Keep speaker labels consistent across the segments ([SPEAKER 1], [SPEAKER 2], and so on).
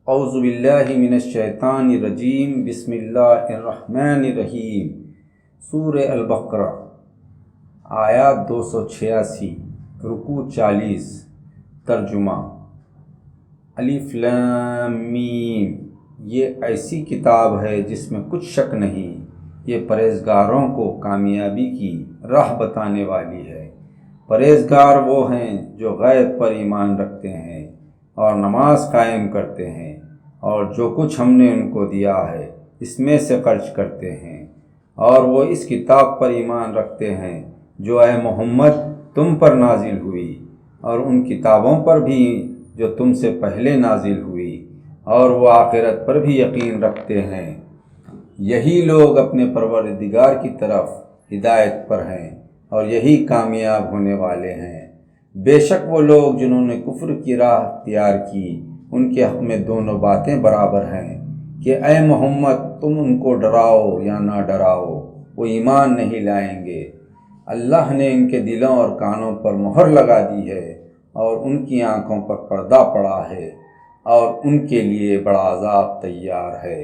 [SPEAKER 1] اعوذ باللہ من الشیطان الرجیم بسم اللہ الرحمن الرحیم۔ سورہ البقرہ آیات 286 رکوع 40۔ ترجمہ: الف لام میم، یہ ایسی کتاب ہے جس میں کچھ شک نہیں، یہ پرہیزگاروں کو کامیابی کی راہ بتانے والی ہے۔ پرہیزگار وہ ہیں جو غیب پر ایمان رکھتے ہیں اور نماز قائم کرتے ہیں، اور جو کچھ ہم نے ان کو دیا ہے اس میں سے خرچ کرتے ہیں، اور وہ اس کتاب پر ایمان رکھتے ہیں جو اے محمد تم پر نازل ہوئی، اور ان کتابوں پر بھی جو تم سے پہلے نازل ہوئی، اور وہ آخرت پر بھی یقین رکھتے ہیں۔ یہی لوگ اپنے پروردگار کی طرف ہدایت پر ہیں اور یہی کامیاب ہونے والے ہیں۔ بے شک وہ لوگ جنہوں نے کفر کی راہ اختیار کی، ان کے حق میں دونوں باتیں برابر ہیں کہ اے محمد تم ان کو ڈراؤ یا نہ ڈراؤ، وہ ایمان نہیں لائیں گے۔ اللہ نے ان کے دلوں اور کانوں پر مہر لگا دی ہے اور ان کی آنکھوں پر پردہ پڑا ہے، اور ان کے لیے بڑا عذاب تیار ہے۔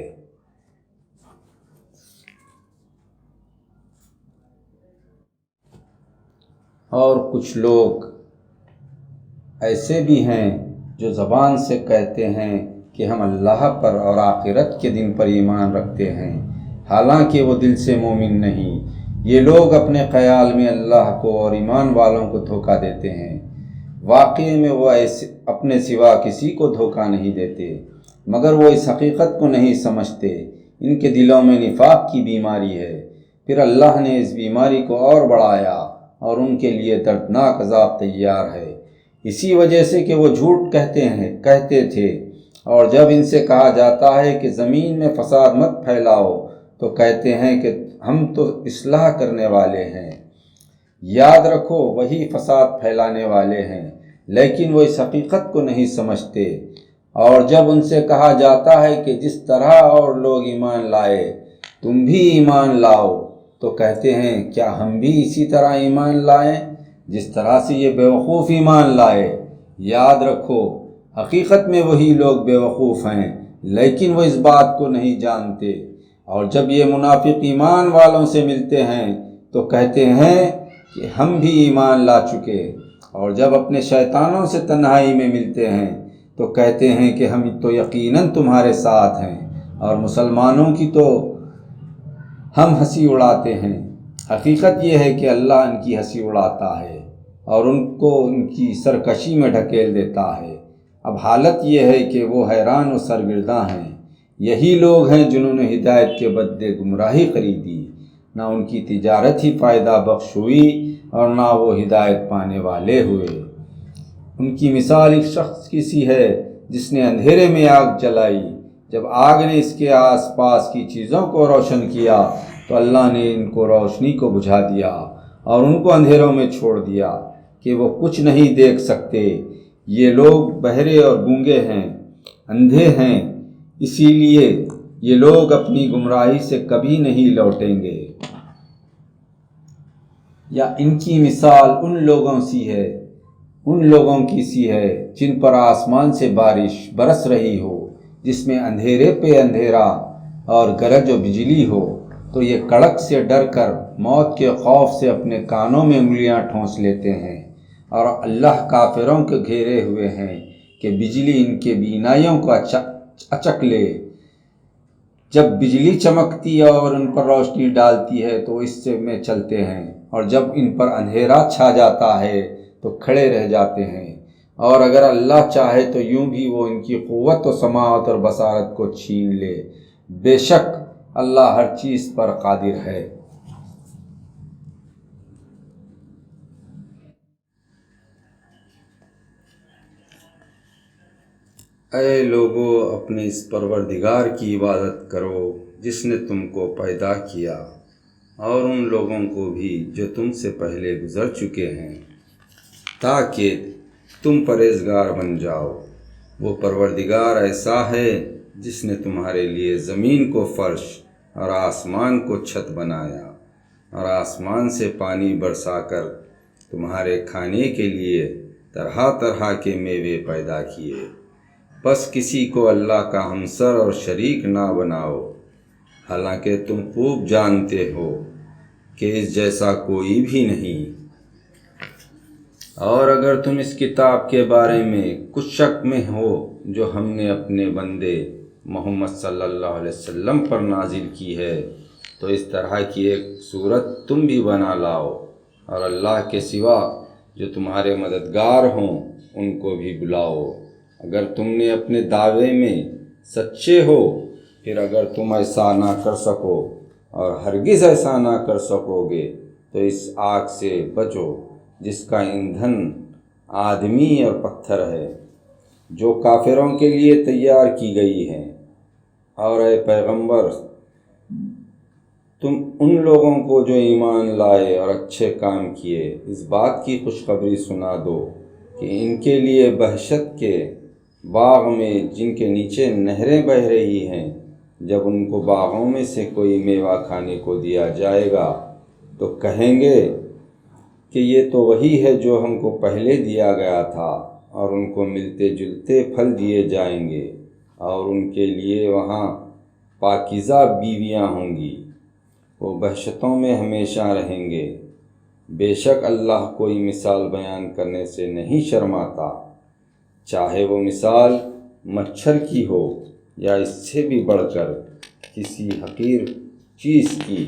[SPEAKER 1] اور کچھ لوگ ایسے بھی ہیں جو زبان سے کہتے ہیں کہ ہم اللہ پر اور آخرت کے دن پر ایمان رکھتے ہیں، حالانکہ وہ دل سے مومن نہیں۔ یہ لوگ اپنے خیال میں اللہ کو اور ایمان والوں کو دھوکہ دیتے ہیں، واقعے میں وہ اپنے سوا کسی کو دھوکہ نہیں دیتے، مگر وہ اس حقیقت کو نہیں سمجھتے۔ ان کے دلوں میں نفاق کی بیماری ہے، پھر اللہ نے اس بیماری کو اور بڑھایا اور ان کے لیے دردناک عذاب تیار ہے، اسی وجہ سے کہ وہ جھوٹ کہتے تھے، اور جب ان سے کہا جاتا ہے کہ زمین میں فساد مت پھیلاؤ تو کہتے ہیں کہ ہم تو اصلاح کرنے والے ہیں۔ یاد رکھو وہی فساد پھیلانے والے ہیں، لیکن وہ اس حقیقت کو نہیں سمجھتے۔ اور جب ان سے کہا جاتا ہے کہ جس طرح اور لوگ ایمان لائے تم بھی ایمان لاؤ، تو کہتے ہیں کیا ہم بھی اسی طرح ایمان لائیں جس طرح سے یہ بیوقوف ایمان لائے۔ یاد رکھو حقیقت میں وہی لوگ بیوقوف ہیں، لیکن وہ اس بات کو نہیں جانتے۔ اور جب یہ منافق ایمان والوں سے ملتے ہیں تو کہتے ہیں کہ ہم بھی ایمان لا چکے، اور جب اپنے شیطانوں سے تنہائی میں ملتے ہیں تو کہتے ہیں کہ ہم تو یقیناً تمہارے ساتھ ہیں، اور مسلمانوں کی تو ہم ہنسی اڑاتے ہیں۔ حقیقت یہ ہے کہ اللہ ان کی ہنسی اڑاتا ہے اور ان کو ان کی سرکشی میں ڈھکیل دیتا ہے۔ اب حالت یہ ہے کہ وہ حیران و سرگرداں ہیں۔ یہی لوگ ہیں جنہوں نے ہدایت کے بدلے گمراہی خریدی، نہ ان کی تجارت ہی فائدہ بخش ہوئی اور نہ وہ ہدایت پانے والے ہوئے۔ ان کی مثال ایک شخص کی سی ہے جس نے اندھیرے میں آگ جلائی، جب آگ نے اس کے آس پاس کی چیزوں کو روشن کیا تو اللہ نے ان کو روشنی کو بجھا دیا اور ان کو اندھیروں میں چھوڑ دیا کہ وہ کچھ نہیں دیکھ سکتے۔ یہ لوگ بہرے اور گونگے ہیں، اندھے ہیں، اسی لیے یہ لوگ اپنی گمراہی سے کبھی نہیں لوٹیں گے۔ یا ان کی مثال ان لوگوں کی سی ہے جن پر آسمان سے بارش برس رہی ہو، جس میں اندھیرے پہ اندھیرا اور گرج و بجلی ہو، تو یہ کڑک سے ڈر کر موت کے خوف سے اپنے کانوں میں انگلیاں ٹھونس لیتے ہیں، اور اللہ کافروں کے گھیرے ہوئے ہیں کہ بجلی ان کے بینائیوں کو اچک لے۔ جب بجلی چمکتی ہے اور ان پر روشنی ڈالتی ہے تو اس سے میں چلتے ہیں، اور جب ان پر اندھیرا چھا جاتا ہے تو کھڑے رہ جاتے ہیں، اور اگر اللہ چاہے تو یوں بھی وہ ان کی قوت و سماعت اور بصارت کو چھین لے۔ بے شک اللہ ہر چیز پر قادر ہے۔ اے لوگو اپنے اس پروردگار کی عبادت کرو جس نے تم کو پیدا کیا، اور ان لوگوں کو بھی جو تم سے پہلے گزر چکے ہیں، تاکہ تم پرہیزگار بن جاؤ۔ وہ پروردگار ایسا ہے جس نے تمہارے لیے زمین کو فرش اور آسمان کو چھت بنایا، اور آسمان سے پانی برسا کر تمہارے کھانے کے لیے طرح طرح کے میوے پیدا کیے۔ بس کسی کو اللہ کا ہمسر اور شریک نہ بناؤ، حالانکہ تم خوب جانتے ہو کہ اس جیسا کوئی بھی نہیں۔ اور اگر تم اس کتاب کے بارے میں کچھ شک میں ہو جو ہم نے اپنے بندے محمد صلی اللہ علیہ وسلم پر نازل کی ہے، تو اس طرح کی ایک صورت تم بھی بنا لاؤ، اور اللہ کے سوا جو تمہارے مددگار ہوں ان کو بھی بلاؤ، اگر تم نے اپنے دعوے میں سچے ہو۔ پھر اگر تم ایسا نہ کر سکو اور ہرگز ایسا نہ کر سکو گے تو اس آگ سے بچو جس کا ایندھن آدمی اور پتھر ہے، جو کافروں کے لیے تیار کی گئی ہے۔ اور اے پیغمبر، تم ان لوگوں کو جو ایمان لائے اور اچھے کام کیے اس بات کی خوشخبری سنا دو کہ ان کے لیے بہشت کے باغ میں جن کے نیچے نہریں بہہ رہی ہیں، جب ان کو باغوں میں سے کوئی میوہ کھانے کو دیا جائے گا تو کہیں گے کہ یہ تو وہی ہے جو ہم کو پہلے دیا گیا تھا، اور ان کو ملتے جلتے پھل دیے جائیں گے، اور ان کے لیے وہاں پاکیزہ بیویاں ہوں گی، وہ بہشتوں میں ہمیشہ رہیں گے۔ بے شک اللہ کوئی مثال بیان کرنے سے نہیں شرماتا، چاہے وہ مثال مچھر کی ہو یا اس سے بھی بڑھ کر کسی حقیر چیز کی۔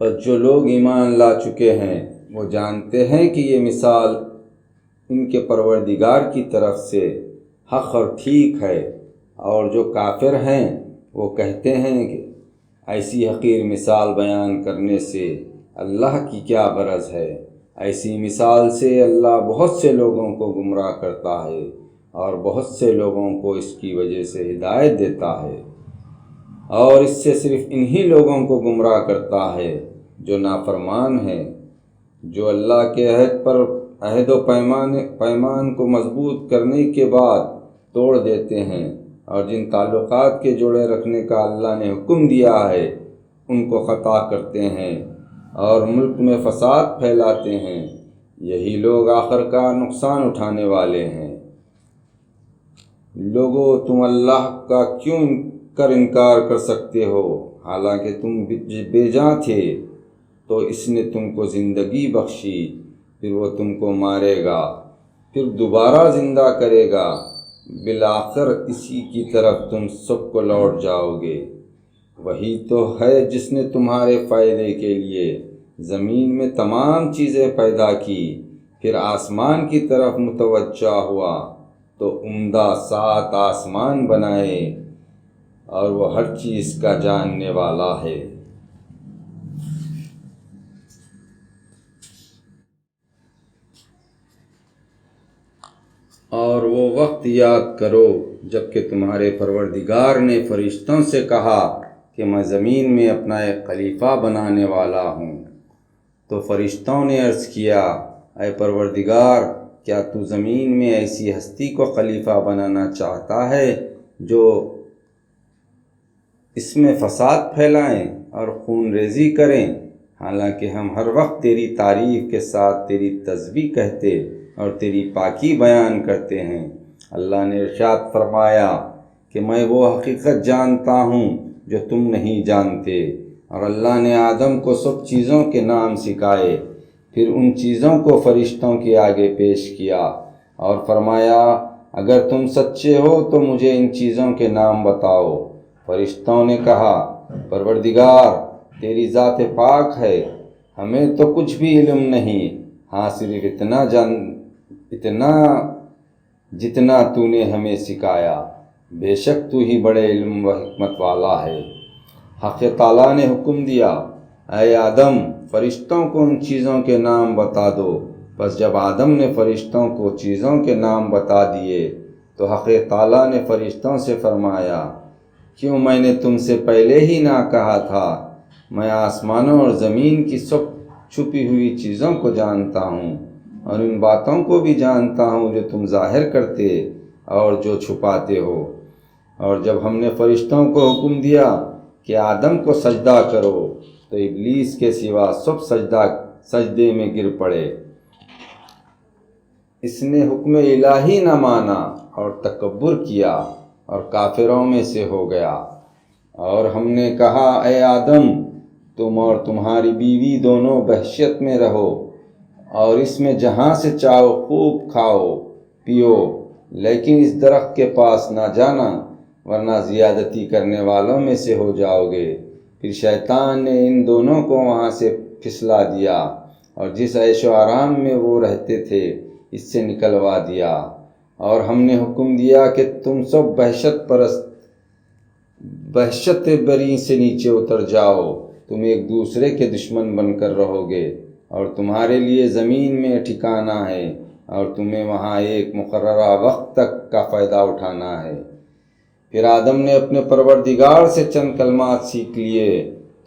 [SPEAKER 1] پس جو لوگ ایمان لا چکے ہیں وہ جانتے ہیں کہ یہ مثال ان کے پروردگار کی طرف سے حق اور ٹھیک ہے، اور جو کافر ہیں وہ کہتے ہیں کہ ایسی حقیر مثال بیان کرنے سے اللہ کی کیا غرض ہے۔ ایسی مثال سے اللہ بہت سے لوگوں کو گمراہ کرتا ہے اور بہت سے لوگوں کو اس کی وجہ سے ہدایت دیتا ہے، اور اس سے صرف انہی لوگوں کو گمراہ کرتا ہے جو نافرمان ہیں، جو اللہ کے عہد و پیمان کو مضبوط کرنے کے بعد توڑ دیتے ہیں، اور جن تعلقات کے جوڑے رکھنے کا اللہ نے حکم دیا ہے ان کو خطا کرتے ہیں اور ملک میں فساد پھیلاتے ہیں، یہی لوگ آخر کا نقصان اٹھانے والے ہیں۔ لوگو، تم اللہ کا کیوں انکار کر سکتے ہو حالانکہ تم بے جاں تھے، تو اس نے تم کو زندگی بخشی، پھر وہ تم کو مارے گا، پھر دوبارہ زندہ کرے گا، بالآخر اسی کی طرف تم سب کو لوٹ جاؤ گے۔ وہی تو ہے جس نے تمہارے فائدے کے لیے زمین میں تمام چیزیں پیدا کی، پھر آسمان کی طرف متوجہ ہوا تو عمدہ 7 آسمان بنائے، اور وہ ہر چیز کا جاننے والا ہے۔ اور وہ وقت یاد کرو جب کہ تمہارے پروردگار نے فرشتوں سے کہا کہ میں زمین میں اپنا ایک خلیفہ بنانے والا ہوں، تو فرشتوں نے عرض کیا، اے پروردگار، کیا تو زمین میں ایسی ہستی کو خلیفہ بنانا چاہتا ہے جو اس میں فساد پھیلائیں اور خون ریزی کریں؟ حالانکہ ہم ہر وقت تیری تعریف کے ساتھ تیری تسبیح کہتے اور تیری پاکی بیان کرتے ہیں۔ اللہ نے ارشاد فرمایا کہ میں وہ حقیقت جانتا ہوں جو تم نہیں جانتے، اور اللہ نے آدم کو سب چیزوں کے نام سکھائے، پھر ان چیزوں کو فرشتوں کے آگے پیش کیا اور فرمایا، اگر تم سچے ہو تو مجھے ان چیزوں کے نام بتاؤ۔ فرشتوں نے کہا، پروردگار، تیری ذات پاک ہے، ہمیں تو کچھ بھی علم نہیں، ہاں صرف اتنا جتنا تو نے ہمیں سکھایا، بے شک تو ہی بڑے علم و حکمت والا ہے۔ حق تعالیٰ نے حکم دیا، اے آدم، فرشتوں کو ان چیزوں کے نام بتا دو۔ بس جب آدم نے فرشتوں کو چیزوں کے نام بتا دیے تو حق تعالیٰ نے فرشتوں سے فرمایا، کیوں میں نے تم سے پہلے ہی نہ کہا تھا؟ میں آسمانوں اور زمین کی سب چھپی ہوئی چیزوں کو جانتا ہوں، اور ان باتوں کو بھی جانتا ہوں جو تم ظاہر کرتے اور جو چھپاتے ہو۔ اور جب ہم نے فرشتوں کو حکم دیا کہ آدم کو سجدہ کرو تو ابلیس کے سوا سب سجدے میں گر پڑے۔ اس نے حکم الہی نہ مانا اور تکبر کیا اور کافروں میں سے ہو گیا۔ اور ہم نے کہا اے آدم تم اور تمہاری بیوی دونوں بہشت میں رہو اور اس میں جہاں سے چاہو خوب کھاؤ پیو، لیکن اس درخت کے پاس نہ جانا ورنہ زیادتی کرنے والوں میں سے ہو جاؤ گے۔ پھر شیطان نے ان دونوں کو وہاں سے پھسلا دیا اور جس عیش و آرام میں وہ رہتے تھے اس سے نکلوا دیا، اور ہم نے حکم دیا کہ تم سب بہشت بری سے نیچے اتر جاؤ، تم ایک دوسرے کے دشمن بن کر رہو گے اور تمہارے لیے زمین میں ٹھکانہ ہے اور تمہیں وہاں ایک مقررہ وقت تک کا فائدہ اٹھانا ہے۔ پھر آدم نے اپنے پروردگار سے چند کلمات سیکھ لیے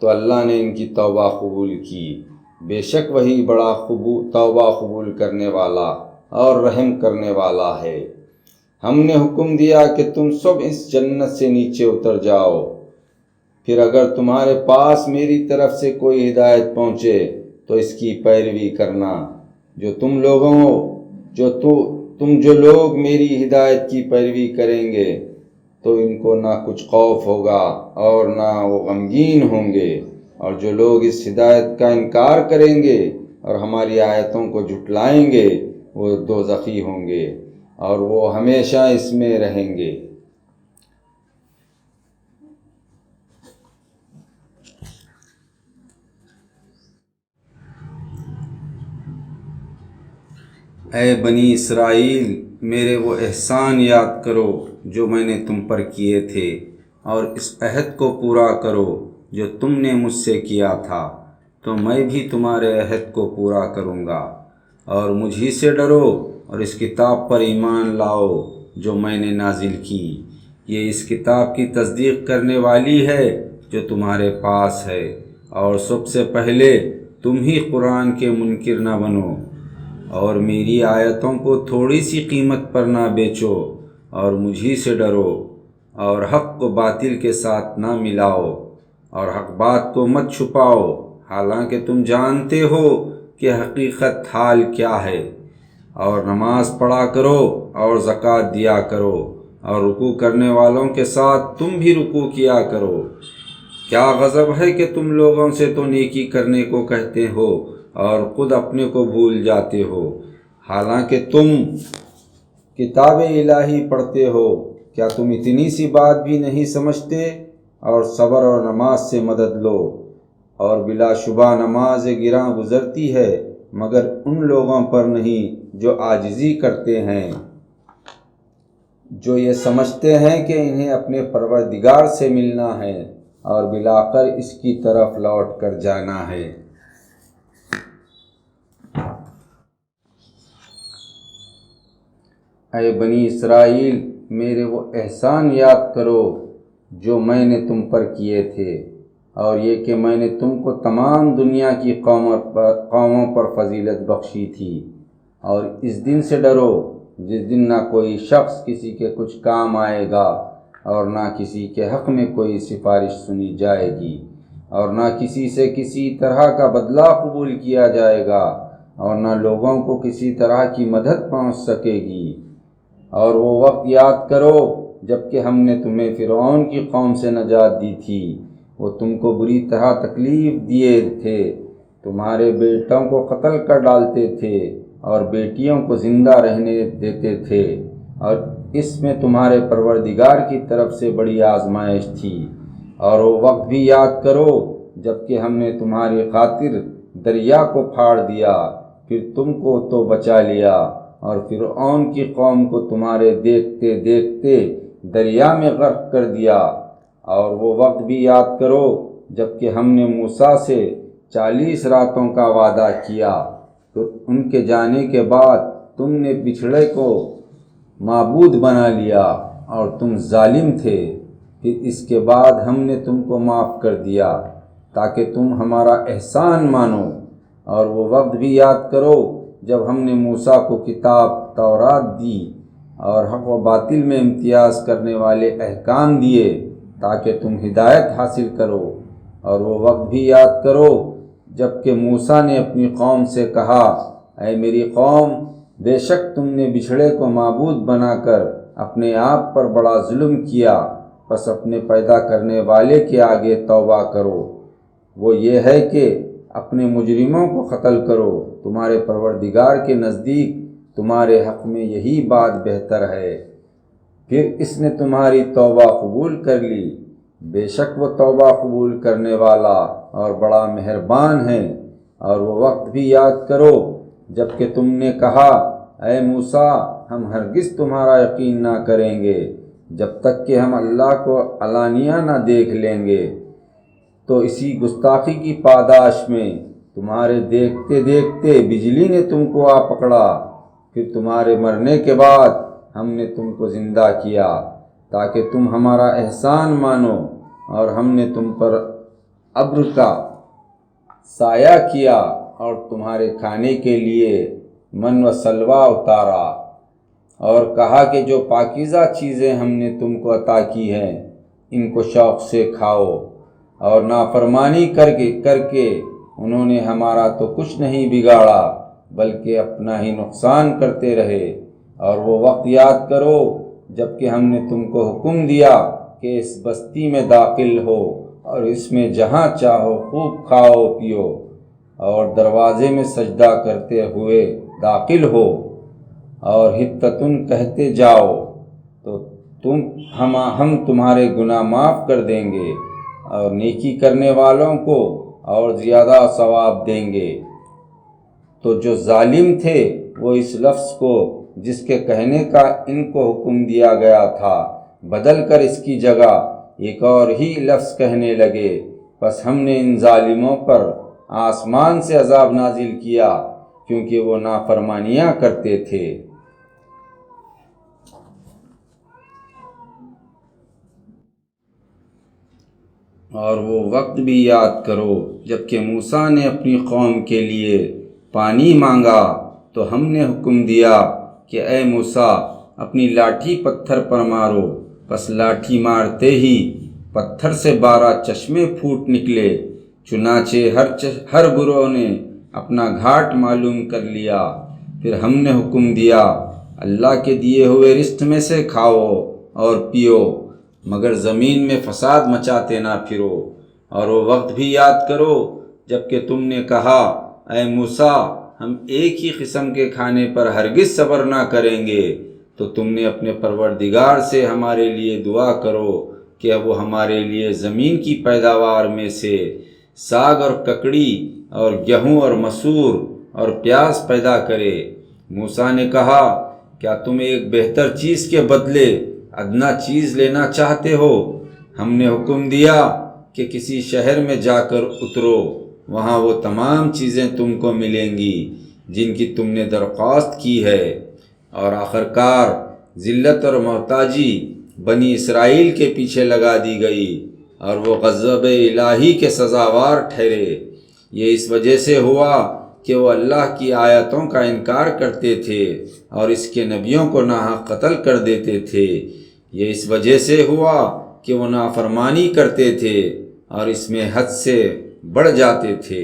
[SPEAKER 1] تو اللہ نے ان کی توبہ قبول کی، بے شک وہی بڑا توبہ قبول کرنے والا اور رحم کرنے والا ہے۔ ہم نے حکم دیا کہ تم سب اس جنت سے نیچے اتر جاؤ، پھر اگر تمہارے پاس میری طرف سے کوئی ہدایت پہنچے تو اس کی پیروی کرنا، تم جو لوگ میری ہدایت کی پیروی کریں گے تو ان کو نہ کچھ خوف ہوگا اور نہ وہ غمگین ہوں گے، اور جو لوگ اس ہدایت کا انکار کریں گے اور ہماری آیتوں کو جھٹلائیں گے وہ دوزخی ہوں گے اور وہ ہمیشہ اس میں رہیں گے۔ اے بنی اسرائیل، میرے وہ احسان یاد کرو جو میں نے تم پر کیے تھے، اور اس عہد کو پورا کرو جو تم نے مجھ سے کیا تھا، تو میں بھی تمہارے عہد کو پورا کروں گا۔ اور مجھی سے ڈرو اور اس کتاب پر ایمان لاؤ جو میں نے نازل کی، یہ اس کتاب کی تصدیق کرنے والی ہے جو تمہارے پاس ہے، اور سب سے پہلے تم ہی قرآن کے منکر نہ بنو، اور میری آیتوں کو تھوڑی سی قیمت پر نہ بیچو، اور مجھی سے ڈرو، اور حق کو باطل کے ساتھ نہ ملاؤ، اور حق بات کو مت چھپاؤ، حالانکہ تم جانتے ہو کہ حقیقت حال کیا ہے۔ اور نماز پڑھا کرو اور زکوٰۃ دیا کرو، اور رکوع کرنے والوں کے ساتھ تم بھی رکوع کیا کرو۔ کیا غضب ہے کہ تم لوگوں سے تو نیکی کرنے کو کہتے ہو اور خود اپنے کو بھول جاتے ہو، حالانکہ تم کتاب الہی پڑھتے ہو۔ کیا تم اتنی سی بات بھی نہیں سمجھتے؟ اور صبر اور نماز سے مدد لو، اور بلا شبہ نماز گراں گزرتی ہے مگر ان لوگوں پر نہیں جو عاجزی کرتے ہیں، جو یہ سمجھتے ہیں کہ انہیں اپنے پروردگار سے ملنا ہے اور بالآخر اس کی طرف لوٹ کر جانا ہے۔ اے بنی اسرائیل، میرے وہ احسان یاد کرو جو میں نے تم پر کیے تھے، اور یہ کہ میں نے تم کو تمام دنیا کی قوموں پر فضیلت بخشی تھی۔ اور اس دن سے ڈرو جس دن نہ کوئی شخص کسی کے کچھ کام آئے گا اور نہ کسی کے حق میں کوئی سفارش سنی جائے گی، اور نہ کسی سے کسی طرح کا بدلہ قبول کیا جائے گا، اور نہ لوگوں کو کسی طرح کی مدد پہنچ سکے گی۔ اور وہ وقت یاد کرو جب کہ ہم نے تمہیں فرعون کی قوم سے نجات دی تھی، وہ تم کو بری طرح تکلیف دیے تھے، تمہارے بیٹوں کو قتل کر ڈالتے تھے اور بیٹیوں کو زندہ رہنے دیتے تھے، اور اس میں تمہارے پروردگار کی طرف سے بڑی آزمائش تھی۔ اور وہ وقت بھی یاد کرو جب کہ ہم نے تمہاری خاطر دریا کو پھاڑ دیا، پھر تم کو تو بچا لیا، اور فرعون کی قوم کو تمہارے دیکھتے دیکھتے دریا میں غرق کر دیا۔ اور وہ وقت بھی یاد کرو جب کہ ہم نے موسیٰ سے 40 راتوں کا وعدہ کیا، تو ان کے جانے کے بعد تم نے بچھڑے کو معبود بنا لیا اور تم ظالم تھے، پھر اس کے بعد ہم نے تم کو معاف کر دیا تاکہ تم ہمارا احسان مانو۔ اور وہ وقت بھی یاد کرو جب ہم نے موسیٰ کو کتاب تورات دی اور حق و باطل میں امتیاز کرنے والے احکام دیے تاکہ تم ہدایت حاصل کرو۔ اور وہ وقت بھی یاد کرو جب کہ موسیٰ نے اپنی قوم سے کہا، اے میری قوم، بے شک تم نے بچھڑے کو معبود بنا کر اپنے آپ پر بڑا ظلم کیا، پس اپنے پیدا کرنے والے کے آگے توبہ کرو، وہ یہ ہے کہ اپنے مجرموں کو قتل کرو، تمہارے پروردگار کے نزدیک تمہارے حق میں یہی بات بہتر ہے۔ پھر اس نے تمہاری توبہ قبول کر لی، بے شک وہ توبہ قبول کرنے والا اور بڑا مہربان ہے۔ اور وہ وقت بھی یاد کرو جب کہ تم نے کہا، اے موسیٰ، ہم ہرگز تمہارا یقین نہ کریں گے جب تک کہ ہم اللہ کو علانیہ نہ دیکھ لیں گے۔ تو اسی گستاخی کی پاداش میں تمہارے دیکھتے دیکھتے بجلی نے تم کو آ پکڑا، پھر تمہارے مرنے کے بعد ہم نے تم کو زندہ کیا تاکہ تم ہمارا احسان مانو، اور ہم نے تم پر ابر کا سایہ کیا اور تمہارے کھانے کے لیے من و سلوہ اتارا، اور کہا کہ جو پاکیزہ چیزیں ہم نے تم کو عطا کی ہیں ان کو شوق سے کھاؤ، اور نافرمانی کر کے انہوں نے ہمارا تو کچھ نہیں بگاڑا بلکہ اپنا ہی نقصان کرتے رہے۔ اور وہ وقت یاد کرو جب کہ ہم نے تم کو حکم دیا کہ اس بستی میں داخل ہو اور اس میں جہاں چاہو خوب کھاؤ پیو، اور دروازے میں سجدہ کرتے ہوئے داخل ہو اور حطتن کہتے جاؤ تو ہم تمہارے گناہ معاف کر دیں گے اور نیکی کرنے والوں کو اور زیادہ ثواب دیں گے۔ تو جو ظالم تھے وہ اس لفظ کو جس کے کہنے کا ان کو حکم دیا گیا تھا بدل کر اس کی جگہ ایک اور ہی لفظ کہنے لگے، پس ہم نے ان ظالموں پر آسمان سے عذاب نازل کیا کیونکہ وہ نافرمانیاں کرتے تھے۔ اور وہ وقت بھی یاد کرو جب کہ موسیٰ نے اپنی قوم کے لیے پانی مانگا تو ہم نے حکم دیا کہ اے موسیٰ، اپنی لاٹھی پتھر پر مارو، پس لاٹھی مارتے ہی پتھر سے 12 چشمے پھوٹ نکلے، چنانچہ ہر گروہ نے اپنا گھاٹ معلوم کر لیا۔ پھر ہم نے حکم دیا، اللہ کے دیے ہوئے رزق میں سے کھاؤ اور پیو، مگر زمین میں فساد مچاتے نہ پھرو۔ اور وہ وقت بھی یاد کرو جب کہ تم نے کہا، اے موسیٰ، ہم ایک ہی قسم کے کھانے پر ہرگز صبر نہ کریں گے، تو تم نے اپنے پروردگار سے ہمارے لیے دعا کرو کہ وہ ہمارے لیے زمین کی پیداوار میں سے ساگ اور ککڑی اور گیہوں اور مسور اور پیاز پیدا کرے۔ موسیٰ نے کہا، کیا تم ایک بہتر چیز کے بدلے ادنا چیز لینا چاہتے ہو؟ ہم نے حکم دیا کہ کسی شہر میں جا کر اترو، وہاں وہ تمام چیزیں تم کو ملیں گی جن کی تم نے درخواست کی ہے۔ اور آخرکار ذلت اور محتاجی بنی اسرائیل کے پیچھے لگا دی گئی اور وہ غضب الہی کے سزاوار ٹھہرے۔ یہ اس وجہ سے ہوا کہ وہ اللہ کی آیتوں کا انکار کرتے تھے اور اس کے نبیوں کو ناحق قتل کر دیتے تھے۔ یہ اس وجہ سے ہوا کہ وہ نافرمانی کرتے تھے اور اس میں حد سے بڑھ جاتے تھے۔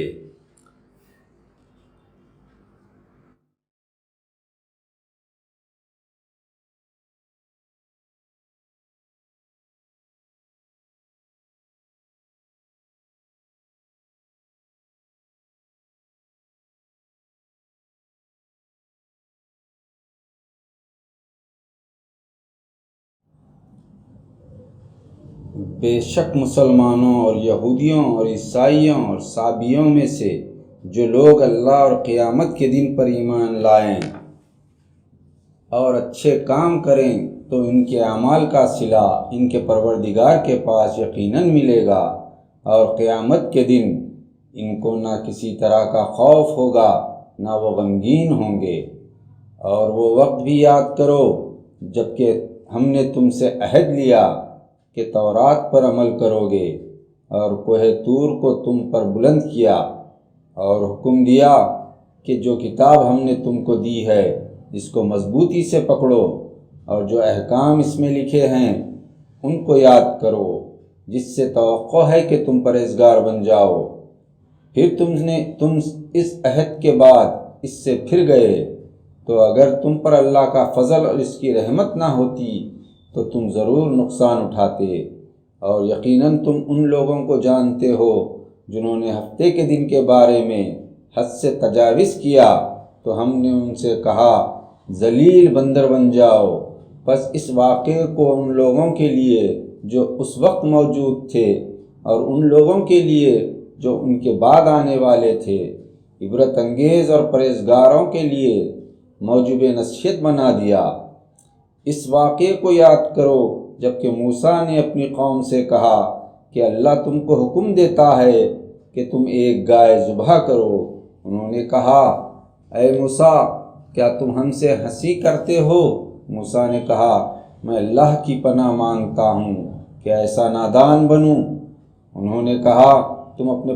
[SPEAKER 1] بے شک مسلمانوں اور یہودیوں اور عیسائیوں اور صابیوں میں سے جو لوگ اللہ اور قیامت کے دن پر ایمان لائیں اور اچھے کام کریں تو ان کے اعمال کا صلہ ان کے پروردگار کے پاس یقیناً ملے گا، اور قیامت کے دن ان کو نہ کسی طرح کا خوف ہوگا نہ وہ غمگین ہوں گے۔ اور وہ وقت بھی یاد کرو جب کہ ہم نے تم سے عہد لیا کہ تورات پر عمل کرو گے اور کوہ طور کو تم پر بلند کیا، اور حکم دیا کہ جو کتاب ہم نے تم کو دی ہے اس کو مضبوطی سے پکڑو، اور جو احکام اس میں لکھے ہیں ان کو یاد کرو، جس سے توقع ہے کہ تم پرہیزگار بن جاؤ۔ پھر تم اس عہد کے بعد اس سے پھر گئے تو اگر تم پر اللہ کا فضل اور اس کی رحمت نہ ہوتی تو تم ضرور نقصان اٹھاتے، اور یقیناً تم ان لوگوں کو جانتے ہو جنہوں نے ہفتے کے دن کے بارے میں حد سے تجاوز کیا، تو ہم نے ان سے کہا ذلیل بندر بن جاؤ۔ بس اس واقعے کو ان لوگوں کے لیے جو اس وقت موجود تھے اور ان لوگوں کے لیے جو ان کے بعد آنے والے تھے، عبرت انگیز اور پرہیزگاروں کے لیے موجب نصیحت بنا دیا۔ اس واقعے کو یاد کرو جب کہ موسیٰ نے اپنی قوم سے کہا کہ اللہ تم کو حکم دیتا ہے کہ تم ایک گائے ذبح کرو۔ انہوں نے کہا اے موسیٰ، کیا تم ہم سے ہنسی کرتے ہو؟ موسیٰ نے کہا میں اللہ کی پناہ مانگتا ہوں کہ ایسا نادان بنوں۔ انہوں نے کہا تم اپنے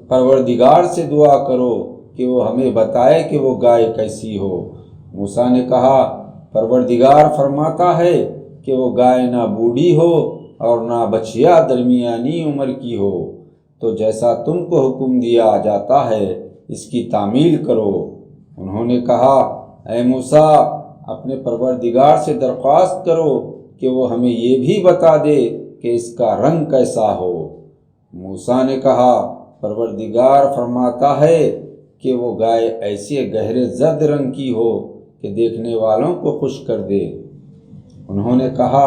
[SPEAKER 1] پروردگار سے دعا کرو کہ وہ ہمیں بتائے کہ وہ گائے کیسی ہو۔ موسیٰ نے کہا پروردگار فرماتا ہے کہ وہ گائے نہ بوڑھی ہو اور نہ بچیا درمیانی عمر کی ہو، تو جیسا تم کو حکم دیا جاتا ہے اس کی تعمیل کرو۔ انہوں نے کہا اے موسیٰ، اپنے پروردگار سے درخواست کرو کہ وہ ہمیں یہ بھی بتا دے کہ اس کا رنگ کیسا ہو۔ موسیٰ نے کہا پروردگار فرماتا ہے کہ وہ گائے ایسے گہرے زرد رنگ کی ہو کہ دیکھنے والوں کو خوش کر دے۔ انہوں نے کہا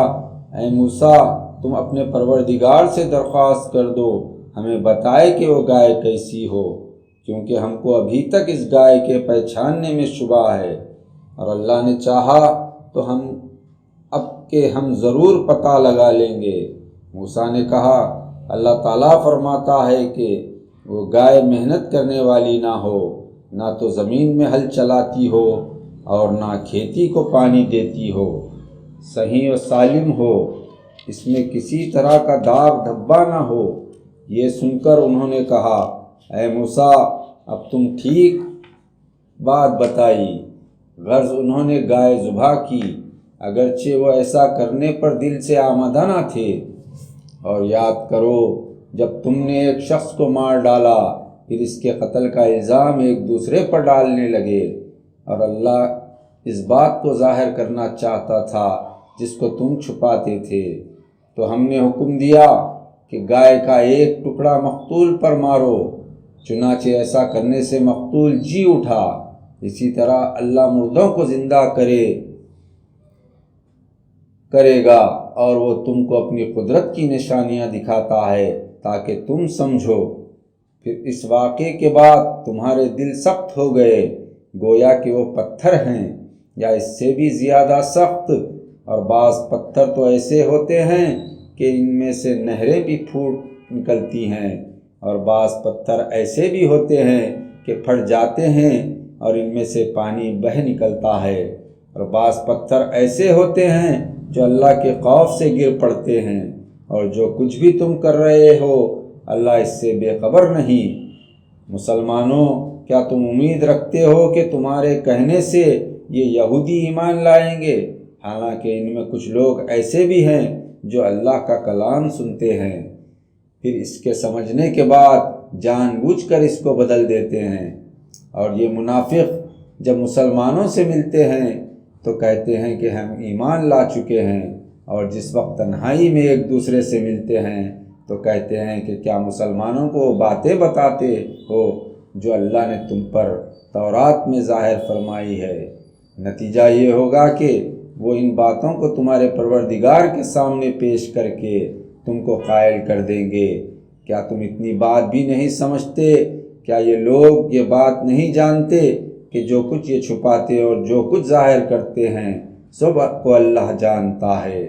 [SPEAKER 1] اے موسیٰ، تم اپنے پروردگار سے درخواست کر دو ہمیں بتائے کہ وہ گائے کیسی ہو، کیونکہ ہم کو ابھی تک اس گائے کے پہچاننے میں شبہ ہے، اور اللہ نے چاہا تو ہم ضرور پتہ لگا لیں گے۔ موسیٰ نے کہا اللہ تعالیٰ فرماتا ہے کہ وہ گائے محنت کرنے والی نہ ہو، نہ تو زمین میں ہل چلاتی ہو اور نہ کھیتی کو پانی دیتی ہو، صحیح و سالم ہو، اس میں کسی طرح کا داغ دھبا نہ ہو۔ یہ سن کر انہوں نے کہا اے موسیٰ، اب تم ٹھیک بات بتائی۔ غرض انہوں نے گائے ذبح کی، اگرچہ وہ ایسا کرنے پر دل سے آمادہ نہ تھے۔ اور یاد کرو جب تم نے ایک شخص کو مار ڈالا، پھر اس کے قتل کا الزام ایک دوسرے پر ڈالنے لگے، اور اللہ اس بات کو ظاہر کرنا چاہتا تھا جس کو تم چھپاتے تھے۔ تو ہم نے حکم دیا کہ گائے کا ایک ٹکڑا مقتول پر مارو، چنانچہ ایسا کرنے سے مقتول جی اٹھا۔ اسی طرح اللہ مردوں کو زندہ کرے گا، اور وہ تم کو اپنی قدرت کی نشانیاں دکھاتا ہے تاکہ تم سمجھو۔ پھر اس واقعے کے بعد تمہارے دل سخت ہو گئے، گویا کہ وہ پتھر ہیں یا اس سے بھی زیادہ سخت، اور بعض پتھر تو ایسے ہوتے ہیں کہ ان میں سے نہریں بھی پھوٹ نکلتی ہیں، اور بعض پتھر ایسے بھی ہوتے ہیں کہ پھٹ جاتے ہیں اور ان میں سے پانی بہہ نکلتا ہے، اور بعض پتھر ایسے ہوتے ہیں جو اللہ کے خوف سے گر پڑتے ہیں، اور جو کچھ بھی تم کر رہے ہو اللہ اس سے بے خبر نہیں۔ مسلمانوں، کیا تم امید رکھتے ہو کہ تمہارے کہنے سے یہ یہودی ایمان لائیں گے؟ حالانکہ ان میں کچھ لوگ ایسے بھی ہیں جو اللہ کا کلام سنتے ہیں، پھر اس کے سمجھنے کے بعد جان بوجھ کر اس کو بدل دیتے ہیں۔ اور یہ منافق جب مسلمانوں سے ملتے ہیں تو کہتے ہیں کہ ہم ایمان لا چکے ہیں، اور جس وقت تنہائی میں ایک دوسرے سے ملتے ہیں تو کہتے ہیں کہ کیا مسلمانوں کو وہ باتیں بتاتے ہو جو اللہ نے تم پر تورات میں ظاہر فرمائی ہے؟ نتیجہ یہ ہوگا کہ وہ ان باتوں کو تمہارے پروردگار کے سامنے پیش کر کے تم کو قائل کر دیں گے۔ کیا تم اتنی بات بھی نہیں سمجھتے؟ کیا یہ لوگ یہ بات نہیں جانتے کہ جو کچھ یہ چھپاتے اور جو کچھ ظاہر کرتے ہیں سب کو اللہ جانتا ہے؟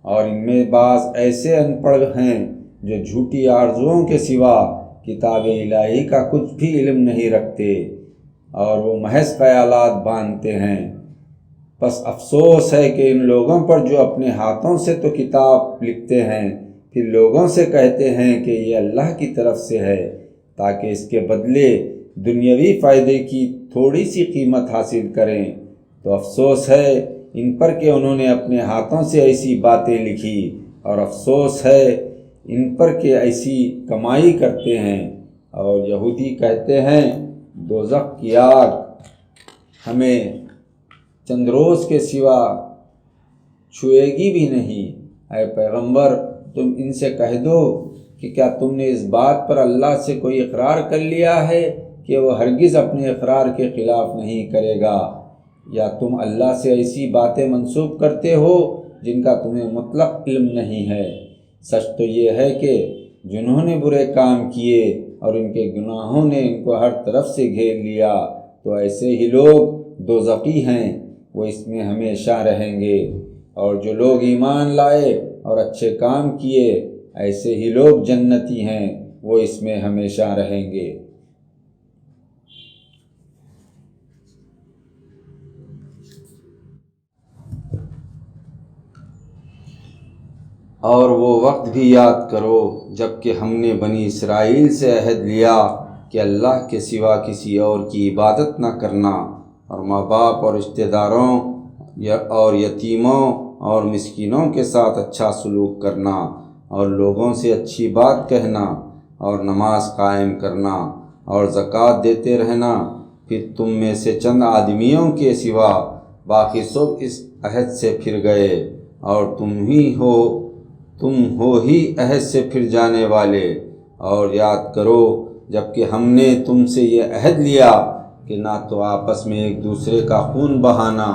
[SPEAKER 1] اور ان میں بعض ایسے ان پڑھ ہیں جو جھوٹی آرزوؤں کے سوا کتاب الہی کا کچھ بھی علم نہیں رکھتے، اور وہ محض خیالات باندھتے ہیں۔ بس افسوس ہے کہ ان لوگوں پر جو اپنے ہاتھوں سے تو کتاب لکھتے ہیں، پھر لوگوں سے کہتے ہیں کہ یہ اللہ کی طرف سے ہے، تاکہ اس کے بدلے دنیاوی فائدے کی تھوڑی سی قیمت حاصل کریں۔ تو افسوس ہے ان پر کہ انہوں نے اپنے ہاتھوں سے ایسی باتیں لکھی، اور افسوس ہے ان پر کہ ایسی کمائی کرتے ہیں۔ اور یہودی کہتے ہیں دوزخ کی آگ ہمیں چند روز کے سوا چھوئے گی بھی نہیں۔ اے پیغمبر، تم ان سے کہہ دو کہ کیا تم نے اس بات پر اللہ سے کوئی اقرار کر لیا ہے کہ وہ ہرگز اپنے اقرار کے خلاف نہیں کرے گا، یا تم اللہ سے ایسی باتیں منسوب کرتے ہو جن کا تمہیں مطلق علم نہیں ہے؟ سچ تو یہ ہے کہ جنہوں نے برے کام کیے اور ان کے گناہوں نے ان کو ہر طرف سے گھیر لیا، تو ایسے ہی لوگ دوزخی ہیں، وہ اس میں ہمیشہ رہیں گے۔ اور جو لوگ ایمان لائے اور اچھے کام کیے، ایسے ہی لوگ جنتی ہیں، وہ اس میں ہمیشہ رہیں گے۔ اور وہ وقت بھی یاد کرو جب کہ ہم نے بنی اسرائیل سے عہد لیا کہ اللہ کے سوا کسی اور کی عبادت نہ کرنا، اور ماں باپ اور رشتہ داروں اور یتیموں اور مسکینوں کے ساتھ اچھا سلوک کرنا، اور لوگوں سے اچھی بات کہنا، اور نماز قائم کرنا، اور زکوٰۃ دیتے رہنا۔ پھر تم میں سے چند آدمیوں کے سوا باقی سب اس عہد سے پھر گئے، اور تم ہو ہی عہد سے پھر جانے والے۔ اور یاد کرو جب کہ ہم نے تم سے یہ عہد لیا کہ نہ تو آپس میں ایک دوسرے کا خون بہانا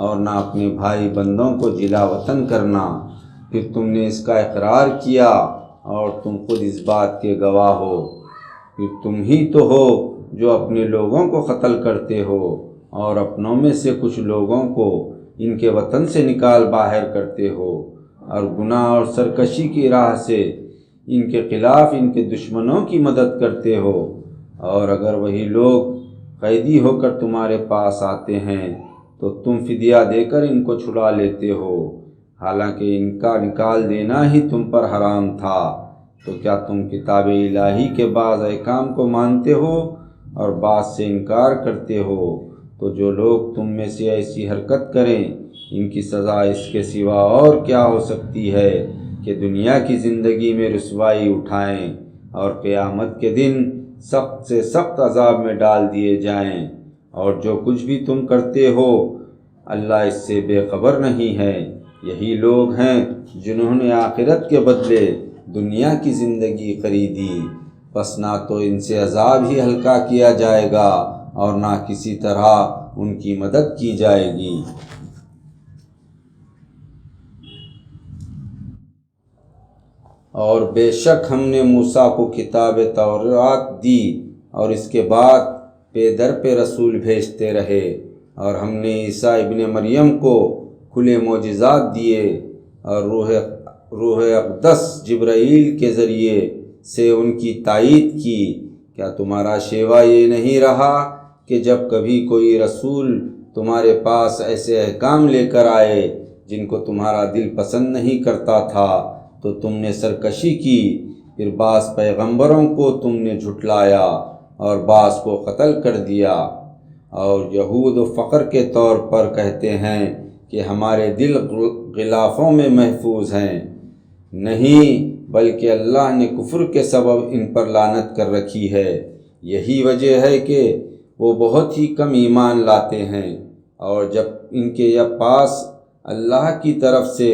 [SPEAKER 1] اور نہ اپنے بھائی بندوں کو جلا وطن کرنا، پھر تم نے اس کا اقرار کیا اور تم خود اس بات کے گواہ ہو۔ پھر تم ہی تو ہو جو اپنے لوگوں کو قتل کرتے ہو اور اپنوں میں سے کچھ لوگوں کو ان کے وطن سے نکال باہر کرتے ہو، اور گناہ اور سرکشی کی راہ سے ان کے خلاف ان کے دشمنوں کی مدد کرتے ہو۔ اور اگر وہی لوگ قیدی ہو کر تمہارے پاس آتے ہیں تو تم فدیہ دے کر ان کو چھڑا لیتے ہو، حالانکہ ان کا نکال دینا ہی تم پر حرام تھا۔ تو کیا تم کتاب الہی کے بعض احکام کو مانتے ہو اور بعض سے انکار کرتے ہو؟ تو جو لوگ تم میں سے ایسی حرکت کریں، ان کی سزا اس کے سوا اور کیا ہو سکتی ہے کہ دنیا کی زندگی میں رسوائی اٹھائیں اور قیامت کے دن سخت سے سخت عذاب میں ڈال دیے جائیں۔ اور جو کچھ بھی تم کرتے ہو اللہ اس سے بے خبر نہیں ہے۔ یہی لوگ ہیں جنہوں نے آخرت کے بدلے دنیا کی زندگی خریدی، بس نہ تو ان سے عذاب ہی ہلکا کیا جائے گا اور نہ کسی طرح ان کی مدد کی جائے گی۔ اور بے شک ہم نے موسیٰ کو کتاب تورات دی، اور اس کے بعد پے در پہ رسول بھیجتے رہے، اور ہم نے عیسیٰ ابن مریم کو کھلے معجزات دیے، اور روح اقدس جبرائیل کے ذریعے سے ان کی تائید کی۔ کیا تمہارا شیوا یہ نہیں رہا کہ جب کبھی کوئی رسول تمہارے پاس ایسے احکام لے کر آئے جن کو تمہارا دل پسند نہیں کرتا تھا تو تم نے سرکشی کی؟ پھر بعض پیغمبروں کو تم نے جھٹلایا اور بعض کو قتل کر دیا۔ اور یہود فقر کے طور پر کہتے ہیں کہ ہمارے دل غلافوں میں محفوظ ہیں، نہیں بلکہ اللہ نے کفر کے سبب ان پر لعنت کر رکھی ہے۔ یہی وجہ ہے کہ وہ بہت ہی کم ایمان لاتے ہیں۔ اور جب ان کے پاس اللہ کی طرف سے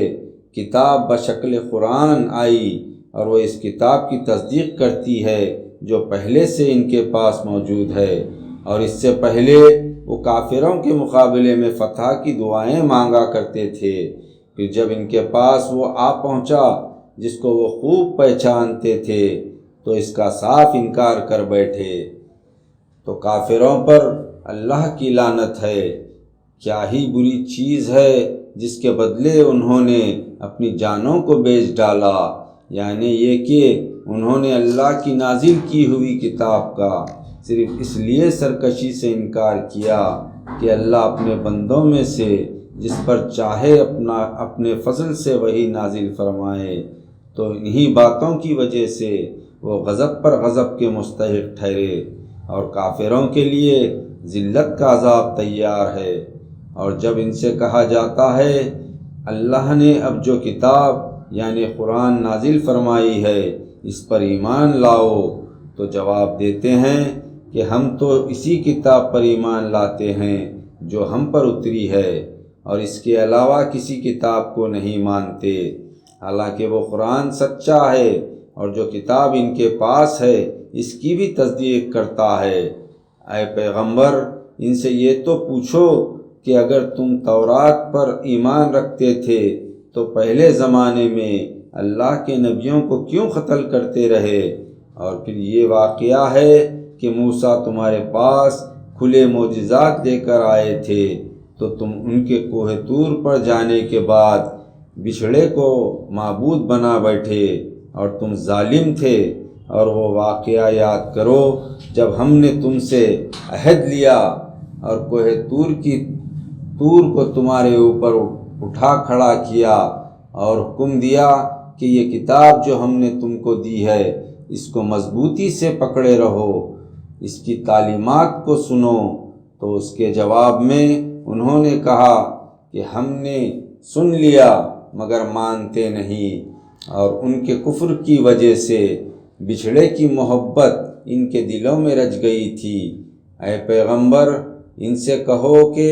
[SPEAKER 1] کتاب بشکل قرآن آئی اور وہ اس کتاب کی تصدیق کرتی ہے جو پہلے سے ان کے پاس موجود ہے، اور اس سے پہلے وہ کافروں کے مقابلے میں فتح کی دعائیں مانگا کرتے تھے، پھر جب ان کے پاس وہ آ پہنچا جس کو وہ خوب پہچانتے تھے تو اس کا صاف انکار کر بیٹھے۔ تو کافروں پر اللہ کی لعنت ہے۔ کیا ہی بری چیز ہے جس کے بدلے انہوں نے اپنی جانوں کو بیچ ڈالا، یعنی یہ کہ انہوں نے اللہ کی نازل کی ہوئی کتاب کا صرف اس لیے سرکشی سے انکار کیا کہ اللہ اپنے بندوں میں سے جس پر چاہے اپنے فضل سے وہی نازل فرمائے، تو انہی باتوں کی وجہ سے وہ غضب پر غضب کے مستحق ٹھہرے، اور کافروں کے لیے ذلت کا عذاب تیار ہے۔ اور جب ان سے کہا جاتا ہے اللہ نے اب جو کتاب یعنی قرآن نازل فرمائی ہے اس پر ایمان لاؤ، تو جواب دیتے ہیں کہ ہم تو اسی کتاب پر ایمان لاتے ہیں جو ہم پر اتری ہے، اور اس کے علاوہ کسی کتاب کو نہیں مانتے، حالانکہ وہ قرآن سچا ہے، اور جو کتاب ان کے پاس ہے اس کی بھی تصدیق کرتا ہے۔ اے پیغمبر، ان سے یہ تو پوچھو کہ اگر تم تورات پر ایمان رکھتے تھے تو پہلے زمانے میں اللہ کے نبیوں کو کیوں قتل کرتے رہے؟ اور پھر یہ واقعہ ہے کہ موسیٰ تمہارے پاس کھلے معجزات لے کر آئے تھے، تو تم ان کے کوہ طور پر جانے کے بعد بچھڑے کو معبود بنا بیٹھے، اور تم ظالم تھے۔ اور وہ واقعہ یاد کرو جب ہم نے تم سے عہد لیا اور کوہ طور کو تمہارے اوپر اٹھا کھڑا کیا، اور حکم دیا کہ یہ کتاب جو ہم نے تم کو دی ہے اس کو مضبوطی سے پکڑے رہو، اس کی تعلیمات کو سنو۔ تو اس کے جواب میں انہوں نے کہا کہ ہم نے سن لیا مگر مانتے نہیں، اور ان کے کفر کی وجہ سے بچھڑے کی محبت ان کے دلوں میں رچ گئی تھی۔ اے پیغمبر، ان سے کہو کہ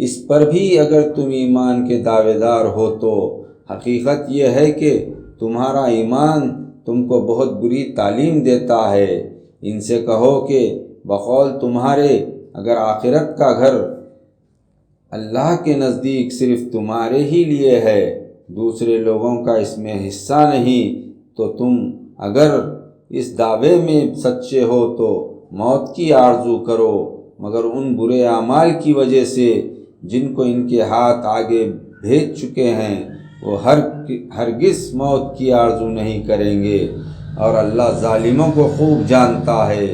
[SPEAKER 1] اس پر بھی اگر تم ایمان کے دعوے دار ہو تو حقیقت یہ ہے کہ تمہارا ایمان تم کو بہت بری تعلیم دیتا ہے۔ ان سے کہو کہ بقول تمہارے اگر آخرت کا گھر اللہ کے نزدیک صرف تمہارے ہی لیے ہے، دوسرے لوگوں کا اس میں حصہ نہیں، تو تم اگر اس دعوے میں سچے ہو تو موت کی آرزو کرو، مگر ان برے اعمال کی وجہ سے جن کو ان کے ہاتھ آگے بھیج چکے ہیں وہ ہرگز موت کی آرزو نہیں کریں گے، اور اللہ ظالموں کو خوب جانتا ہے۔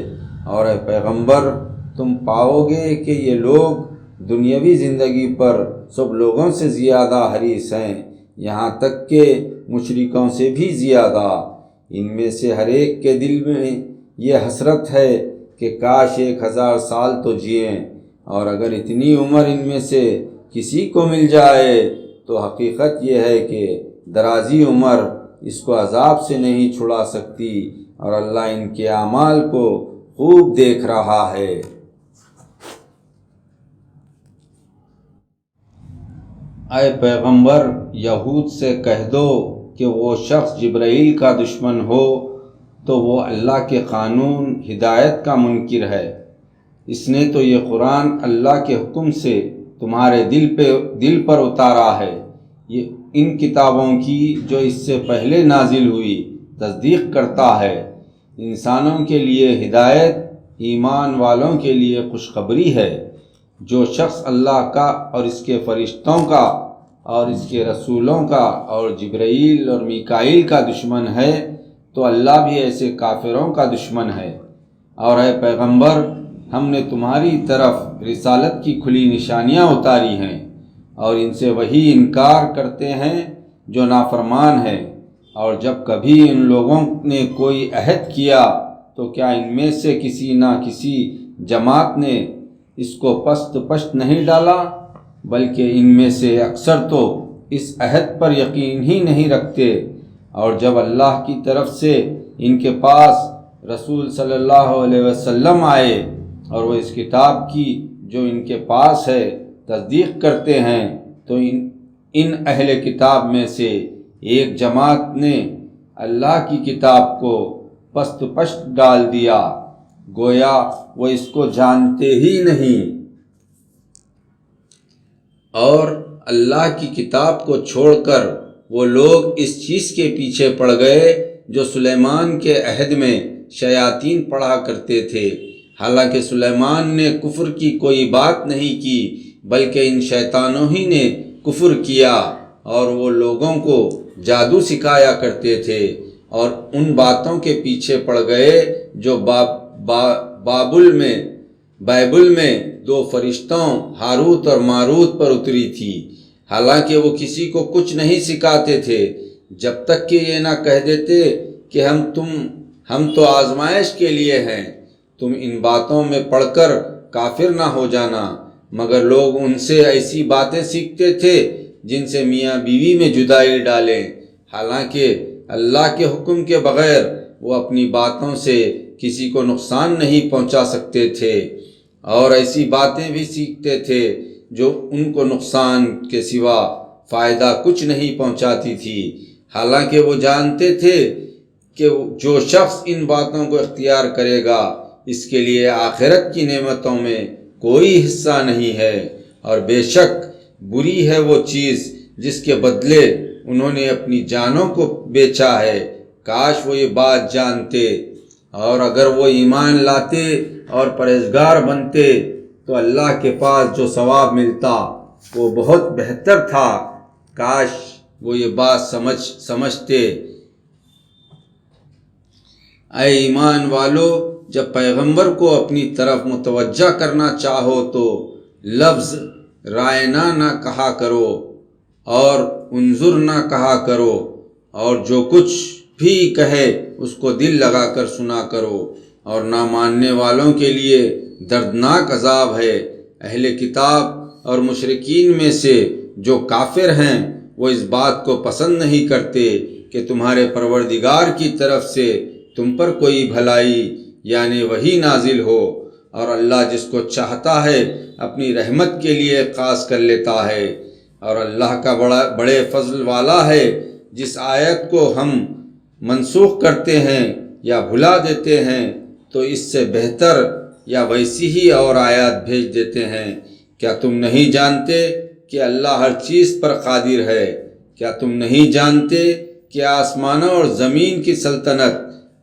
[SPEAKER 1] اور اے پیغمبر، تم پاؤ گے کہ یہ لوگ دنیاوی زندگی پر سب لوگوں سے زیادہ حریص ہیں، یہاں تک کہ مشرکوں سے بھی زیادہ۔ ان میں سے ہر ایک کے دل میں یہ حسرت ہے کہ کاش 1000 سال تو جئیں، اور اگر اتنی عمر ان میں سے کسی کو مل جائے تو حقیقت یہ ہے کہ درازی عمر اس کو عذاب سے نہیں چھڑا سکتی، اور اللہ ان کے اعمال کو خوب دیکھ رہا ہے۔ اے پیغمبر، یہود سے کہہ دو کہ وہ شخص جبرائیل کا دشمن ہو تو وہ اللہ کے قانون ہدایت کا منکر ہے۔ اس نے تو یہ قرآن اللہ کے حکم سے تمہارے دل پر اتارا ہے، یہ ان کتابوں کی جو اس سے پہلے نازل ہوئی تصدیق کرتا ہے۔ انسانوں کے لیے ہدایت، ایمان والوں کے لیے خوشخبری ہے۔ جو شخص اللہ کا اور اس کے فرشتوں کا اور اس کے رسولوں کا اور جبرائیل اور میکائیل کا دشمن ہے تو اللہ بھی ایسے کافروں کا دشمن ہے۔ اور اے پیغمبر، ہم نے تمہاری طرف رسالت کی کھلی نشانیاں اتاری ہیں، اور ان سے وہی انکار کرتے ہیں جو نافرمان ہیں۔ اور جب کبھی ان لوگوں نے کوئی عہد کیا تو کیا ان میں سے کسی نہ کسی جماعت نے اس کو پست پشت نہیں ڈالا، بلکہ ان میں سے اکثر تو اس عہد پر یقین ہی نہیں رکھتے۔ اور جب اللہ کی طرف سے ان کے پاس رسول صلی اللہ علیہ وسلم آئے اور وہ اس کتاب کی جو ان کے پاس ہے تصدیق کرتے ہیں، تو ان اہل کتاب میں سے ایک جماعت نے اللہ کی کتاب کو پست پشت ڈال دیا، گویا وہ اس کو جانتے ہی نہیں، اور اللہ کی کتاب کو چھوڑ کر وہ لوگ اس چیز کے پیچھے پڑ گئے جو سلیمان کے عہد میں شیاطین پڑھا کرتے تھے، حالانکہ سلیمان نے کفر کی کوئی بات نہیں کی بلکہ ان شیطانوں ہی نے کفر کیا، اور وہ لوگوں کو جادو سکھایا کرتے تھے اور ان باتوں کے پیچھے پڑ گئے جو بائبل میں 2 فرشتوں ہاروت اور ماروت پر اتری تھی، حالانکہ وہ کسی کو کچھ نہیں سکھاتے تھے جب تک کہ یہ نہ کہہ دیتے کہ ہم تو آزمائش کے لیے ہیں، تم ان باتوں میں پڑھ کر کافر نہ ہو جانا۔ مگر لوگ ان سے ایسی باتیں سیکھتے تھے جن سے میاں بیوی میں جدائی ڈالیں، حالانکہ اللہ کے حکم کے بغیر وہ اپنی باتوں سے کسی کو نقصان نہیں پہنچا سکتے تھے، اور ایسی باتیں بھی سیکھتے تھے جو ان کو نقصان کے سوا فائدہ کچھ نہیں پہنچاتی تھی، حالانکہ وہ جانتے تھے کہ جو شخص ان باتوں کو اختیار کرے گا اس کے لیے آخرت کی نعمتوں میں کوئی حصہ نہیں ہے، اور بے شک بری ہے وہ چیز جس کے بدلے انہوں نے اپنی جانوں کو بیچا ہے۔ کاش وہ یہ بات جانتے، اور اگر وہ ایمان لاتے اور پرہیزگار بنتے تو اللہ کے پاس جو ثواب ملتا وہ بہت بہتر تھا۔ کاش وہ یہ بات سمجھتے۔ اے ایمان والو، جب پیغمبر کو اپنی طرف متوجہ کرنا چاہو تو لفظ رائنا نہ کہا کرو اور انظر نہ کہا کرو، اور جو کچھ بھی کہے اس کو دل لگا کر سنا کرو، اور نہ ماننے والوں کے لیے دردناک عذاب ہے۔ اہل کتاب اور مشرکین میں سے جو کافر ہیں وہ اس بات کو پسند نہیں کرتے کہ تمہارے پروردگار کی طرف سے تم پر کوئی بھلائی یعنی وحی نازل ہو، اور اللہ جس کو چاہتا ہے اپنی رحمت کے لیے خاص کر لیتا ہے، اور اللہ کا بڑے فضل والا ہے۔ جس آیت کو ہم منسوخ کرتے ہیں یا بھلا دیتے ہیں تو اس سے بہتر یا ویسی ہی اور آیات بھیج دیتے ہیں۔ کیا تم نہیں جانتے کہ اللہ ہر چیز پر قادر ہے؟ کیا تم نہیں جانتے کہ آسمانوں اور زمین کی سلطنت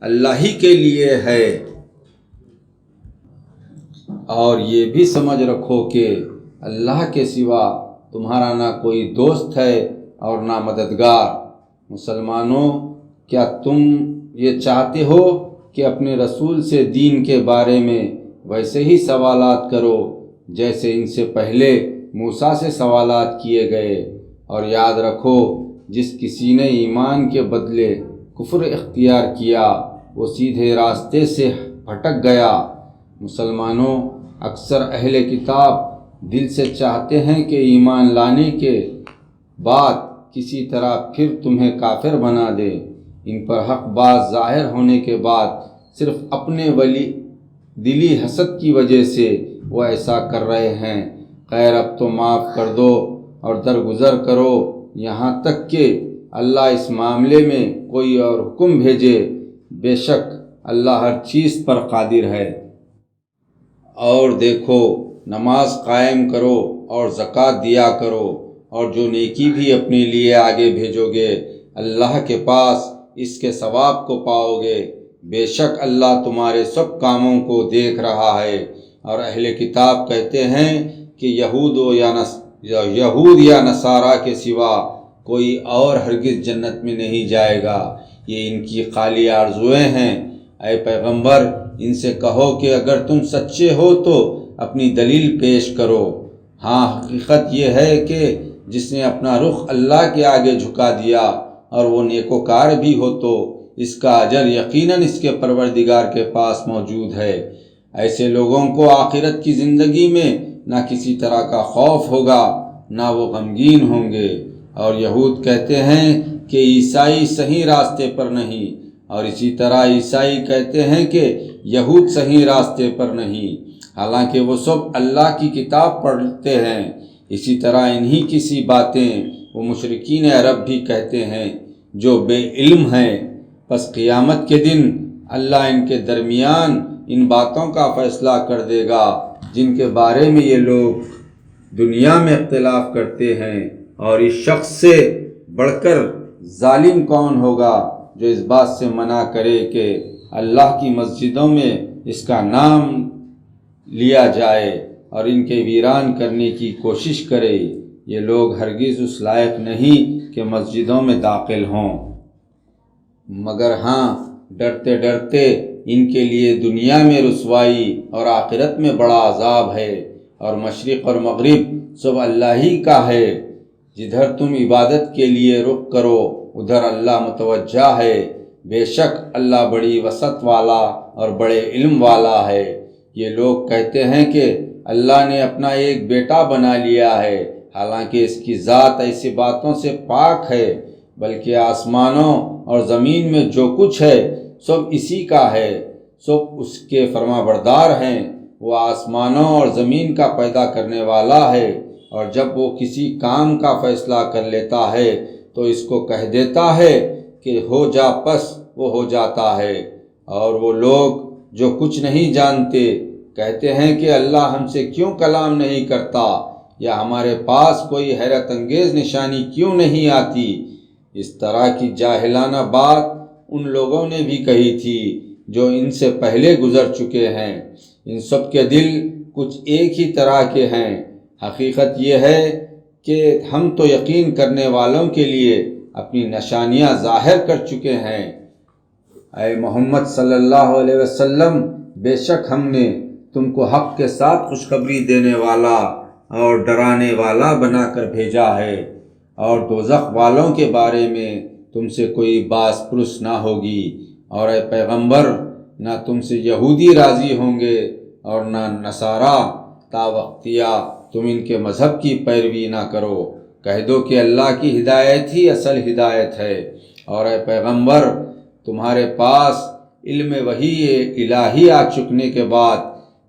[SPEAKER 1] اللہ ہی کے لیے ہے؟ اور یہ بھی سمجھ رکھو کہ اللہ کے سوا تمہارا نہ کوئی دوست ہے اور نہ مددگار۔ مسلمانوں، کیا تم یہ چاہتے ہو کہ اپنے رسول سے دین کے بارے میں ویسے ہی سوالات کرو جیسے ان سے پہلے موسیٰ سے سوالات کیے گئے؟ اور یاد رکھو، جس کسی نے ایمان کے بدلے کفر اختیار کیا وہ سیدھے راستے سے بھٹک گیا۔ مسلمانوں، اکثر اہل کتاب دل سے چاہتے ہیں کہ ایمان لانے کے بعد کسی طرح پھر تمہیں کافر بنا دے۔ ان پر حق بات ظاہر ہونے کے بعد صرف اپنے دلی حسد کی وجہ سے وہ ایسا کر رہے ہیں۔ خیر، اب تو معاف کر دو اور درگزر کرو یہاں تک کہ اللہ اس معاملے میں کوئی اور حکم بھیجے۔ بے شک اللہ ہر چیز پر قادر ہے۔ اور دیکھو، نماز قائم کرو اور زکوٰۃ دیا کرو، اور جو نیکی بھی اپنے لیے آگے بھیجو گے اللہ کے پاس اس کے ثواب کو پاؤ گے۔ بے شک اللہ تمہارے سب کاموں کو دیکھ رہا ہے۔ اور اہل کتاب کہتے ہیں کہ یہود یا نصارہ کے سوا کوئی اور ہرگز جنت میں نہیں جائے گا، یہ ان کی خالی آرزوئیں ہیں۔ اے پیغمبر، ان سے کہو کہ اگر تم سچے ہو تو اپنی دلیل پیش کرو۔ ہاں، حقیقت یہ ہے کہ جس نے اپنا رخ اللہ کے آگے جھکا دیا اور وہ نیکوکار بھی ہو تو اس کا اجر یقیناً اس کے پروردگار کے پاس موجود ہے۔ ایسے لوگوں کو آخرت کی زندگی میں نہ کسی طرح کا خوف ہوگا، نہ وہ غمگین ہوں گے۔ اور یہود کہتے ہیں کہ عیسائی صحیح راستے پر نہیں، اور اسی طرح عیسائی کہتے ہیں کہ یہود صحیح راستے پر نہیں، حالانکہ وہ سب اللہ کی کتاب پڑھتے ہیں۔ اسی طرح انہی کسی باتیں وہ مشرکین عرب بھی کہتے ہیں جو بے علم ہیں۔ پس قیامت کے دن اللہ ان کے درمیان ان باتوں کا فیصلہ کر دے گا جن کے بارے میں یہ لوگ دنیا میں اختلاف کرتے ہیں۔ اور اس شخص سے بڑھ کر ظالم کون ہوگا جو اس بات سے منع کرے کہ اللہ کی مسجدوں میں اس کا نام لیا جائے اور ان کے ویران کرنے کی کوشش کرے۔ یہ لوگ ہرگز اس لائق نہیں کہ مسجدوں میں داخل ہوں، مگر ہاں ڈرتے ڈرتے ان کے لیے دنیا میں رسوائی اور آخرت میں بڑا عذاب ہے۔ اور مشرق اور مغرب سب اللہ ہی کا ہے، جدھر تم عبادت کے لیے رخ کرو ادھر اللہ متوجہ ہے۔ بے شک اللہ بڑی وسعت والا اور بڑے علم والا ہے۔ یہ لوگ کہتے ہیں کہ اللہ نے اپنا ایک بیٹا بنا لیا ہے، حالانکہ اس کی ذات ایسی باتوں سے پاک ہے، بلکہ آسمانوں اور زمین میں جو کچھ ہے سب اسی کا ہے، سب اس کے فرما بردار ہیں۔ وہ آسمانوں اور زمین کا پیدا کرنے والا ہے، اور جب وہ کسی کام کا فیصلہ کر لیتا ہے تو اس کو کہہ دیتا ہے کہ ہو جا، پس وہ ہو جاتا ہے۔ اور وہ لوگ جو کچھ نہیں جانتے کہتے ہیں کہ اللہ ہم سے کیوں کلام نہیں کرتا، یا ہمارے پاس کوئی حیرت انگیز نشانی کیوں نہیں آتی۔ اس طرح کی جاہلانہ بات ان لوگوں نے بھی کہی تھی جو ان سے پہلے گزر چکے ہیں۔ ان سب کے دل کچھ ایک ہی طرح کے ہیں۔ حقیقت یہ ہے کہ ہم تو یقین کرنے والوں کے لیے اپنی نشانیاں ظاہر کر چکے ہیں۔ اے محمد صلی اللہ علیہ وسلم، بے شک ہم نے تم کو حق کے ساتھ خوشخبری دینے والا اور ڈرانے والا بنا کر بھیجا ہے، اور دوزخ والوں کے بارے میں تم سے کوئی باس پرس نہ ہوگی۔ اور اے پیغمبر، نہ تم سے یہودی راضی ہوں گے اور نہ نصارا، تا وقتیہ تم ان کے مذہب کی پیروی نہ کرو۔ کہہ دو کہ اللہ کی ہدایت ہی اصل ہدایت ہے، اور اے پیغمبر، تمہارے پاس علم وحی الہی آ چکنے کے بعد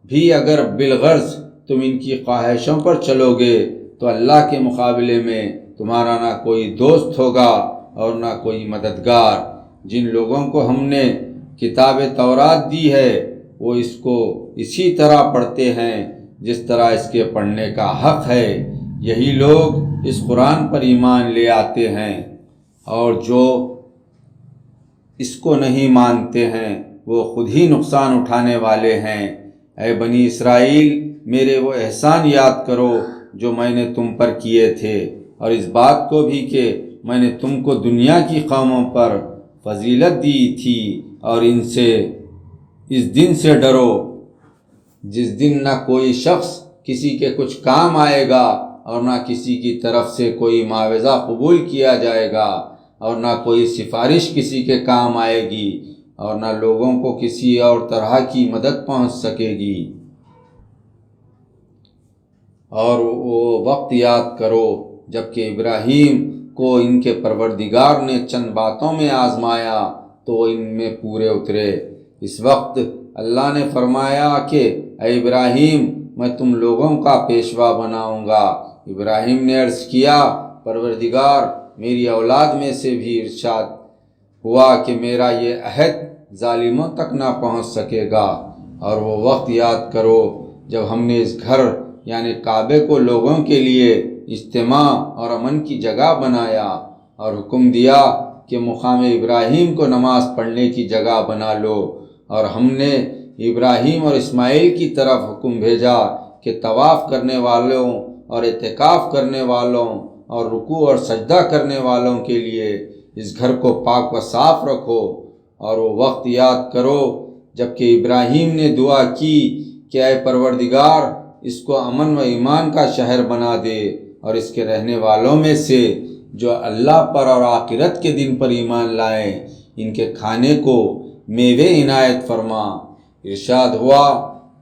[SPEAKER 1] بھی اگر بالغرض تم ان کی خواہشوں پر چلو گے تو اللہ کے مقابلے میں تمہارا نہ کوئی دوست ہوگا اور نہ کوئی مددگار۔ جن لوگوں کو ہم نے کتاب تورات دی ہے وہ اس کو اسی طرح پڑھتے ہیں جس طرح اس کے پڑھنے کا حق ہے۔ یہی لوگ اس قرآن پر ایمان لے آتے ہیں، اور جو اس کو نہیں مانتے ہیں وہ خود ہی نقصان اٹھانے والے ہیں۔ اے بنی اسرائیل، میرے وہ احسان یاد کرو جو میں نے تم پر کیے تھے، اور اس بات کو بھی کہ میں نے تم کو دنیا کی قوموں پر فضیلت دی تھی، اور اس دن سے ڈرو جس دن نہ کوئی شخص کسی کے کچھ کام آئے گا اور نہ کسی کی طرف سے کوئی معاوضہ قبول کیا جائے گا، اور نہ کوئی سفارش کسی کے کام آئے گی، اور نہ لوگوں کو کسی اور طرح کی مدد پہنچ سکے گی۔ اور وہ وقت یاد کرو جب کہ ابراہیم کو ان کے پروردگار نے چند باتوں میں آزمایا تو وہ ان میں پورے اترے۔ اس وقت اللہ نے فرمایا کہ اے ابراہیم، میں تم لوگوں کا پیشوا بناؤں گا۔ ابراہیم نے عرض کیا، پروردگار، میری اولاد میں سے بھی ارشاد ہوا کہ میرا یہ عہد ظالموں تک نہ پہنچ سکے گا۔ اور وہ وقت یاد کرو جب ہم نے اس گھر یعنی کعبے کو لوگوں کے لیے اجتماع اور امن کی جگہ بنایا، اور حکم دیا کہ مقام ابراہیم کو نماز پڑھنے کی جگہ بنا لو۔ اور ہم نے ابراہیم اور اسماعیل کی طرف حکم بھیجا کہ طواف کرنے والوں اور اعتکاف کرنے والوں اور رکوع اور سجدہ کرنے والوں کے لیے اس گھر کو پاک و صاف رکھو۔ اور وہ وقت یاد کرو جب کہ ابراہیم نے دعا کی کہ اے پروردگار، اس کو امن و ایمان کا شہر بنا دے، اور اس کے رہنے والوں میں سے جو اللہ پر اور آخرت کے دن پر ایمان لائیں ان کے کھانے کو میوے عنایت فرما۔ ارشاد ہوا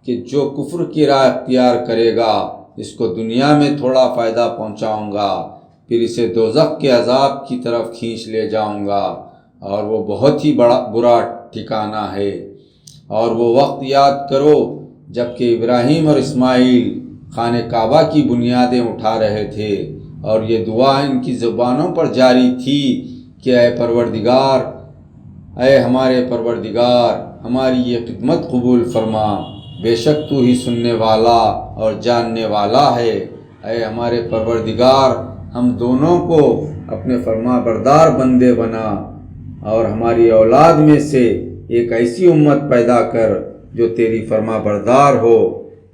[SPEAKER 1] کہ جو کفر کی راہ اختیار کرے گا اس کو دنیا میں تھوڑا فائدہ پہنچاؤں گا، پھر اسے دوزخ کے عذاب کی طرف کھینچ لے جاؤں گا، اور وہ بہت ہی برا ٹھکانہ ہے۔ اور وہ وقت یاد کرو جب کہ ابراہیم اور اسماعیل خانہ کعبہ کی بنیادیں اٹھا رہے تھے، اور یہ دعا ان کی زبانوں پر جاری تھی کہ اے پروردگار، اے ہمارے پروردگار، ہماری یہ خدمت قبول فرما، بے شک تو ہی سننے والا اور جاننے والا ہے۔ اے ہمارے پروردگار، ہم دونوں کو اپنے فرما بردار بندے بنا، اور ہماری اولاد میں سے ایک ایسی امت پیدا کر جو تیری فرما بردار ہو،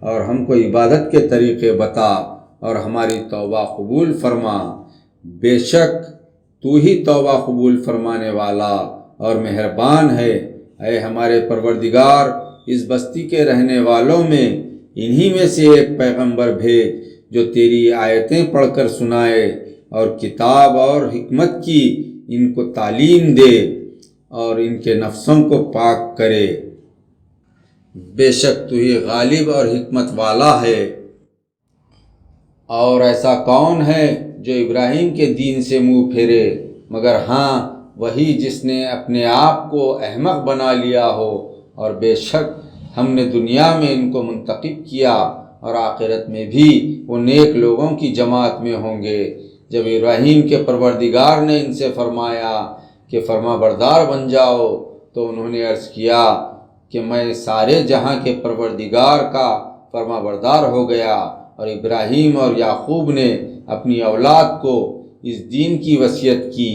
[SPEAKER 1] اور ہم کو عبادت کے طریقے بتا اور ہماری توبہ قبول فرما۔ بے شک تو ہی توبہ قبول فرمانے والا اور مہربان ہے۔ اے ہمارے پروردگار، اس بستی کے رہنے والوں میں انہی میں سے ایک پیغمبر بھیج جو تیری آیتیں پڑھ کر سنائے اور کتاب اور حکمت کی ان کو تعلیم دے اور ان کے نفسوں کو پاک کرے۔ بے شک تو ہی غالب اور حکمت والا ہے۔ اور ایسا کون ہے جو ابراہیم کے دین سے منہ پھیرے، مگر ہاں وہی جس نے اپنے آپ کو احمق بنا لیا ہو۔ اور بے شک ہم نے دنیا میں ان کو منتخب کیا اور آخرت میں بھی وہ نیک لوگوں کی جماعت میں ہوں گے۔ جب ابراہیم کے پروردگار نے ان سے فرمایا کہ فرما بردار بن جاؤ تو انہوں نے عرض کیا کہ میں سارے جہاں کے پروردگار کا فرما بردار ہو گیا۔ اور ابراہیم اور یعقوب نے اپنی اولاد کو اس دین کی وصیت کی۔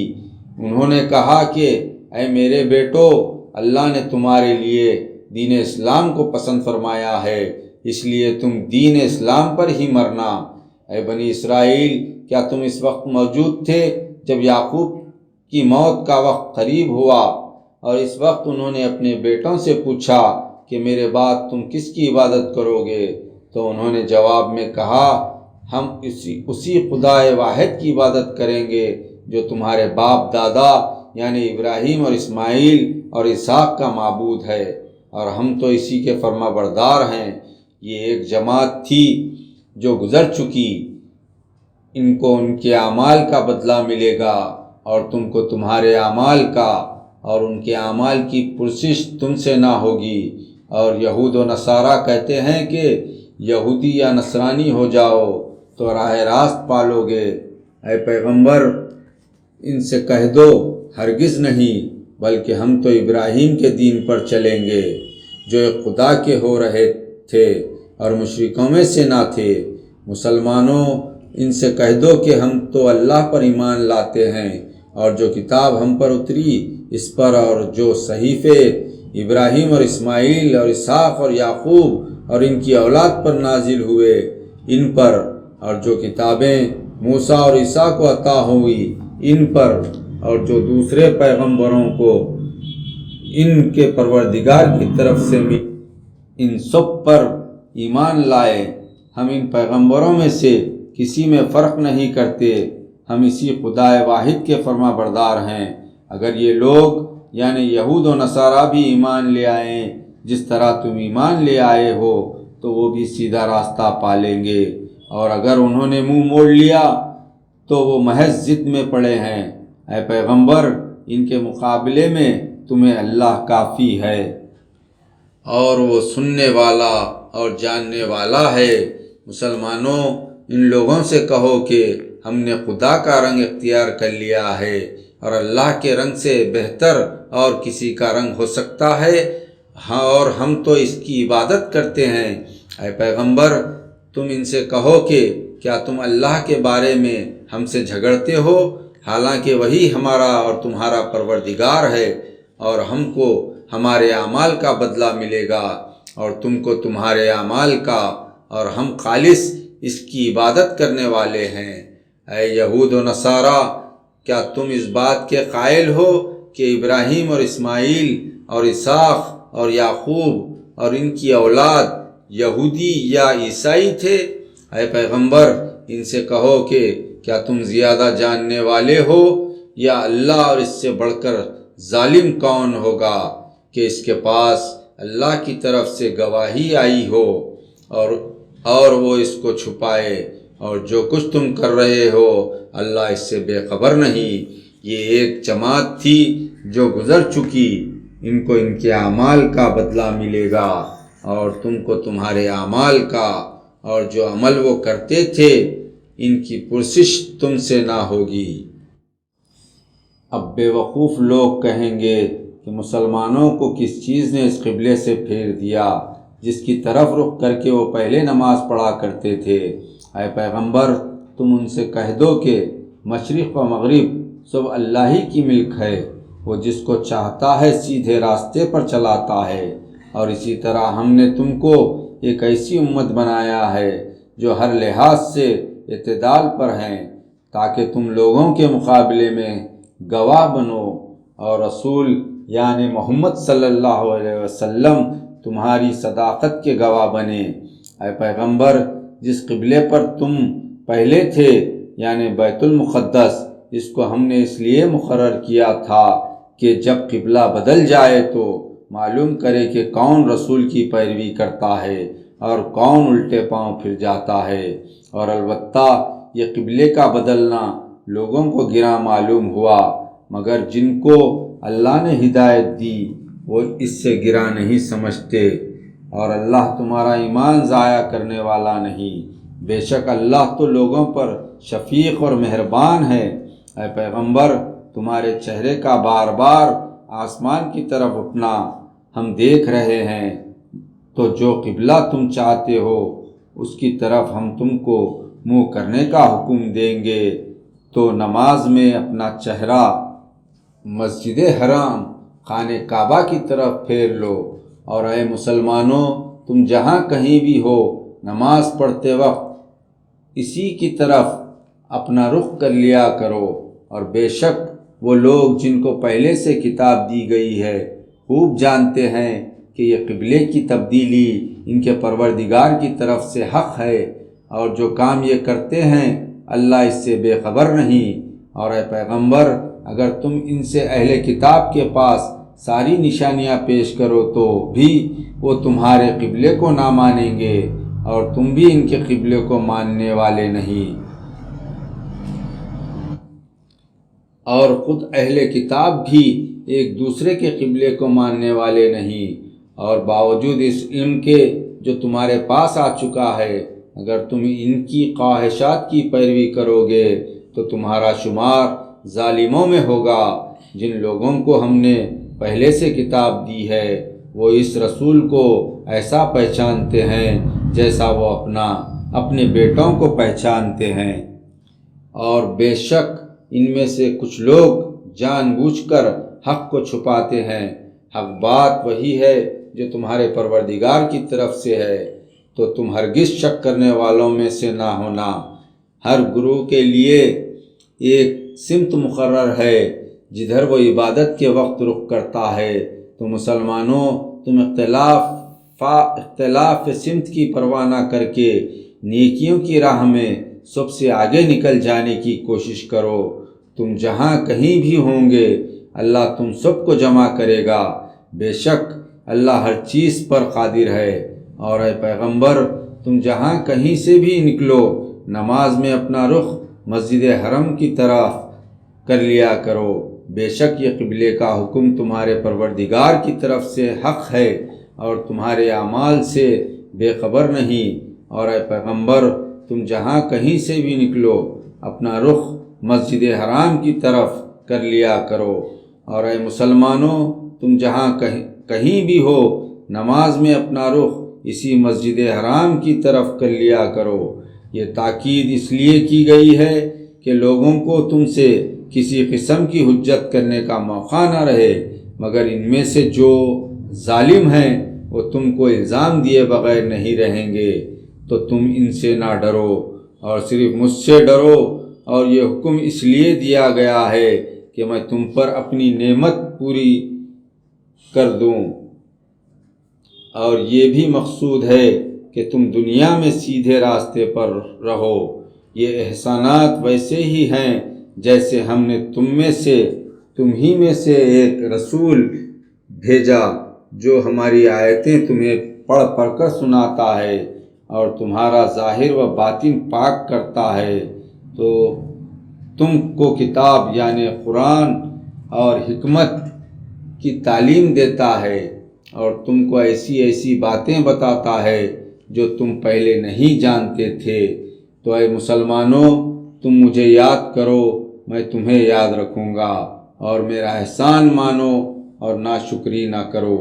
[SPEAKER 1] انہوں نے کہا کہ اے میرے بیٹو، اللہ نے تمہارے لیے دین اسلام کو پسند فرمایا ہے، اس لیے تم دین اسلام پر ہی مرنا۔ اے بنی اسرائیل، کیا تم اس وقت موجود تھے جب یعقوب کی موت کا وقت قریب ہوا اور اس وقت انہوں نے اپنے بیٹوں سے پوچھا کہ میرے بعد تم کس کی عبادت کرو گے؟ تو انہوں نے جواب میں کہا ہم اسی خدا واحد کی عبادت کریں گے جو تمہارے باپ دادا یعنی ابراہیم اور اسماعیل اور اسحاق کا معبود ہے، اور ہم تو اسی کے فرما بردار ہیں۔ یہ ایک جماعت تھی جو گزر چکی، ان کو ان کے اعمال کا بدلہ ملے گا اور تم کو تمہارے اعمال کا، اور ان کے اعمال کی پرسش تم سے نہ ہوگی۔ اور یہود و نصارہ کہتے ہیں کہ یہودی یا نصرانی ہو جاؤ تو راہ راست پالو گے۔ اے پیغمبر، ان سے کہہ دو ہرگز نہیں، بلکہ ہم تو ابراہیم کے دین پر چلیں گے جو ایک خدا کے ہو رہے تھے اور مشرکوں میں سے نہ تھے۔ مسلمانوں، ان سے کہہ دو کہ ہم تو اللہ پر ایمان لاتے ہیں اور جو کتاب ہم پر اتری اس پر، اور جو صحیفے ابراہیم اور اسماعیل اور اسحاق اور یعقوب اور ان کی اولاد پر نازل ہوئے ان پر، اور جو کتابیں موسیٰ اور عیسیٰ کو عطا ہوئی ان پر، اور جو دوسرے پیغمبروں کو ان کے پروردگار کی طرف سے ان سب پر ایمان لائے۔ ہم ان پیغمبروں میں سے کسی میں فرق نہیں کرتے، ہم اسی خدا واحد کے فرما بردار ہیں۔ اگر یہ لوگ یعنی یہود و نصارہ بھی ایمان لے آئیں جس طرح تم ایمان لے آئے ہو تو وہ بھی سیدھا راستہ پالیں گے، اور اگر انہوں نے منہ موڑ لیا تو وہ محض ضد میں پڑے ہیں۔ اے پیغمبر، ان کے مقابلے میں تمہیں اللہ کافی ہے اور وہ سننے والا اور جاننے والا ہے۔ مسلمانوں، ان لوگوں سے کہو کہ ہم نے خدا کا رنگ اختیار کر لیا ہے، اور اللہ کے رنگ سے بہتر اور کسی کا رنگ ہو سکتا ہے؟ ہاں، اور ہم تو اس کی عبادت کرتے ہیں۔ اے پیغمبر، تم ان سے کہو کہ کیا تم اللہ کے بارے میں ہم سے جھگڑتے ہو، حالانکہ وہی ہمارا اور تمہارا پروردگار ہے، اور ہم کو ہمارے اعمال کا بدلہ ملے گا اور تم کو تمہارے اعمال کا، اور ہم خالص اس کی عبادت کرنے والے ہیں۔ اے یہود و نصارہ، کیا تم اس بات کے قائل ہو کہ ابراہیم اور اسماعیل اور اسحاق اور یعقوب اور ان کی اولاد یہودی یا عیسائی تھے؟ اے پیغمبر، ان سے کہو کہ کیا تم زیادہ جاننے والے ہو، یا اللہ، اور اس سے بڑھ کر ظالم کون ہوگا کہ اس کے پاس اللہ کی طرف سے گواہی آئی ہو اور وہ اس کو چھپائے، اور جو کچھ تم کر رہے ہو اللہ اس سے بے خبر نہیں۔ یہ ایک جماعت تھی جو گزر چکی، ان کو ان کے اعمال کا بدلہ ملے گا اور تم کو تمہارے اعمال کا، اور جو عمل وہ کرتے تھے ان کی پرسش تم سے نہ ہوگی۔ اب بے وقوف لوگ کہیں گے کہ مسلمانوں کو کس چیز نے اس قبلے سے پھیر دیا جس کی طرف رخ کر کے وہ پہلے نماز پڑھا کرتے تھے؟ اے پیغمبر، تم ان سے کہہ دو کہ مشرق و مغرب سب اللہ ہی کی ملک ہے، وہ جس کو چاہتا ہے سیدھے راستے پر چلاتا ہے، اور اسی طرح ہم نے تم کو ایک ایسی امت بنایا ہے جو ہر لحاظ سے اعتدال پر ہیں، تاکہ تم لوگوں کے مقابلے میں گواہ بنو، اور رسول یعنی محمد صلی اللہ علیہ وسلم تمہاری صداقت کے گواہ بنے۔ اے پیغمبر، جس قبلے پر تم پہلے تھے یعنی بیت المقدس، اس کو ہم نے اس لیے مقرر کیا تھا کہ جب قبلہ بدل جائے تو معلوم کرے کہ کون رسول کی پیروی کرتا ہے اور کون الٹے پاؤں پھر جاتا ہے، اور البتہ یہ قبلے کا بدلنا لوگوں کو گراں معلوم ہوا، مگر جن کو اللہ نے ہدایت دی وہ اس سے گراں نہیں سمجھتے۔ اور اللہ تمہارا ایمان ضائع کرنے والا نہیں۔ بے شک اللہ تو لوگوں پر شفیق اور مہربان ہے۔ اے پیغمبر، تمہارے چہرے کا بار بار آسمان کی طرف اٹھنا ہم دیکھ رہے ہیں، تو جو قبلہ تم چاہتے ہو اس کی طرف ہم تم کو منہ کرنے کا حکم دیں گے، تو نماز میں اپنا چہرہ مسجد حرام خانہ کعبہ کی طرف پھیر لو۔ اور اے مسلمانوں، تم جہاں کہیں بھی ہو نماز پڑھتے وقت اسی کی طرف اپنا رخ کر لیا کرو۔ اور بے شک وہ لوگ جن کو پہلے سے کتاب دی گئی ہے خوب جانتے ہیں کہ یہ قبلے کی تبدیلی ان کے پروردگار کی طرف سے حق ہے، اور جو کام یہ کرتے ہیں اللہ اس سے بے خبر نہیں۔ اور اے پیغمبر، اگر تم ان سے اہل کتاب کے پاس ساری نشانیاں پیش کرو تو بھی وہ تمہارے قبلے کو نہ مانیں گے، اور تم بھی ان کے قبلے کو ماننے والے نہیں۔ اور خود اہل کتاب بھی ایک دوسرے کے قبلے کو ماننے والے نہیں، اور باوجود اس علم کے جو تمہارے پاس آ چکا ہے، اگر تم ان کی خواہشات کی پیروی کرو گے تو تمہارا شمار ظالموں میں ہوگا۔ جن لوگوں کو ہم نے پہلے سے کتاب دی ہے وہ اس رسول کو ایسا پہچانتے ہیں جیسا وہ اپنے بیٹوں کو پہچانتے ہیں، اور بے شک ان میں سے کچھ لوگ جان بوجھ کر حق کو چھپاتے ہیں۔ حق بات وہی ہے جو تمہارے پروردگار کی طرف سے ہے، تو تم ہرگز شک کرنے والوں میں سے نہ ہونا۔ ہر گروہ کے لیے ایک سمت مقرر ہے جدھر وہ عبادت کے وقت رخ کرتا ہے، تو مسلمانوں تم اختلاف سمت کی پرواہ نہ کر کے نیکیوں کی راہ میں سب سے آگے نکل جانے کی کوشش کرو۔ تم جہاں کہیں بھی ہوں گے اللہ تم سب کو جمع کرے گا، بے شک اللہ ہر چیز پر قادر ہے۔ اور اے پیغمبر، تم جہاں کہیں سے بھی نکلو نماز میں اپنا رخ مسجد حرم کی طرف کر لیا کرو، بے شک یہ قبلے کا حکم تمہارے پروردگار کی طرف سے حق ہے، اور تمہارے اعمال سے بے خبر نہیں۔ اور اے پیغمبر، تم جہاں کہیں سے بھی نکلو اپنا رخ مسجد حرام کی طرف کر لیا کرو۔ اور اے مسلمانوں، تم جہاں کہیں بھی ہو نماز میں اپنا رخ اسی مسجد حرام کی طرف کر لیا کرو۔ یہ تاکید اس لیے کی گئی ہے کہ لوگوں کو تم سے کسی قسم کی حجت کرنے کا موقع نہ رہے، مگر ان میں سے جو ظالم ہیں وہ تم کو الزام دیے بغیر نہیں رہیں گے، تو تم ان سے نہ ڈرو اور صرف مجھ سے ڈرو۔ اور یہ حکم اس لیے دیا گیا ہے کہ میں تم پر اپنی نعمت پوری کر دوں، اور یہ بھی مقصود ہے کہ تم دنیا میں سیدھے راستے پر رہو۔ یہ احسانات ویسے ہی ہیں جیسے ہم نے تم ہی میں سے ایک رسول بھیجا جو ہماری آیتیں تمہیں پڑھ کر سناتا ہے اور تمہارا ظاہر و باطن پاک کرتا ہے، تو تم کو کتاب یعنی قرآن اور حکمت کی تعلیم دیتا ہے، اور تم کو ایسی باتیں بتاتا ہے جو تم پہلے نہیں جانتے تھے۔ تو اے مسلمانوں، تم مجھے یاد کرو، میں تمہیں یاد رکھوں گا، اور میرا احسان مانو اور ناشکری نہ کرو۔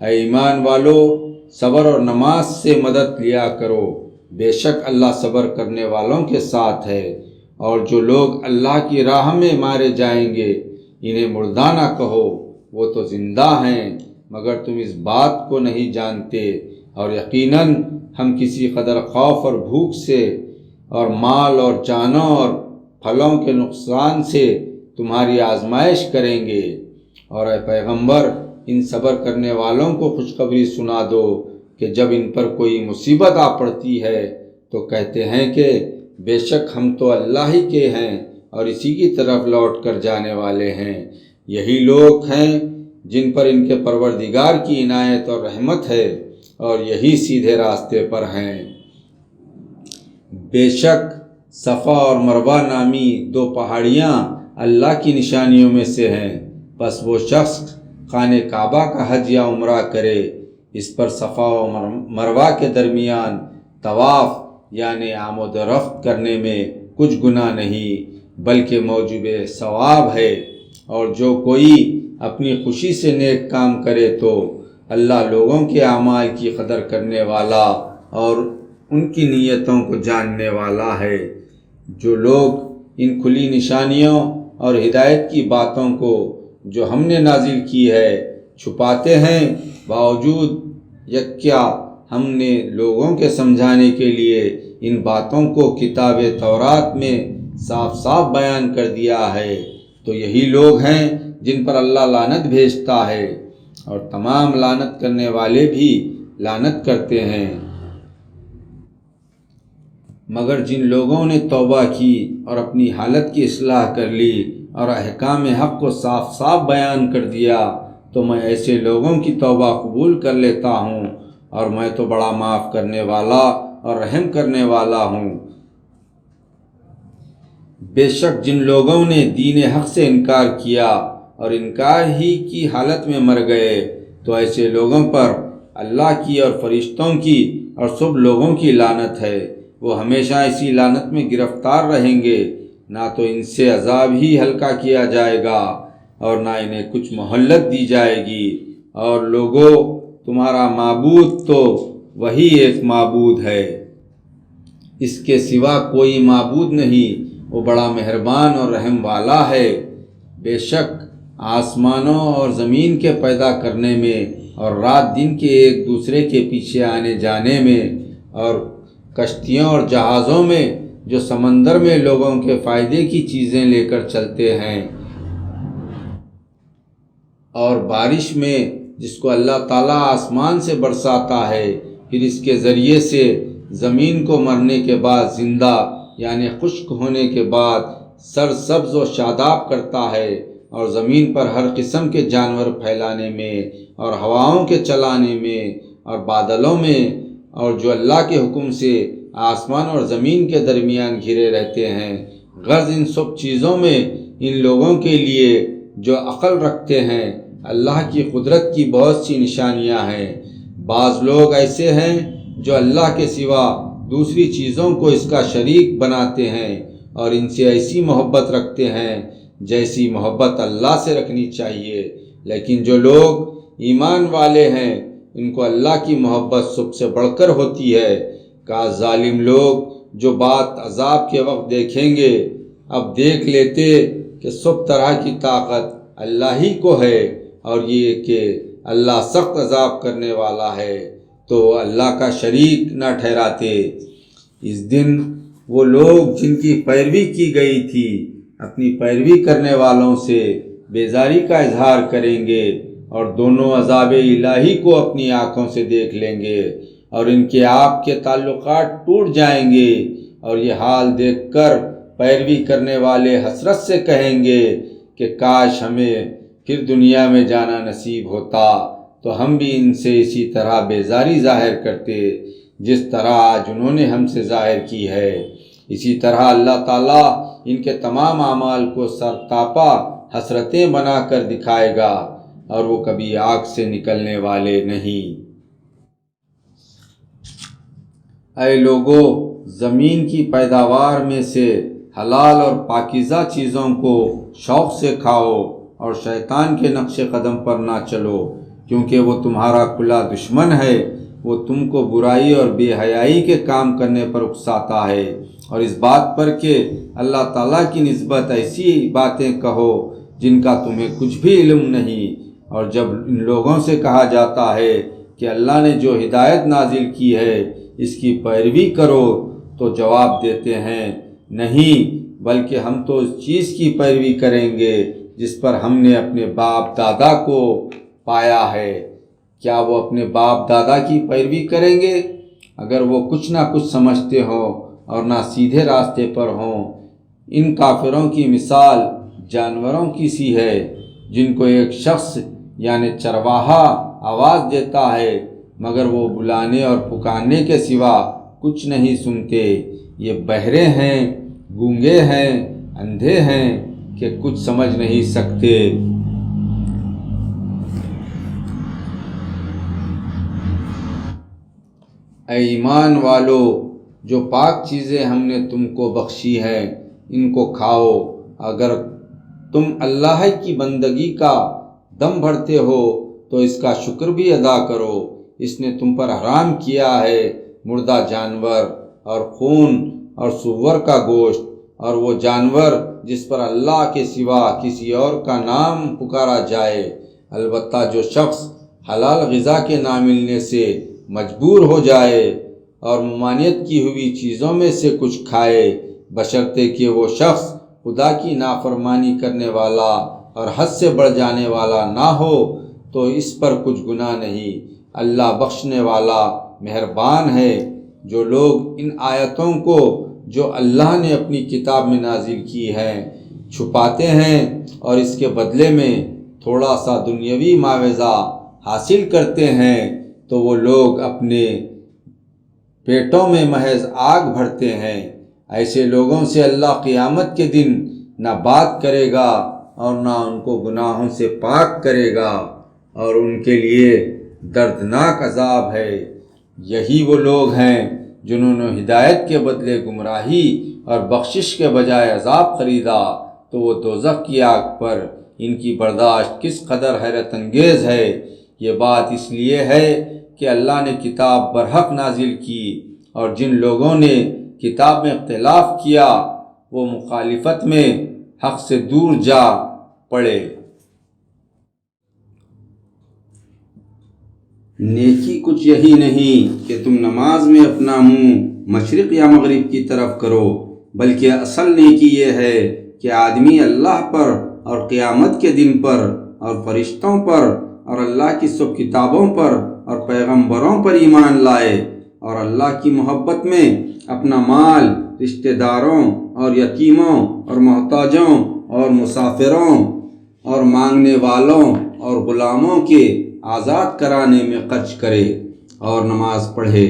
[SPEAKER 1] اے ایمان والو، صبر اور نماز سے مدد لیا کرو، بے شک اللہ صبر کرنے والوں کے ساتھ ہے۔ اور جو لوگ اللہ کی راہ میں مارے جائیں گے انہیں مردہ نہ کہو، وہ تو زندہ ہیں، مگر تم اس بات کو نہیں جانتے۔ اور یقیناً ہم کسی قدر خوف اور بھوک سے اور مال اور جانوں اور پھلوں کے نقصان سے تمہاری آزمائش کریں گے۔ اور اے پیغمبر، ان صبر کرنے والوں کو خوشخبری سنا دو کہ جب ان پر کوئی مصیبت آ پڑتی ہے تو کہتے ہیں کہ بے شک ہم تو اللہ ہی کے ہیں اور اسی کی طرف لوٹ کر جانے والے ہیں۔ یہی لوگ ہیں جن پر ان کے پروردگار کی عنایت اور رحمت ہے، اور یہی سیدھے راستے پر ہیں۔ بے شک صفا اور مروہ نامی دو پہاڑیاں اللہ کی نشانیوں میں سے ہیں، بس وہ شخص خانہ کعبہ کا حج یا عمرہ کرے اس پر صفا و مروہ کے درمیان طواف یعنی آمد و رفت کرنے میں کچھ گناہ نہیں بلکہ موجب ثواب ہے، اور جو کوئی اپنی خوشی سے نیک کام کرے تو اللہ لوگوں کے اعمال کی قدر کرنے والا اور ان کی نیتوں کو جاننے والا ہے۔ جو لوگ ان کھلی نشانیوں اور ہدایت کی باتوں کو جو ہم نے نازل کی ہے چھپاتے ہیں، باوجود یکیا ہم نے لوگوں کے سمجھانے کے لیے ان باتوں کو کتاب تورات میں صاف صاف بیان کر دیا ہے، تو یہی لوگ ہیں جن پر اللہ لعنت بھیجتا ہے، اور تمام لعنت کرنے والے بھی لعنت کرتے ہیں۔ مگر جن لوگوں نے توبہ کی اور اپنی حالت کی اصلاح کر لی اور احکام حق کو صاف صاف بیان کر دیا تو میں ایسے لوگوں کی توبہ قبول کر لیتا ہوں، اور میں تو بڑا معاف کرنے والا اور رحم کرنے والا ہوں۔ بے شک جن لوگوں نے دین حق سے انکار کیا اور انکار ہی کی حالت میں مر گئے تو ایسے لوگوں پر اللہ کی اور فرشتوں کی اور سب لوگوں کی لعنت ہے، وہ ہمیشہ اسی لعنت میں گرفتار رہیں گے، نہ تو ان سے عذاب ہی ہلکا کیا جائے گا اور نہ انہیں کچھ مہلت دی جائے گی۔ اور لوگوں، تمہارا معبود تو وہی ایک معبود ہے، اس کے سوا کوئی معبود نہیں، وہ بڑا مہربان اور رحم والا ہے۔ بے شک آسمانوں اور زمین کے پیدا کرنے میں اور رات دن کے ایک دوسرے کے پیچھے آنے جانے میں اور کشتیوں اور جہازوں میں جو سمندر میں لوگوں کے فائدے کی چیزیں لے کر چلتے ہیں، اور بارش میں جس کو اللہ تعالیٰ آسمان سے برساتا ہے، پھر اس کے ذریعے سے زمین کو مرنے کے بعد زندہ یعنی خشک ہونے کے بعد سرسبز و شاداب کرتا ہے، اور زمین پر ہر قسم کے جانور پھیلانے میں اور ہواؤں کے چلانے میں اور بادلوں میں، اور جو اللہ کے حکم سے آسمان اور زمین کے درمیان گھرے رہتے ہیں۔ غرض ان سب چیزوں میں ان لوگوں کے لیے جو عقل رکھتے ہیں اللہ کی قدرت کی بہت سی نشانیاں ہیں۔ بعض لوگ ایسے ہیں جو اللہ کے سوا دوسری چیزوں کو اس کا شریک بناتے ہیں اور ان سے ایسی محبت رکھتے ہیں جیسی محبت اللہ سے رکھنی چاہیے، لیکن جو لوگ ایمان والے ہیں ان کو اللہ کی محبت سب سے بڑھ کر ہوتی ہے۔ کاش ظالم لوگ جو بات عذاب کے وقت دیکھیں گے اب دیکھ لیتے کہ سب طرح کی طاقت اللہ ہی کو ہے، اور یہ کہ اللہ سخت عذاب کرنے والا ہے، تو اللہ کا شریک نہ ٹھہراتے۔ اس دن وہ لوگ جن کی پیروی کی گئی تھی اپنی پیروی کرنے والوں سے بیزاری کا اظہار کریں گے، اور دونوں عذاب الہی کو اپنی آنکھوں سے دیکھ لیں گے، اور ان کے آپ کے تعلقات ٹوٹ جائیں گے، اور یہ حال دیکھ کر پیروی کرنے والے حسرت سے کہیں گے کہ کاش ہمیں پھر دنیا میں جانا نصیب ہوتا تو ہم بھی ان سے اسی طرح بیزاری ظاہر کرتے جس طرح آج انہوں نے ہم سے ظاہر کی ہے۔ اسی طرح اللہ تعالیٰ ان کے تمام اعمال کو سرتاپا حسرتیں بنا کر دکھائے گا، اور وہ کبھی آگ سے نکلنے والے نہیں۔ اے لوگو، زمین کی پیداوار میں سے حلال اور پاکیزہ چیزوں کو شوق سے کھاؤ، اور شیطان کے نقش قدم پر نہ چلو، کیونکہ وہ تمہارا کھلا دشمن ہے۔ وہ تم کو برائی اور بے حیائی کے کام کرنے پر اکساتا ہے، اور اس بات پر کہ اللہ تعالیٰ کی نسبت ایسی باتیں کہو جن کا تمہیں کچھ بھی علم نہیں۔ اور جب ان لوگوں سے کہا جاتا ہے کہ اللہ نے جو ہدایت نازل کی ہے اس کی پیروی کرو تو جواب دیتے ہیں نہیں، بلکہ ہم تو اس چیز کی پیروی کریں گے جس پر ہم نے اپنے باپ دادا کو پایا ہے۔ کیا وہ اپنے باپ دادا کی پیروی کریں گے؟ اگر وہ کچھ نہ کچھ سمجھتے ہوں اور نہ سیدھے راستے پر ہوں۔ ان کافروں کی مثال جانوروں کی سی ہے جن کو ایک شخص یعنی چرواہا آواز دیتا ہے، مگر وہ بلانے اور پکارنے کے سوا کچھ نہیں سنتے۔ یہ بہرے ہیں، گونگے ہیں، اندھے ہیں کہ کچھ سمجھ نہیں سکتے۔ اے ایمان والو، جو پاک چیزیں ہم نے تم کو بخشی ہیں ان کو کھاؤ۔ اگر تم اللہ کی بندگی کا دم بھرتے ہو تو اس کا شکر بھی ادا کرو۔ اس نے تم پر حرام کیا ہے مردہ جانور اور خون اور سور کا گوشت اور وہ جانور جس پر اللہ کے سوا کسی اور کا نام پکارا جائے، البتہ جو شخص حلال غذا کے نہ ملنے سے مجبور ہو جائے اور ممانعت کی ہوئی چیزوں میں سے کچھ کھائے، بشرطے کہ وہ شخص خدا کی نافرمانی کرنے والا اور حد سے بڑھ جانے والا نہ ہو، تو اس پر کچھ گناہ نہیں۔ اللہ بخشنے والا مہربان ہے۔ جو لوگ ان آیتوں کو جو اللہ نے اپنی کتاب میں نازل کی ہیں چھپاتے ہیں اور اس کے بدلے میں تھوڑا سا دنیاوی معاوضہ حاصل کرتے ہیں، تو وہ لوگ اپنے پیٹوں میں محض آگ بھرتے ہیں۔ ایسے لوگوں سے اللہ قیامت کے دن نہ بات کرے گا اور نہ ان کو گناہوں سے پاک کرے گا، اور ان کے لیے دردناک عذاب ہے۔ یہی وہ لوگ ہیں جنہوں نے ہدایت کے بدلے گمراہی اور بخشش کے بجائے عذاب خریدا، تو وہ دوزخ کی آگ پر ان کی برداشت کس قدر حیرت انگیز ہے۔ یہ بات اس لیے ہے کہ اللہ نے کتاب برحق نازل کی، اور جن لوگوں نے کتاب میں اختلاف کیا وہ مخالفت میں حق سے دور جا پڑے۔ نیکی کچھ یہی نہیں کہ تم نماز میں اپنا منہ مشرق یا مغرب کی طرف کرو، بلکہ اصل نیکی یہ ہے کہ آدمی اللہ پر اور قیامت کے دن پر اور فرشتوں پر اور اللہ کی سب کتابوں پر اور پیغمبروں پر ایمان لائے، اور اللہ کی محبت میں اپنا مال رشتہ داروں اور یتیموں اور محتاجوں اور مسافروں اور مانگنے والوں اور غلاموں کے آزاد کرانے میں خرچ کرے، اور نماز پڑھے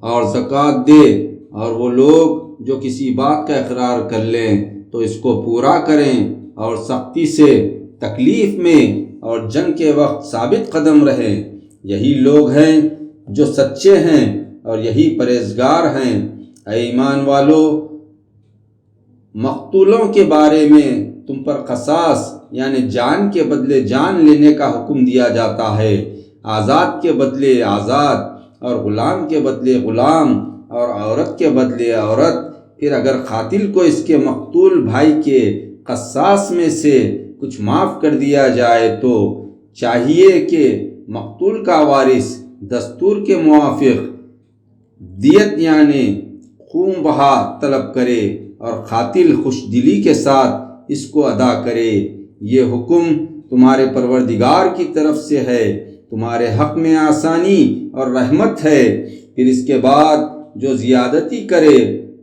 [SPEAKER 1] اور زکوٰۃ دے، اور وہ لوگ جو کسی بات کا اقرار کر لیں تو اس کو پورا کریں، اور سختی سے تکلیف میں اور جنگ کے وقت ثابت قدم رہیں۔ یہی لوگ ہیں جو سچے ہیں اور یہی پرہیزگار ہیں۔ اے ایمان والو، مقتولوں کے بارے میں تم پر قصاص یعنی جان کے بدلے جان لینے کا حکم دیا جاتا ہے، آزاد کے بدلے آزاد، اور غلام کے بدلے غلام، اور عورت کے بدلے عورت۔ پھر اگر قاتل کو اس کے مقتول بھائی کے قصاص میں سے کچھ معاف کر دیا جائے تو چاہیے کہ مقتول کا وارث دستور کے موافق دیت یعنی خون بہا طلب کرے اور قاتل خوش دلی کے ساتھ اس کو ادا کرے۔ یہ حکم تمہارے پروردگار کی طرف سے ہے، تمہارے حق میں آسانی اور رحمت ہے۔ پھر اس کے بعد جو زیادتی کرے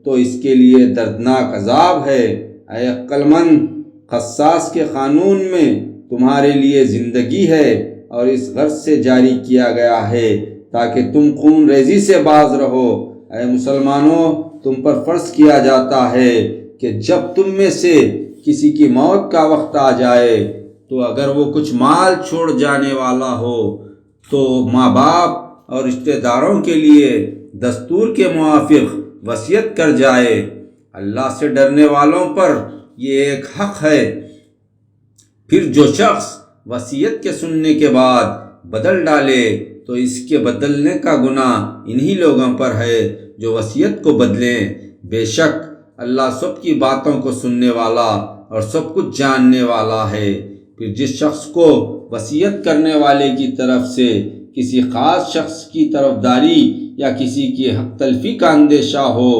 [SPEAKER 1] تو اس کے لیے دردناک عذاب ہے۔ اے عقل مند، قصاص کے قانون میں تمہارے لیے زندگی ہے، اور اس غرض سے جاری کیا گیا ہے تاکہ تم خون ریزی سے باز رہو۔ اے مسلمانوں، تم پر فرض کیا جاتا ہے کہ جب تم میں سے کسی کی موت کا وقت آ جائے تو اگر وہ کچھ مال چھوڑ جانے والا ہو تو ماں باپ اور رشتہ داروں کے لیے دستور کے موافق وصیت کر جائے۔ اللہ سے ڈرنے والوں پر یہ ایک حق ہے۔ پھر جو شخص وصیت کے سننے کے بعد بدل ڈالے تو اس کے بدلنے کا گناہ انہی لوگوں پر ہے جو وصیت کو بدلیں۔ بے شک اللہ سب کی باتوں کو سننے والا اور سب کچھ جاننے والا ہے۔ پھر جس شخص کو وصیت کرنے والے کی طرف سے کسی خاص شخص کی طرفداری یا کسی کی حق تلفی کا اندیشہ ہو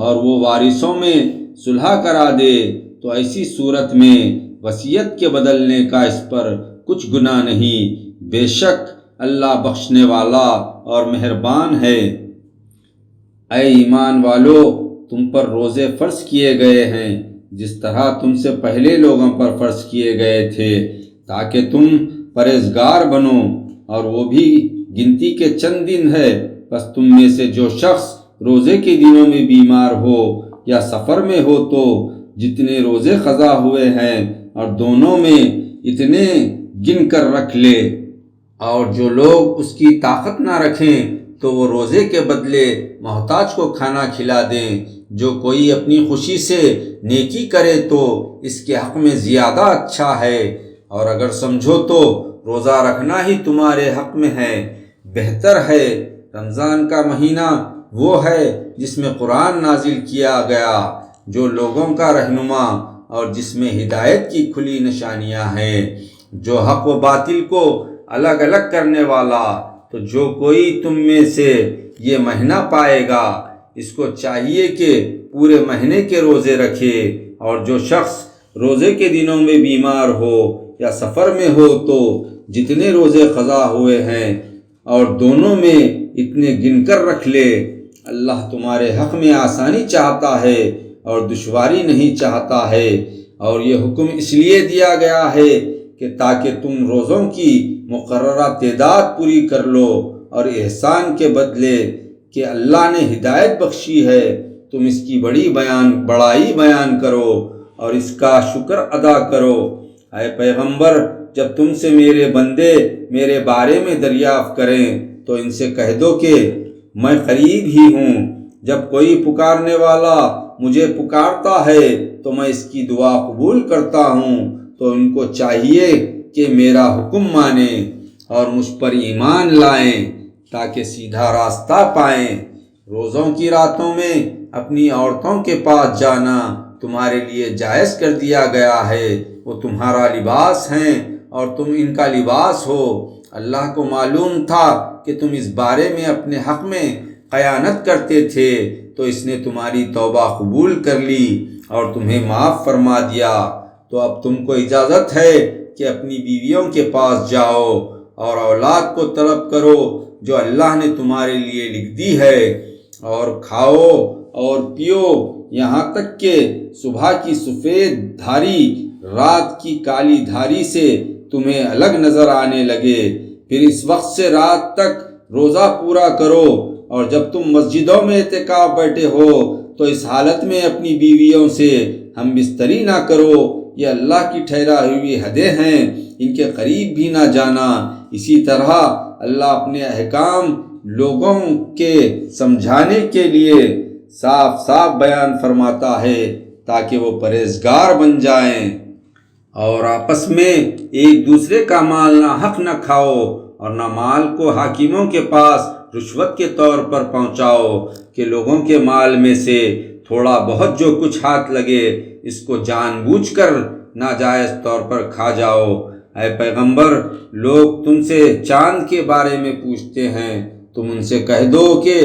[SPEAKER 1] اور وہ وارثوں میں صلح کرا دے تو ایسی صورت میں وصیت کے بدلنے کا اس پر کچھ گناہ نہیں۔ بے شک اللہ بخشنے والا اور مہربان ہے۔ اے ایمان والو، تم پر روزے فرض کیے گئے ہیں جس طرح تم سے پہلے لوگوں پر فرض کیے گئے تھے تاکہ تم پرہیزگار بنو، اور وہ بھی گنتی کے چند دن ہے۔ بس تم میں سے جو شخص روزے کے دنوں میں بیمار ہو یا سفر میں ہو تو جتنے روزے قضا ہوئے ہیں اور دونوں میں اتنے گن کر رکھ لے، اور جو لوگ اس کی طاقت نہ رکھیں تو وہ روزے کے بدلے محتاج کو کھانا کھلا دیں۔ جو کوئی اپنی خوشی سے نیکی کرے تو اس کے حق میں زیادہ اچھا ہے، اور اگر سمجھو تو روزہ رکھنا ہی تمہارے حق میں ہے، بہتر ہے۔ رمضان کا مہینہ وہ ہے جس میں قرآن نازل کیا گیا، جو لوگوں کا رہنما اور جس میں ہدایت کی کھلی نشانیاں ہیں، جو حق و باطل کو الگ الگ کرنے والا۔ تو جو کوئی تم میں سے یہ مہینہ پائے گا، اس کو چاہیے کہ پورے مہینے کے روزے رکھے، اور جو شخص روزے کے دنوں میں بیمار ہو یا سفر میں ہو تو جتنے روزے قضا ہوئے ہیں اور دونوں میں اتنے گن کر رکھ لے۔ اللہ تمہارے حق میں آسانی چاہتا ہے اور دشواری نہیں چاہتا ہے، اور یہ حکم اس لیے دیا گیا ہے کہ تاکہ تم روزوں کی مقررہ تعداد پوری کر لو، اور احسان کے بدلے کہ اللہ نے ہدایت بخشی ہے تم اس کی بڑائی بیان کرو اور اس کا شکر ادا کرو۔ اے پیغمبر، جب تم سے میرے بندے میرے بارے میں دریافت کریں تو ان سے کہہ دو کہ میں قریب ہی ہوں، جب کوئی پکارنے والا مجھے پکارتا ہے تو میں اس کی دعا قبول کرتا ہوں۔ تو ان کو چاہیے کہ میرا حکم مانیں اور مجھ پر ایمان لائیں تاکہ سیدھا راستہ پائیں۔ روزوں کی راتوں میں اپنی عورتوں کے پاس جانا تمہارے لیے جائز کر دیا گیا ہے، وہ تمہارا لباس ہیں اور تم ان کا لباس ہو۔ اللہ کو معلوم تھا کہ تم اس بارے میں اپنے حق میں خیانت کرتے تھے، تو اس نے تمہاری توبہ قبول کر لی اور تمہیں معاف فرما دیا۔ تو اب تم کو اجازت ہے کہ اپنی بیویوں کے پاس جاؤ اور اولاد کو طلب کرو جو اللہ نے تمہارے لیے لکھ دی ہے، اور کھاؤ اور پیو یہاں تک کہ صبح کی سفید دھاری رات کی کالی دھاری سے تمہیں الگ نظر آنے لگے، پھر اس وقت سے رات تک روزہ پورا کرو، اور جب تم مسجدوں میں اعتکاف بیٹھے ہو تو اس حالت میں اپنی بیویوں سے ہم بستری نہ کرو، یہ اللہ کی ٹھہرائی ہوئی حدیں ہیں، ان کے قریب بھی نہ جانا۔ اسی طرح اللہ اپنے احکام لوگوں کے سمجھانے کے لیے صاف صاف بیان فرماتا ہے تاکہ وہ پرہیزگار بن جائیں۔ اور آپس میں ایک دوسرے کا مال نہ حق نہ کھاؤ، اور نہ مال کو حاکموں کے پاس رشوت کے طور پر پہنچاؤ کہ لوگوں کے مال میں سے تھوڑا بہت جو کچھ ہاتھ لگے اس کو جان بوجھ کر ناجائز طور پر کھا جاؤ۔ اے پیغمبر، لوگ تم سے چاند کے بارے میں پوچھتے ہیں، تم ان سے کہہ دو کہ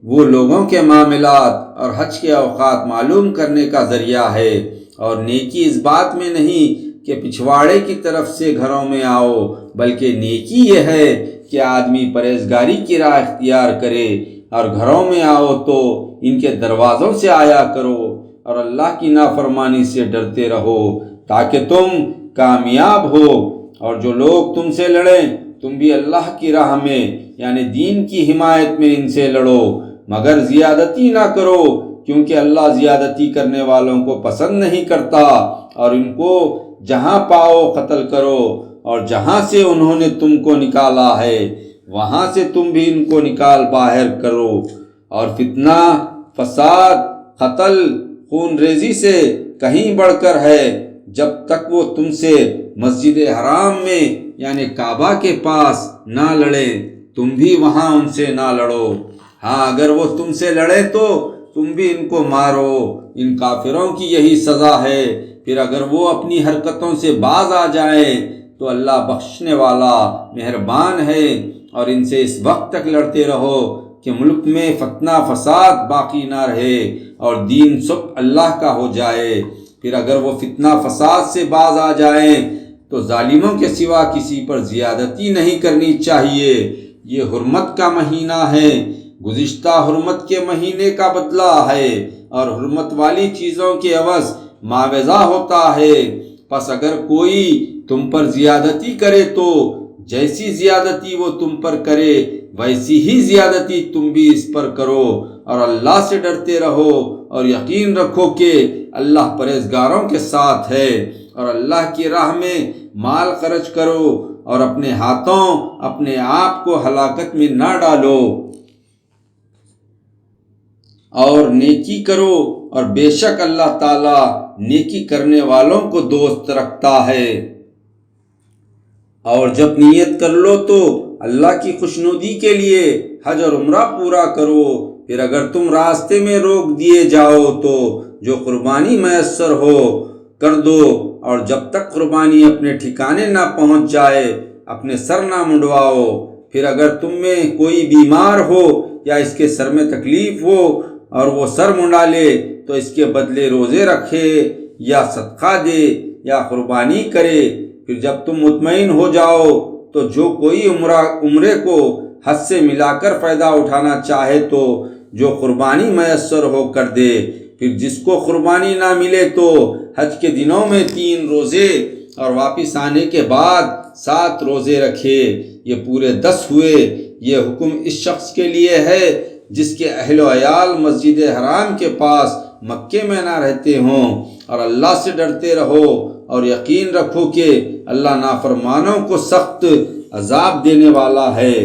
[SPEAKER 1] وہ لوگوں کے معاملات اور حج کے اوقات معلوم کرنے کا ذریعہ ہے، اور نیکی اس بات میں نہیں کہ پچھواڑے کی طرف سے گھروں میں آؤ، بلکہ نیکی یہ ہے کہ آدمی پرہیزگاری کی راہ اختیار کرے، اور گھروں میں آؤ تو ان کے دروازوں سے آیا کرو، اور اللہ کی نافرمانی سے ڈرتے رہو تاکہ تم کامیاب ہو۔ اور جو لوگ تم سے لڑیں تم بھی اللہ کی راہ میں یعنی دین کی حمایت میں ان سے لڑو، مگر زیادتی نہ کرو، کیونکہ اللہ زیادتی کرنے والوں کو پسند نہیں کرتا، اور ان کو جہاں پاؤ قتل کرو، اور جہاں سے انہوں نے تم کو نکالا ہے وہاں سے تم بھی ان کو نکال باہر کرو۔ اور فتنہ، فساد، قتل، خون ریزی سے کہیں بڑھ کر ہے جب تک وہ تم سے مسجد حرام میں یعنی کعبہ کے پاس نہ لڑے، تم بھی وہاں ان سے نہ لڑو۔ ہاں، اگر وہ تم سے لڑے تو تم بھی ان کو مارو، ان کافروں کی یہی سزا ہے۔ پھر اگر وہ اپنی حرکتوں سے باز آ جائیں تو اللہ بخشنے والا مہربان ہے، اور ان سے اس وقت تک لڑتے رہو کہ ملک میں فتنہ فساد باقی نہ رہے اور دین سب اللہ کا ہو جائے۔ پھر اگر وہ فتنہ فساد سے باز آ جائیں تو ظالموں کے سوا کسی پر زیادتی نہیں کرنی چاہیے۔ یہ حرمت کا مہینہ ہے، گزشتہ حرمت کے مہینے کا بدلہ ہے، اور حرمت والی چیزوں کے عوض معاوضہ ہوتا ہے۔ پس اگر کوئی تم پر زیادتی کرے تو جیسی زیادتی وہ تم پر کرے ویسی ہی زیادتی تم بھی اس پر کرو، اور اللہ سے ڈرتے رہو، اور یقین رکھو کہ اللہ پرہیزگاروں کے ساتھ ہے۔ اور اللہ کی راہ میں مال خرچ کرو، اور اپنے ہاتھوں اپنے آپ کو ہلاکت میں نہ ڈالو۔ اور نیکی کرو، اور بے شک اللہ تعالیٰ نیکی کرنے والوں کو دوست رکھتا ہے۔ اور جب نیت کر لو تو اللہ کی خوشنودی کے لیے حج اور عمرہ پورا کرو، پھر اگر تم راستے میں روک دیے جاؤ تو جو قربانی میسر ہو کر دو، اور جب تک قربانی اپنے ٹھکانے نہ پہنچ جائے اپنے سر نہ منڈواؤ۔ پھر اگر تم میں کوئی بیمار ہو یا اس کے سر میں تکلیف ہو اور وہ سر منڈا لے تو اس کے بدلے روزے رکھے یا صدقہ دے یا قربانی کرے۔ پھر جب تم مطمئن ہو جاؤ تو جو کوئی عمرے کو حج سے ملا کر فائدہ اٹھانا چاہے تو جو قربانی میسر ہو کر دے۔ پھر جس کو قربانی نہ ملے تو حج کے دنوں میں 3 روزے اور واپس آنے کے بعد 7 روزے رکھے، یہ پورے 10 ہوئے۔ یہ حکم اس شخص کے لیے ہے جس کے اہل و عیال مسجد حرام کے پاس مکے میں نہ رہتے ہوں۔ اور اللہ سے ڈرتے رہو اور یقین رکھو کہ اللہ نافرمانوں کو سخت عذاب دینے والا ہے۔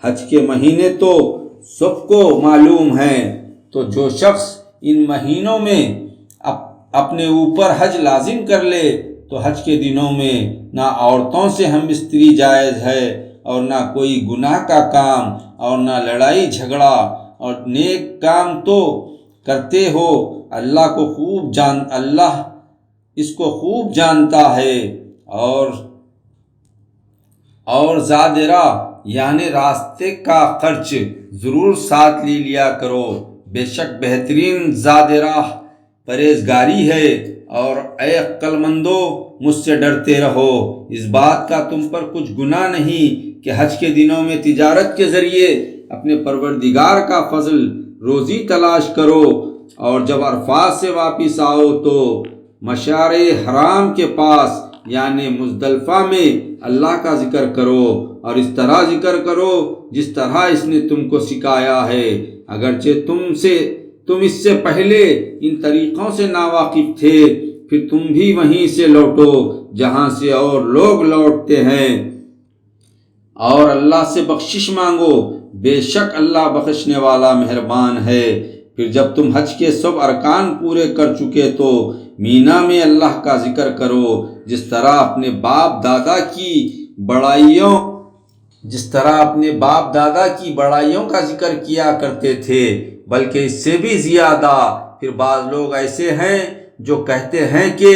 [SPEAKER 1] حج کے مہینے تو سب کو معلوم ہیں، تو جو شخص ان مہینوں میں اپنے اوپر حج لازم کر لے تو حج کے دنوں میں نہ عورتوں سے ہم بستری جائز ہے اور نہ کوئی گناہ کا کام اور نہ لڑائی جھگڑا، اور نیک کام تو کرتے ہو، اللہ اس کو خوب جانتا ہے۔ اور زادرہ یعنی راستے کا خرچ ضرور ساتھ لے لیا کرو، بے شک بہترین زادرہ پرہیزگاری ہے۔ اور اے عقل مندو، مجھ سے ڈرتے رہو، اس بات کا تم پر کچھ گناہ نہیں کہ حج کے دنوں میں تجارت کے ذریعے اپنے پروردگار کا فضل روزی تلاش کرو، اور جب عرفات سے واپس آؤ تو مشعر حرام کے پاس یعنی مزدلفہ میں اللہ کا ذکر کرو، اور اس طرح ذکر کرو جس طرح اس نے تم کو سکھایا ہے، اگرچہ تم اس سے پہلے ان طریقوں سے ناواقف تھے۔ پھر تم بھی وہیں سے لوٹو جہاں سے اور لوگ لوٹتے ہیں، اور اللہ سے بخشش مانگو، بے شک اللہ بخشنے والا مہربان ہے۔ پھر جب تم حج کے سب ارکان پورے کر چکے تو مینا میں اللہ کا ذکر کرو، جس طرح اپنے باپ دادا کی بڑائیوں کا ذکر کیا کرتے تھے، بلکہ اس سے بھی زیادہ۔ پھر بعض لوگ ایسے ہیں جو کہتے ہیں کہ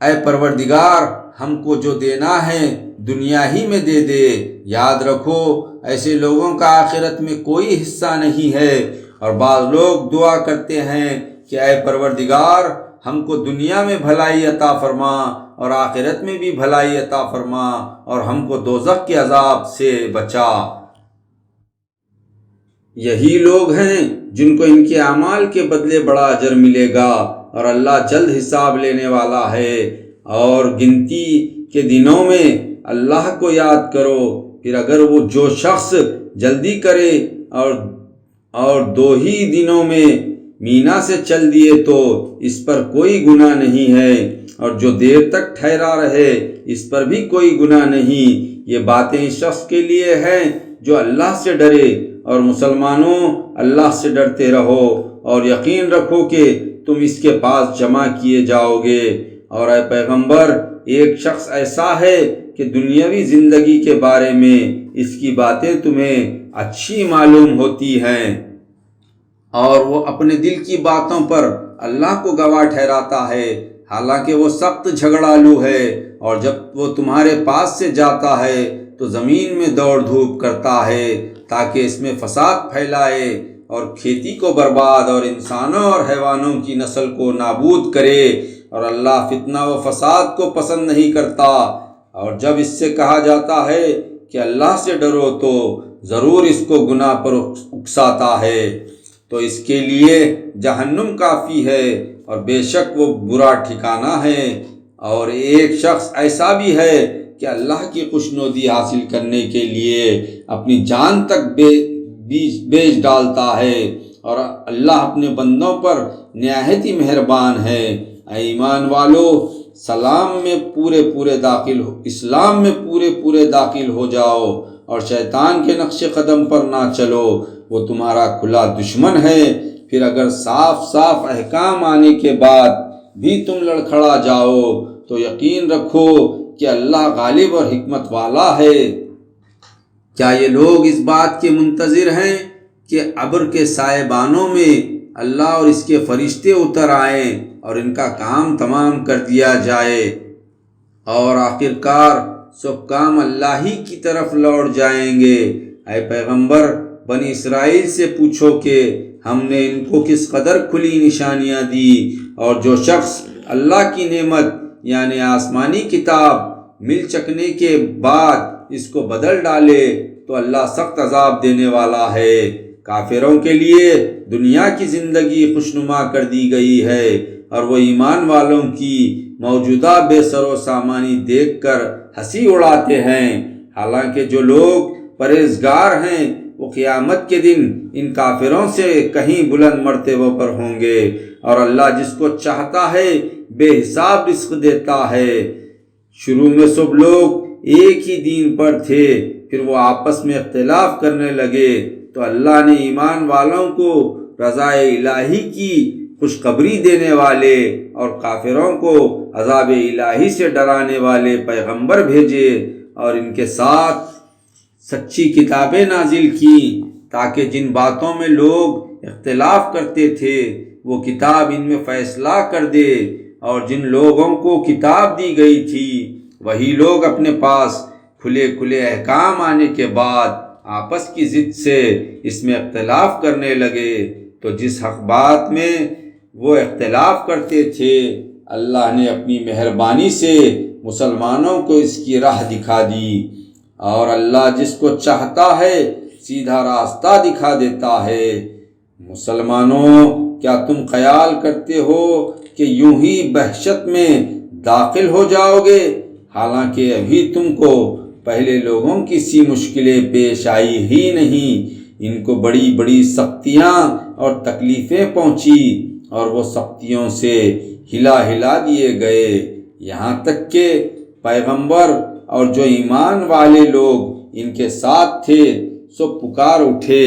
[SPEAKER 1] اے پروردگار، ہم کو جو دینا ہے دنیا ہی میں دے دے۔ یاد رکھو ایسے لوگوں کا آخرت میں کوئی حصہ نہیں ہے۔ اور بعض لوگ دعا کرتے ہیں کہ اے پروردگار، ہم کو دنیا میں بھلائی عطا فرما اور آخرت میں بھی بھلائی عطا فرما، اور ہم کو دوزخ کے عذاب سے بچا۔ یہی لوگ ہیں جن کو ان کے اعمال کے بدلے بڑا اجر ملے گا، اور اللہ جلد حساب لینے والا ہے۔ اور گنتی کے دنوں میں اللہ کو یاد کرو، پھر اگر وہ جو شخص جلدی کرے اور 2 ہی دنوں میں مینا سے چل دیے تو اس پر کوئی گناہ نہیں ہے، اور جو دیر تک ٹھہرا رہے اس پر بھی کوئی گناہ نہیں۔ یہ باتیں اس شخص کے لیے ہیں جو اللہ سے ڈرے، اور مسلمانوں اللہ سے ڈرتے رہو اور یقین رکھو کہ تم اس کے پاس جمع کیے جاؤ گے۔ اور اے پیغمبر، ایک شخص ایسا ہے کہ دنیاوی زندگی کے بارے میں اس کی باتیں تمہیں اچھی معلوم ہوتی ہیں، اور وہ اپنے دل کی باتوں پر اللہ کو گواہ ٹھہراتا ہے، حالانکہ وہ سخت جھگڑالو ہے۔ اور جب وہ تمہارے پاس سے جاتا ہے تو زمین میں دوڑ دھوپ کرتا ہے تاکہ اس میں فساد پھیلائے اور کھیتی کو برباد اور انسانوں اور حیوانوں کی نسل کو نابود کرے، اور اللہ فتنہ و فساد کو پسند نہیں کرتا۔ اور جب اس سے کہا جاتا ہے کہ اللہ سے ڈرو تو ضرور اس کو گناہ پر اکساتا ہے، تو اس کے لیے جہنم کافی ہے، اور بے شک وہ برا ٹھکانہ ہے۔ اور ایک شخص ایسا بھی ہے کہ اللہ کی خوشنودی حاصل کرنے کے لیے اپنی جان تک بیچ ڈالتا ہے، اور اللہ اپنے بندوں پر نہایت ہی مہربان ہے۔ اے ایمان والو، اسلام میں پورے پورے داخل ہو جاؤ اور شیطان کے نقش قدم پر نہ چلو، وہ تمہارا کھلا دشمن ہے۔ پھر اگر صاف صاف احکام آنے کے بعد بھی تم لڑکھڑا جاؤ تو یقین رکھو کہ اللہ غالب اور حکمت والا ہے۔ کیا یہ لوگ اس بات کے منتظر ہیں کہ ابر کے سائبانوں میں اللہ اور اس کے فرشتے اتر آئیں اور ان کا کام تمام کر دیا جائے اور آخرکار سب کام اللہ ہی کی طرف لوٹ جائیں گے؟ اے پیغمبر، بنی اسرائیل سے پوچھو کہ ہم نے ان کو کس قدر کھلی نشانیاں دی، اور جو شخص اللہ کی نعمت یعنی آسمانی کتاب مل چکنے کے بعد اس کو بدل ڈالے تو اللہ سخت عذاب دینے والا ہے۔ کافروں کے لیے دنیا کی زندگی خوشنما کر دی گئی ہے اور وہ ایمان والوں کی موجودہ بے سر و سامانی دیکھ کر ہنسی اڑاتے ہیں، حالانکہ جو لوگ پرہیزگار ہیں وہ قیامت کے دن ان کافروں سے کہیں بلند مرتبہ پر ہوں گے، اور اللہ جس کو چاہتا ہے بے حساب رزق دیتا ہے۔ شروع میں سب لوگ ایک ہی دین پر تھے، پھر وہ آپس میں اختلاف کرنے لگے تو اللہ نے ایمان والوں کو رضا الہی کی خوشخبری دینے والے اور کافروں کو عذاب الہی سے ڈرانے والے پیغمبر بھیجے اور ان کے ساتھ سچی کتابیں نازل کی تاکہ جن باتوں میں لوگ اختلاف کرتے تھے وہ کتاب ان میں فیصلہ کر دے، اور جن لوگوں کو کتاب دی گئی تھی وہی لوگ اپنے پاس کھلے کھلے احکام آنے کے بعد آپس کی ضد سے اس میں اختلاف کرنے لگے، تو جس حق بات میں وہ اختلاف کرتے تھے اللہ نے اپنی مہربانی سے مسلمانوں کو اس کی راہ دکھا دی، اور اللہ جس کو چاہتا ہے سیدھا راستہ دکھا دیتا ہے۔ مسلمانوں، کیا تم خیال کرتے ہو کہ یوں ہی بحشت میں داخل ہو جاؤ گے، حالانکہ ابھی تم کو پہلے لوگوں کی سی مشکلیں پیش آئی ہی نہیں؟ ان کو بڑی بڑی سختیاں اور تکلیفیں پہنچی اور وہ سختیوں سے ہلا دیے گئے، یہاں تک کہ پیغمبر اور جو ایمان والے لوگ ان کے ساتھ تھے سب پکار اٹھے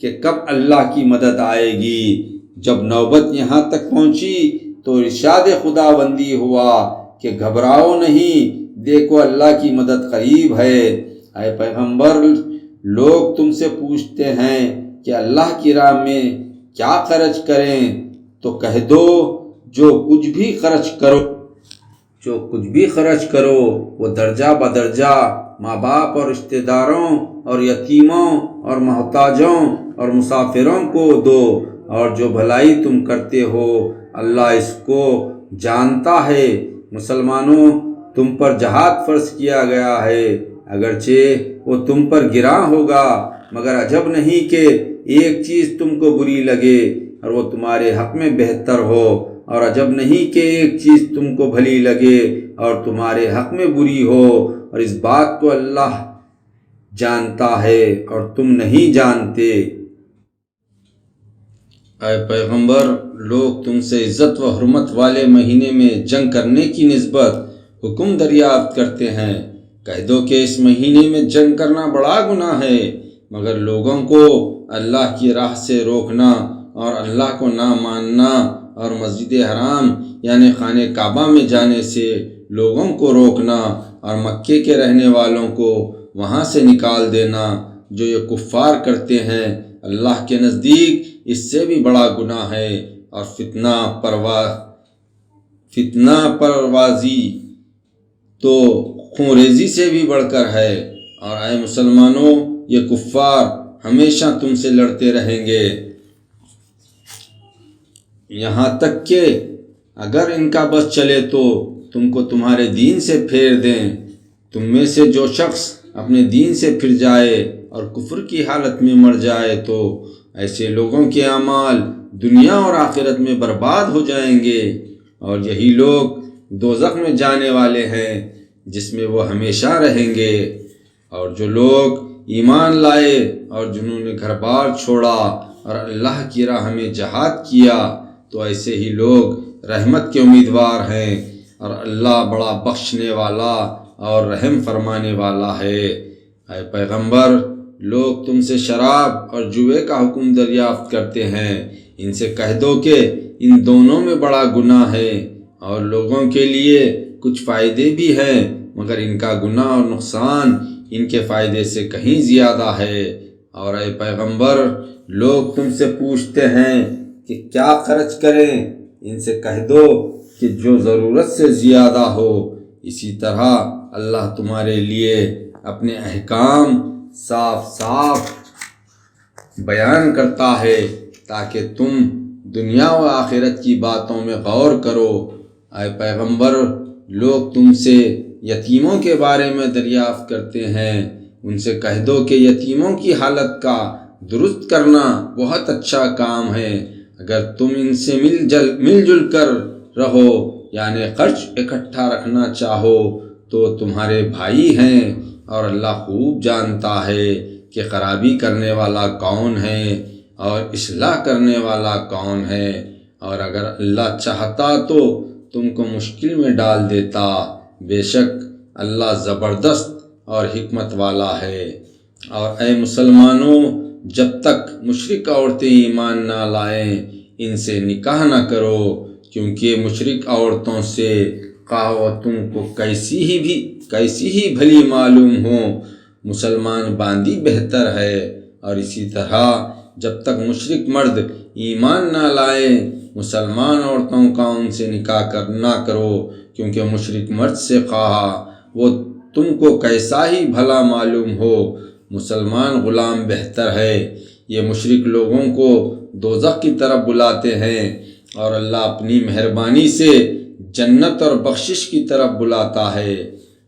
[SPEAKER 1] کہ کب اللہ کی مدد آئے گی۔ جب نوبت یہاں تک پہنچی تو ارشاد خداوندی ہوا کہ گھبراؤ نہیں، دیکھو اللہ کی مدد قریب ہے۔ اے پیغمبر، لوگ تم سے پوچھتے ہیں کہ اللہ کی راہ میں کیا خرچ کریں، تو کہہ دو جو کچھ بھی خرچ کرو وہ درجہ بدرجہ ماں باپ اور رشتہ داروں اور یتیموں اور محتاجوں اور مسافروں کو دو، اور جو بھلائی تم کرتے ہو اللہ اس کو جانتا ہے۔ مسلمانوں، تم پر جہاد فرض کیا گیا ہے، اگرچہ وہ تم پر گراں ہوگا، مگر عجب نہیں کہ ایک چیز تم کو بری لگے اور وہ تمہارے حق میں بہتر ہو، اور عجب نہیں کہ ایک چیز تم کو بھلی لگے اور تمہارے حق میں بری ہو، اور اس بات کو اللہ جانتا ہے اور تم نہیں جانتے۔ اے پیغمبر، لوگ تم سے عزت و حرمت والے مہینے میں جنگ کرنے کی نسبت حکم دریافت کرتے ہیں، کہہ دو کہ اس مہینے میں جنگ کرنا بڑا گناہ ہے، مگر لوگوں کو اللہ کی راہ سے روکنا اور اللہ کو نہ ماننا اور مسجد حرام یعنی خانہ کعبہ میں جانے سے لوگوں کو روکنا اور مکے کے رہنے والوں کو وہاں سے نکال دینا، جو یہ کفار کرتے ہیں اللہ کے نزدیک اس سے بھی بڑا گناہ ہے، اور فتنہ پروازی تو خونریزی سے بھی بڑھ کر ہے۔ اور اے مسلمانوں، یہ کفار ہمیشہ تم سے لڑتے رہیں گے، یہاں تک کہ اگر ان کا بس چلے تو تم کو تمہارے دین سے پھیر دیں۔ تم میں سے جو شخص اپنے دین سے پھر جائے اور کفر کی حالت میں مر جائے تو ایسے لوگوں کے اعمال دنیا اور آخرت میں برباد ہو جائیں گے، اور یہی لوگ دوزخ میں جانے والے ہیں جس میں وہ ہمیشہ رہیں گے۔ اور جو لوگ ایمان لائے اور جنہوں نے گھر بار چھوڑا اور اللہ کی راہ میں جہاد کیا تو ایسے ہی لوگ رحمت کے امیدوار ہیں، اور اللہ بڑا بخشنے والا اور رحم فرمانے والا ہے۔ اے پیغمبر، لوگ تم سے شراب اور جوئے کا حکم دریافت کرتے ہیں، ان سے کہہ دو کہ ان دونوں میں بڑا گناہ ہے، اور لوگوں کے لیے کچھ فائدے بھی ہیں، مگر ان کا گناہ اور نقصان ان کے فائدے سے کہیں زیادہ ہے۔ اور اے پیغمبر، لوگ تم سے پوچھتے ہیں کہ کیا خرچ کریں، ان سے کہہ دو کہ جو ضرورت سے زیادہ ہو۔ اسی طرح اللہ تمہارے لیے اپنے احکام صاف صاف بیان کرتا ہے تاکہ تم دنیا و آخرت کی باتوں میں غور کرو۔ اے پیغمبر، لوگ تم سے یتیموں کے بارے میں دریافت کرتے ہیں، ان سے کہہ دو کہ یتیموں کی حالت کا درست کرنا بہت اچھا کام ہے۔ اگر تم ان سے مل جل کر رہو، یعنی خرچ اکٹھا رکھنا چاہو، تو تمہارے بھائی ہیں، اور اللہ خوب جانتا ہے کہ خرابی کرنے والا کون ہے اور اصلاح کرنے والا کون ہے۔ اور اگر اللہ چاہتا تو تم کو مشکل میں ڈال دیتا، بے شک اللہ زبردست اور حکمت والا ہے۔ اور اے مسلمانوں، جب تک مشرک عورتیں ایمان نہ لائیں، ان سے نکاح نہ کرو، کیونکہ مشرک عورتوں سے خواہ وہ تم کو کیسی ہی بھلی معلوم ہو، مسلمان باندی بہتر ہے۔ اور اسی طرح جب تک مشرک مرد ایمان نہ لائیں، مسلمان عورتوں کا ان سے نکاح نہ کرو، کیونکہ مشرک مرد سے خواہ وہ تم کو کیسا ہی بھلا معلوم ہو، مسلمان غلام بہتر ہے۔ یہ مشرک لوگوں کو دوزخ کی طرف بلاتے ہیں، اور اللہ اپنی مہربانی سے جنت اور بخشش کی طرف بلاتا ہے،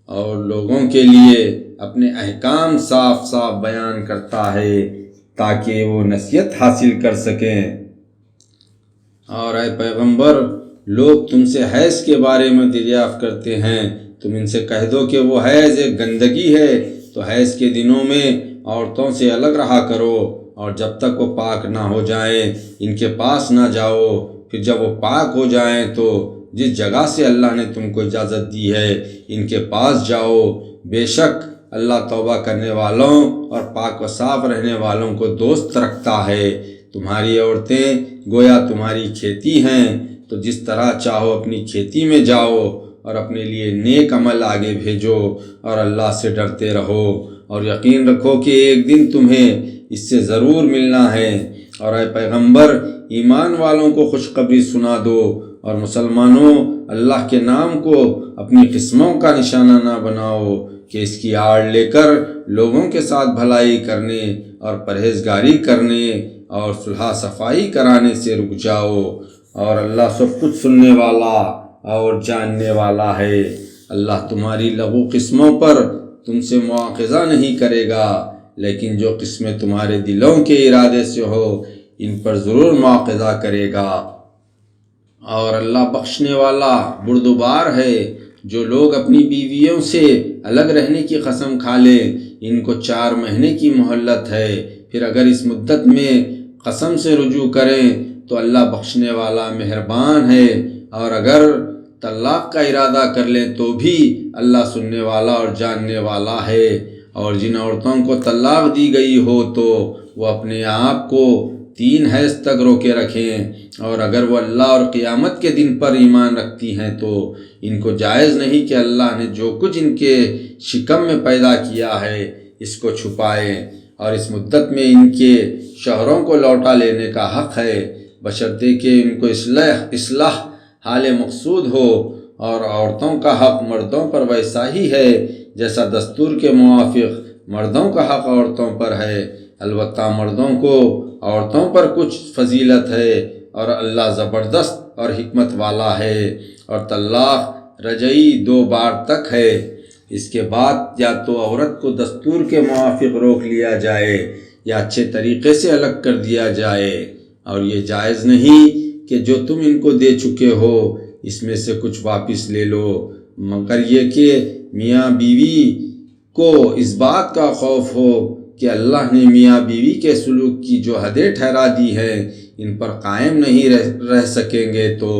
[SPEAKER 1] اور لوگوں کے لیے اپنے احکام صاف صاف بیان کرتا ہے تاکہ وہ نصیحت حاصل کر سکیں۔ اور اے پیغمبر، لوگ تم سے حیض کے بارے میں دریافت کرتے ہیں، تم ان سے کہہ دو کہ وہ حیض ایک گندگی ہے، تو حیض کے دنوں میں عورتوں سے الگ رہا کرو، اور جب تک وہ پاک نہ ہو جائیں ان کے پاس نہ جاؤ، پھر جب وہ پاک ہو جائیں تو جس جگہ سے اللہ نے تم کو اجازت دی ہے ان کے پاس جاؤ، بے شک اللہ توبہ کرنے والوں اور پاک و صاف رہنے والوں کو دوست رکھتا ہے۔ تمہاری عورتیں گویا تمہاری کھیتی ہیں، تو جس طرح چاہو اپنی کھیتی میں جاؤ، اور اپنے لیے نیک عمل آگے بھیجو، اور اللہ سے ڈرتے رہو، اور یقین رکھو کہ ایک دن تمہیں اس سے ضرور ملنا ہے۔ اور اے پیغمبر، ایمان والوں کو خوشخبری سنا دو، اور مسلمانوں، اللہ کے نام کو اپنی قسموں کا نشانہ نہ بناؤ کہ اس کی آڑ لے کر لوگوں کے ساتھ بھلائی کرنے اور پرہیزگاری کرنے اور صلح صفائی کرانے سے رک جاؤ، اور اللہ سب کچھ سننے والا اور جاننے والا ہے۔ اللہ تمہاری لغو قسموں پر تم سے مواخذہ نہیں کرے گا، لیکن جو قسمیں تمہارے دلوں کے ارادے سے ہو ان پر ضرور مواخذہ کرے گا۔ اور اللہ بخشنے والا بردبار ہے۔ جو لوگ اپنی بیویوں سے الگ رہنے کی قسم کھا لیں، ان کو 4 مہینے کی مہلت ہے، پھر اگر اس مدت میں قسم سے رجوع کریں تو اللہ بخشنے والا مہربان ہے، اور اگر طلاق کا ارادہ کر لیں تو بھی اللہ سننے والا اور جاننے والا ہے۔ اور جن عورتوں کو طلاق دی گئی ہو تو وہ اپنے آپ کو 3 حیض تک روکے رکھیں، اور اگر وہ اللہ اور قیامت کے دن پر ایمان رکھتی ہیں تو ان کو جائز نہیں کہ اللہ نے جو کچھ ان کے شکم میں پیدا کیا ہے اس کو چھپائیں، اور اس مدت میں ان کے شوہروں کو لوٹا لینے کا حق ہے، بشرطے کہ ان کو اصلاح حال مقصود ہو۔ اور عورتوں کا حق مردوں پر ویسا ہی ہے جیسا دستور کے موافق مردوں کا حق عورتوں پر ہے، البتہ مردوں کو عورتوں پر کچھ فضیلت ہے، اور اللہ زبردست اور حکمت والا ہے۔ اور طلاق رجعی 2 بار تک ہے، اس کے بعد یا تو عورت کو دستور کے موافق روک لیا جائے یا اچھے طریقے سے الگ کر دیا جائے، اور یہ جائز نہیں کہ جو تم ان کو دے چکے ہو اس میں سے کچھ واپس لے لو، مگر یہ کہ میاں بیوی کو اس بات کا خوف ہو کہ اللہ نے میاں بیوی کے سلوک کی جو حدیں ٹھہرا دی ہیں ان پر قائم نہیں رہ سکیں گے، تو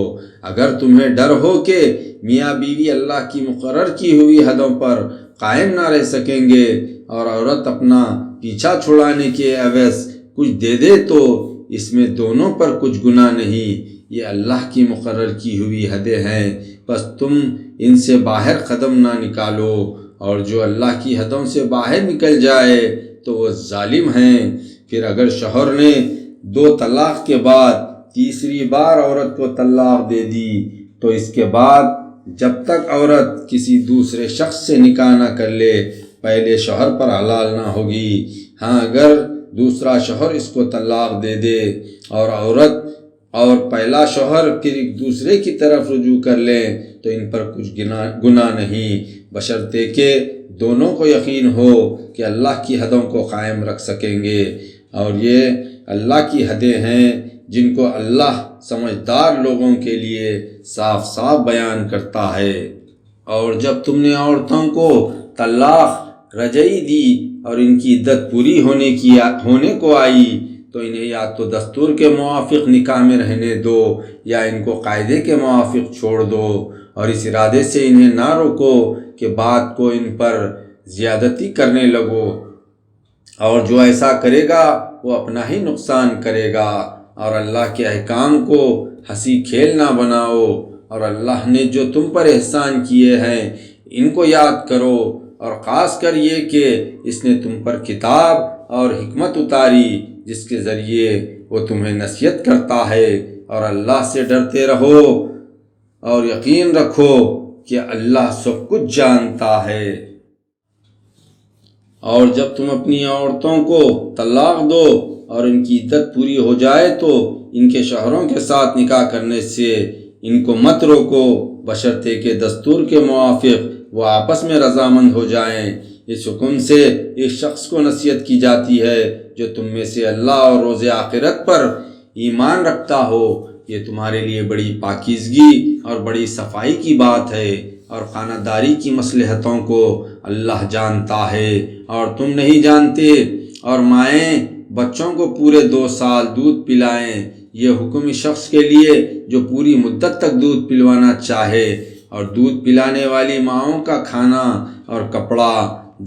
[SPEAKER 1] اگر تمہیں ڈر ہو کہ میاں بیوی اللہ کی مقرر کی ہوئی حدوں پر قائم نہ رہ سکیں گے اور عورت اپنا پیچھا چھڑانے کے عوض کچھ دے دے تو اس میں دونوں پر کچھ گناہ نہیں، یہ اللہ کی مقرر کی ہوئی حدیں ہیں، بس تم ان سے باہر قدم نہ نکالو، اور جو اللہ کی حدوں سے باہر نکل جائے تو وہ ظالم ہیں۔ پھر اگر شوہر نے 2 طلاق کے بعد تیسری بار عورت کو طلاق دے دی تو اس کے بعد جب تک عورت کسی دوسرے شخص سے نکاح نہ کر لے پہلے شوہر پر حلال نہ ہوگی۔ ہاں اگر دوسرا شوہر اس کو طلاق دے دے اور عورت اور پہلا شوہر پھر ایک دوسرے کی طرف رجوع کر لیں تو ان پر کچھ گناہ نہیں، بشرطے کہ دونوں کو یقین ہو کہ اللہ کی حدوں کو قائم رکھ سکیں گے، اور یہ اللہ کی حدیں ہیں جن کو اللہ سمجھدار لوگوں کے لیے صاف صاف بیان کرتا ہے۔ اور جب تم نے عورتوں کو طلاق رجعی دی اور ان کی عدت پوری ہونے کو آئی تو انہیں یا تو دستور کے موافق نکاح میں رہنے دو یا ان کو قاعدے کے موافق چھوڑ دو، اور اس ارادے سے انہیں نہ روکو کہ بات کو ان پر زیادتی کرنے لگو، اور جو ایسا کرے گا وہ اپنا ہی نقصان کرے گا، اور اللہ کے احکام کو ہنسی کھیل نہ بناؤ، اور اللہ نے جو تم پر احسان کیے ہیں ان کو یاد کرو، اور خاص کر یہ کہ اس نے تم پر کتاب اور حکمت اتاری جس کے ذریعے وہ تمہیں نصیحت کرتا ہے، اور اللہ سے ڈرتے رہو اور یقین رکھو کہ اللہ سب کچھ جانتا ہے۔ اور جب تم اپنی عورتوں کو طلاق دو اور ان کی عدت پوری ہو جائے تو ان کے شوہروں کے ساتھ نکاح کرنے سے ان کو مت روکو، بشرطے کہ دستور کے موافق وہ آپس میں رضامند ہو جائیں۔ اس حکم سے اس شخص کو نصیحت کی جاتی ہے جو تم میں سے اللہ اور روز آخرت پر ایمان رکھتا ہو، یہ تمہارے لیے بڑی پاکیزگی اور بڑی صفائی کی بات ہے، اور خانہ داری کی مصلحتوں کو اللہ جانتا ہے اور تم نہیں جانتے۔ اور مائیں بچوں کو پورے 2 سال دودھ پلائیں، یہ حکم اس شخص کے لیے جو پوری مدت تک دودھ پلوانا چاہے، اور دودھ پلانے والی ماؤں کا کھانا اور کپڑا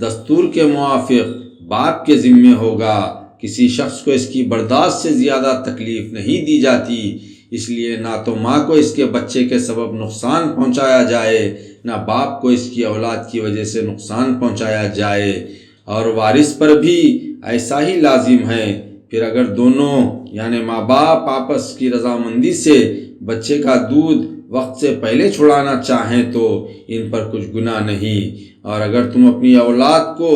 [SPEAKER 1] دستور کے موافق باپ کے ذمے ہوگا۔ کسی شخص کو اس کی برداشت سے زیادہ تکلیف نہیں دی جاتی، اس لیے نہ تو ماں کو اس کے بچے کے سبب نقصان پہنچایا جائے نہ باپ کو اس کی اولاد کی وجہ سے نقصان پہنچایا جائے، اور وارث پر بھی ایسا ہی لازم ہے۔ پھر اگر دونوں یعنی ماں باپ آپس کی رضامندی سے بچے کا دودھ وقت سے پہلے چھڑانا چاہیں تو ان پر کچھ گناہ نہیں، اور اگر تم اپنی اولاد کو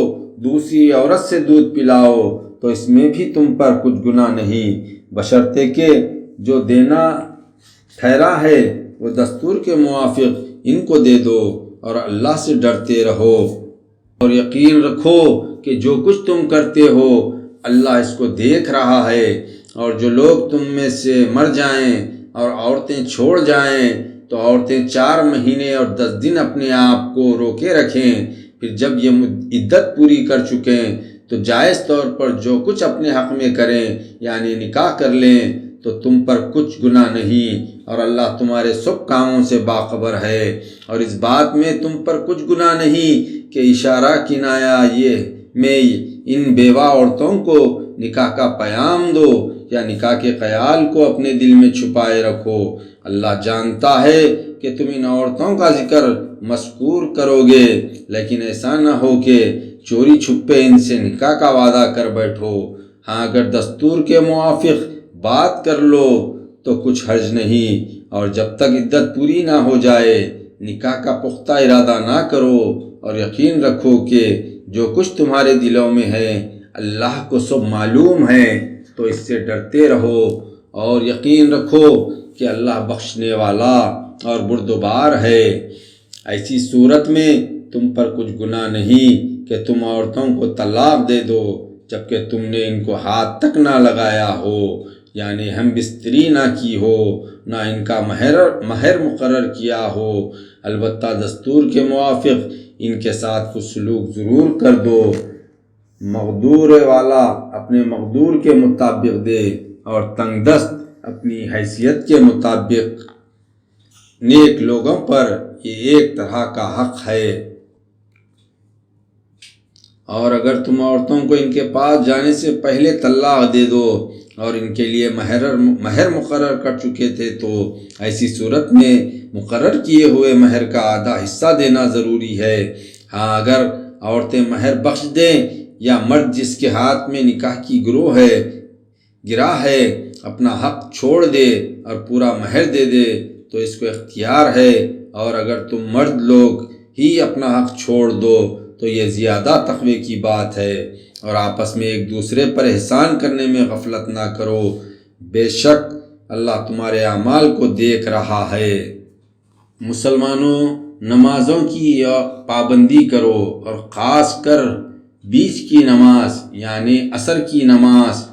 [SPEAKER 1] دوسری عورت سے دودھ پلاؤ تو اس میں بھی تم پر کچھ گناہ نہیں، بشرطے کہ جو دینا ٹھہرا ہے وہ دستور کے موافق ان کو دے دو، اور اللہ سے ڈرتے رہو اور یقین رکھو کہ جو کچھ تم کرتے ہو اللہ اس کو دیکھ رہا ہے۔ اور جو لوگ تم میں سے مر جائیں اور عورتیں چھوڑ جائیں تو عورتیں 4 مہینے اور 10 دن اپنے آپ کو روکے رکھیں، پھر جب یہ عدت پوری کر چکیں تو جائز طور پر جو کچھ اپنے حق میں کریں یعنی نکاح کر لیں تو تم پر کچھ گناہ نہیں، اور اللہ تمہارے سب کاموں سے باخبر ہے۔ اور اس بات میں تم پر کچھ گناہ نہیں کہ اشارہ کنایا میں ان بیوہ عورتوں کو نکاح کا پیام دو یا نکاح کے خیال کو اپنے دل میں چھپائے رکھو، اللہ جانتا ہے کہ تم ان عورتوں کا ذکر مذکور کرو گے، لیکن ایسا نہ ہو کہ چوری چھپے ان سے نکاح کا وعدہ کر بیٹھو۔ ہاں اگر دستور کے موافق بات کر لو تو کچھ حرج نہیں، اور جب تک عدت پوری نہ ہو جائے نکاح کا پختہ ارادہ نہ کرو، اور یقین رکھو کہ جو کچھ تمہارے دلوں میں ہے اللہ کو سب معلوم ہے، تو اس سے ڈرتے رہو اور یقین رکھو کہ اللہ بخشنے والا اور بردبار ہے۔ ایسی صورت میں تم پر کچھ گناہ نہیں کہ تم عورتوں کو طلاق دے دو جبکہ تم نے ان کو ہاتھ تک نہ لگایا ہو، یعنی ہم بستری نہ کی ہو، نہ ان کا مہر مقرر کیا ہو، البتہ دستور کے موافق ان کے ساتھ کچھ سلوک ضرور کر دو۔ مقدور والا اپنے مقدور کے مطابق دے اور تنگ دست اپنی حیثیت کے مطابق۔ نیک لوگوں پر یہ ایک طرح کا حق ہے۔ اور اگر تم عورتوں کو ان کے پاس جانے سے پہلے طلاق دے دو اور ان کے لیے مہر مقرر کر چکے تھے تو ایسی صورت میں مقرر کیے ہوئے مہر کا آدھا حصہ دینا ضروری ہے۔ ہاں اگر عورتیں مہر بخش دیں یا مرد جس کے ہاتھ میں نکاح کی گرا ہے اپنا حق چھوڑ دے اور پورا مہر دے دے تو اس کو اختیار ہے، اور اگر تم مرد لوگ ہی اپنا حق چھوڑ دو تو یہ زیادہ تقوی کی بات ہے، اور آپس میں ایک دوسرے پر احسان کرنے میں غفلت نہ کرو، بے شک اللہ تمہارے اعمال کو دیکھ رہا ہے۔ مسلمانوں، نمازوں کی پابندی کرو، اور خاص کر بیچ کی نماز یعنی عصر کی نماز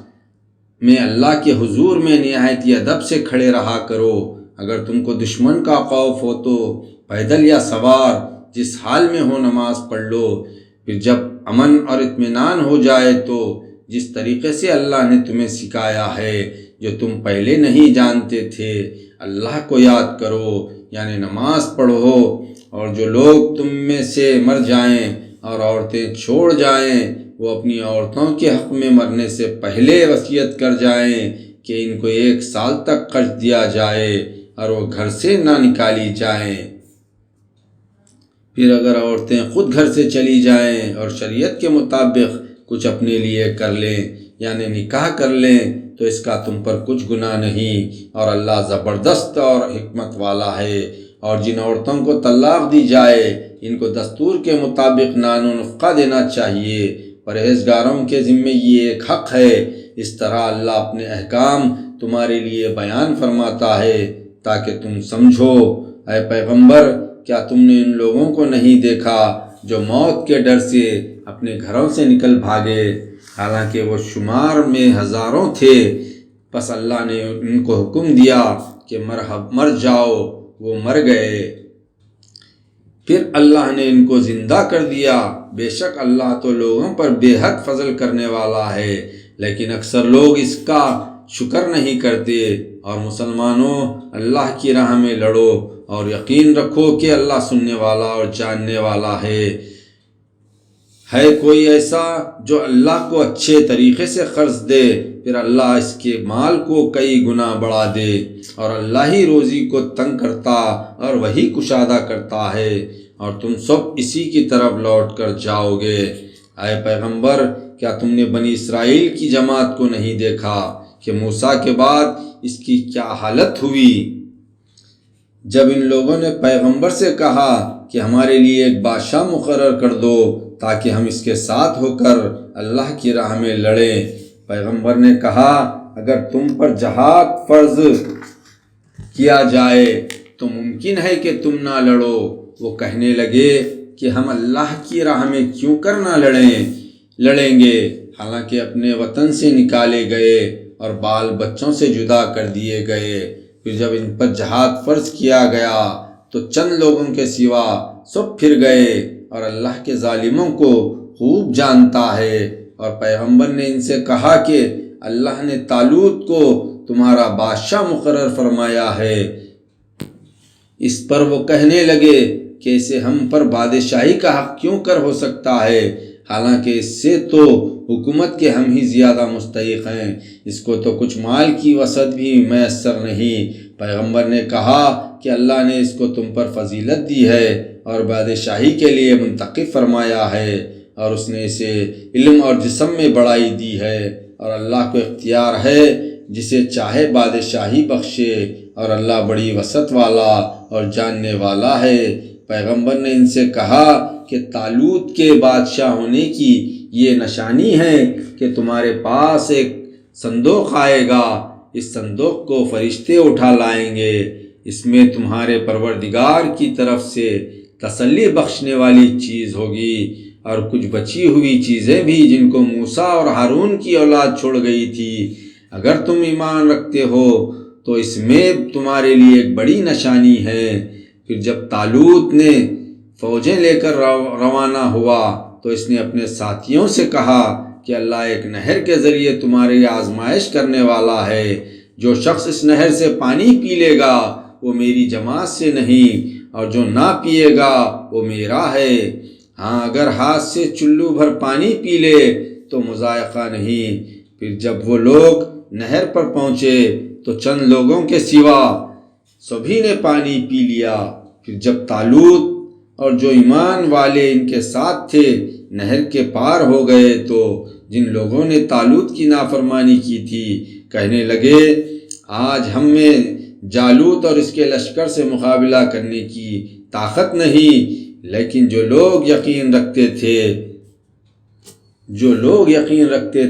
[SPEAKER 1] میں اللہ کے حضور میں نہایت ادب سے کھڑے رہا کرو۔ اگر تم کو دشمن کا خوف ہو تو پیدل یا سوار جس حال میں ہو نماز پڑھ لو، پھر جب امن اور اطمینان ہو جائے تو جس طریقے سے اللہ نے تمہیں سکھایا ہے جو تم پہلے نہیں جانتے تھے، اللہ کو یاد کرو یعنی نماز پڑھو، اور جو لوگ تم میں سے مر جائیں اور عورتیں چھوڑ جائیں وہ اپنی عورتوں کے حق میں مرنے سے پہلے وصیت کر جائیں کہ ان کو 1 سال تک قرض دیا جائے اور وہ گھر سے نہ نکالی جائیں۔ پھر اگر عورتیں خود گھر سے چلی جائیں اور شریعت کے مطابق کچھ اپنے لیے کر لیں یعنی نکاح کر لیں تو اس کا تم پر کچھ گناہ نہیں، اور اللہ زبردست اور حکمت والا ہے۔ اور جن عورتوں کو طلاق دی جائے ان کو دستور کے مطابق نان و نفقہ دینا چاہیے، پرہیزگاروں کے ذمے یہ ایک حق ہے۔ اس طرح اللہ اپنے احکام تمہارے لیے بیان فرماتا ہے تاکہ تم سمجھو۔ اے پیغمبر، کیا تم نے ان لوگوں کو نہیں دیکھا جو موت کے ڈر سے اپنے گھروں سے نکل بھاگے، حالانکہ وہ شمار میں ہزاروں تھے، پس اللہ نے ان کو حکم دیا کہ مر جاؤ، وہ مر گئے، پھر اللہ نے ان کو زندہ کر دیا۔ بے شک اللہ تو لوگوں پر بے حد فضل کرنے والا ہے، لیکن اکثر لوگ اس کا شکر نہیں کرتے۔ اور مسلمانوں، اللہ کی راہ میں لڑو اور یقین رکھو کہ اللہ سننے والا اور جاننے والا ہے۔ کوئی ایسا جو اللہ کو اچھے طریقے سے قرض دے پھر اللہ اس کے مال کو کئی گنا بڑھا دے، اور اللہ ہی روزی کو تنگ کرتا اور وہی کشادہ کرتا ہے، اور تم سب اسی کی طرف لوٹ کر جاؤ گے۔ اے پیغمبر، کیا تم نے بنی اسرائیل کی جماعت کو نہیں دیکھا کہ موسیٰ کے بعد اس کی کیا حالت ہوئی؟ جب ان لوگوں نے پیغمبر سے کہا کہ ہمارے لیے ایک بادشاہ مقرر کر دو تاکہ ہم اس کے ساتھ ہو کر اللہ کی راہ میں لڑیں، پیغمبر نے کہا اگر تم پر جہاد فرض کیا جائے تو ممکن ہے کہ تم نہ لڑو۔ وہ کہنے لگے کہ ہم اللہ کی راہ میں کیوں کر نہ لڑیں گے، حالانکہ اپنے وطن سے نکالے گئے اور بال بچوں سے جدا کر دیے گئے۔ پھر جب ان پر جہاد فرض کیا گیا تو چند لوگوں کے سوا سب پھر گئے، اور اللہ کے ظالموں کو خوب جانتا ہے۔ اور پیغمبر نے ان سے کہا کہ اللہ نے طالوت کو تمہارا بادشاہ مقرر فرمایا ہے۔ اس پر وہ کہنے لگے کہ اسے ہم پر بادشاہی کا حق کیوں کر ہو سکتا ہے، حالانکہ اس سے تو حکومت کے ہم ہی زیادہ مستحق ہیں، اس کو تو کچھ مال کی وسعت بھی میسر نہیں۔ پیغمبر نے کہا کہ اللہ نے اس کو تم پر فضیلت دی ہے اور بادشاہی کے لیے منتخب فرمایا ہے، اور اس نے اسے علم اور جسم میں بڑائی دی ہے، اور اللہ کو اختیار ہے جسے چاہے بادشاہی بخشے، اور اللہ بڑی وسعت والا اور جاننے والا ہے۔ پیغمبر نے ان سے کہا کہ طالوت کے بادشاہ ہونے کی یہ نشانی ہے کہ تمہارے پاس ایک صندوق آئے گا، اس صندوق کو فرشتے اٹھا لائیں گے، اس میں تمہارے پروردگار کی طرف سے تسلی بخشنے والی چیز ہوگی، اور کچھ بچی ہوئی چیزیں بھی جن کو موسیٰ اور ہارون کی اولاد چھوڑ گئی تھی۔ اگر تم ایمان رکھتے ہو تو اس میں تمہارے لیے ایک بڑی نشانی ہے۔ پھر جب طالوت نے فوجیں لے کر روانہ ہوا تو اس نے اپنے ساتھیوں سے کہا کہ اللہ ایک نہر کے ذریعے تمہاری آزمائش کرنے والا ہے، جو شخص اس نہر سے پانی پی لے گا وہ میری جماعت سے نہیں، اور جو نہ پیے گا وہ میرا ہے۔ ہاں اگر ہاتھ سے چلو بھر پانی پی لے تو مذائقہ نہیں۔ پھر جب وہ لوگ نہر پر پہنچے تو چند لوگوں کے سوا سبھی نے پانی پی لیا۔ پھر جب طالوت اور جو ایمان والے ان کے ساتھ تھے نہر کے پار ہو گئے تو جن لوگوں نے طالوت کی نافرمانی کی تھی کہنے لگے آج ہم میں جالوت اور اس کے لشکر سے مقابلہ کرنے کی طاقت نہیں۔ لیکن جو لوگ یقین رکھتے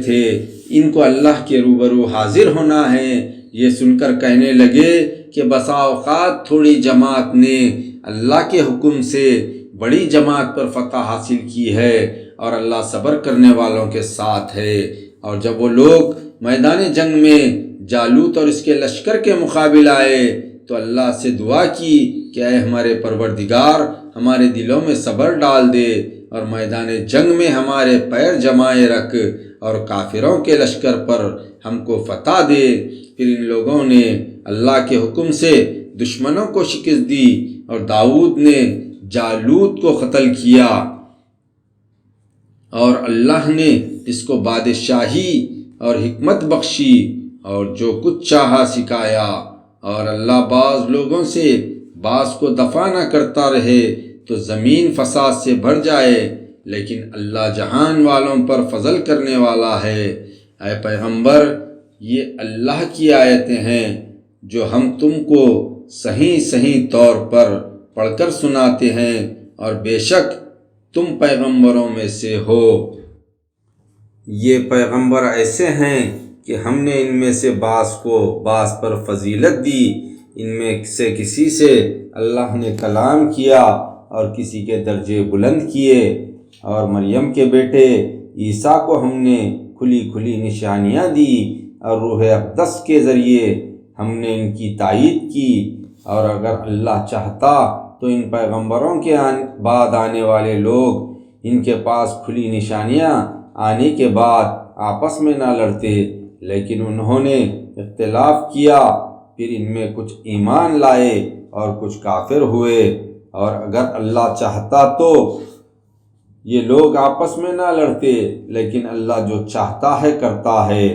[SPEAKER 1] تھے ان کو اللہ کے روبرو حاضر ہونا ہے، یہ سن کر کہنے لگے کہ بسا اوقات تھوڑی جماعت نے اللہ کے حکم سے بڑی جماعت پر فتح حاصل کی ہے اور اللہ صبر کرنے والوں کے ساتھ ہے۔ اور جب وہ لوگ میدان جنگ میں جالوت اور اس کے لشکر کے مقابل آئے تو اللہ سے دعا کی کہ اے ہمارے پروردگار ہمارے دلوں میں صبر ڈال دے اور میدان جنگ میں ہمارے پیر جمائے رکھ اور کافروں کے لشکر پر ہم کو فتح دے۔ پھر ان لوگوں نے اللہ کے حکم سے دشمنوں کو شکست دی اور داؤد نے جالوت کو قتل کیا اور اللہ نے اس کو بادشاہی اور حکمت بخشی اور جو کچھ چاہا سکھایا۔ اور اللہ بعض لوگوں سے بعض کو دفع نہ کرتا رہے تو زمین فساد سے بھر جائے، لیکن اللہ جہان والوں پر فضل کرنے والا ہے۔ اے پیغمبر یہ اللہ کی آیتیں ہیں جو ہم تم کو صحیح طور پر پڑھ کر سناتے ہیں، اور بے شک تم پیغمبروں میں سے ہو۔ یہ پیغمبر ایسے ہیں کہ ہم نے ان میں سے بعض کو بعض پر فضیلت دی، ان میں سے کسی سے اللہ نے کلام کیا اور کسی کے درجے بلند کیے۔ اور مریم کے بیٹے عیسیٰ کو ہم نے کھلی نشانیاں دی اور روح اقدس کے ذریعے ہم نے ان کی تائید کی۔ اور اگر اللہ چاہتا تو ان پیغمبروں کے بعد آنے والے لوگ ان کے پاس کھلی نشانیاں آنے کے بعد آپس میں نہ لڑتے، لیکن انہوں نے اختلاف کیا، پھر ان میں کچھ ایمان لائے اور کچھ کافر ہوئے۔ اور اگر اللہ چاہتا تو یہ لوگ آپس میں نہ لڑتے، لیکن اللہ جو چاہتا ہے کرتا ہے۔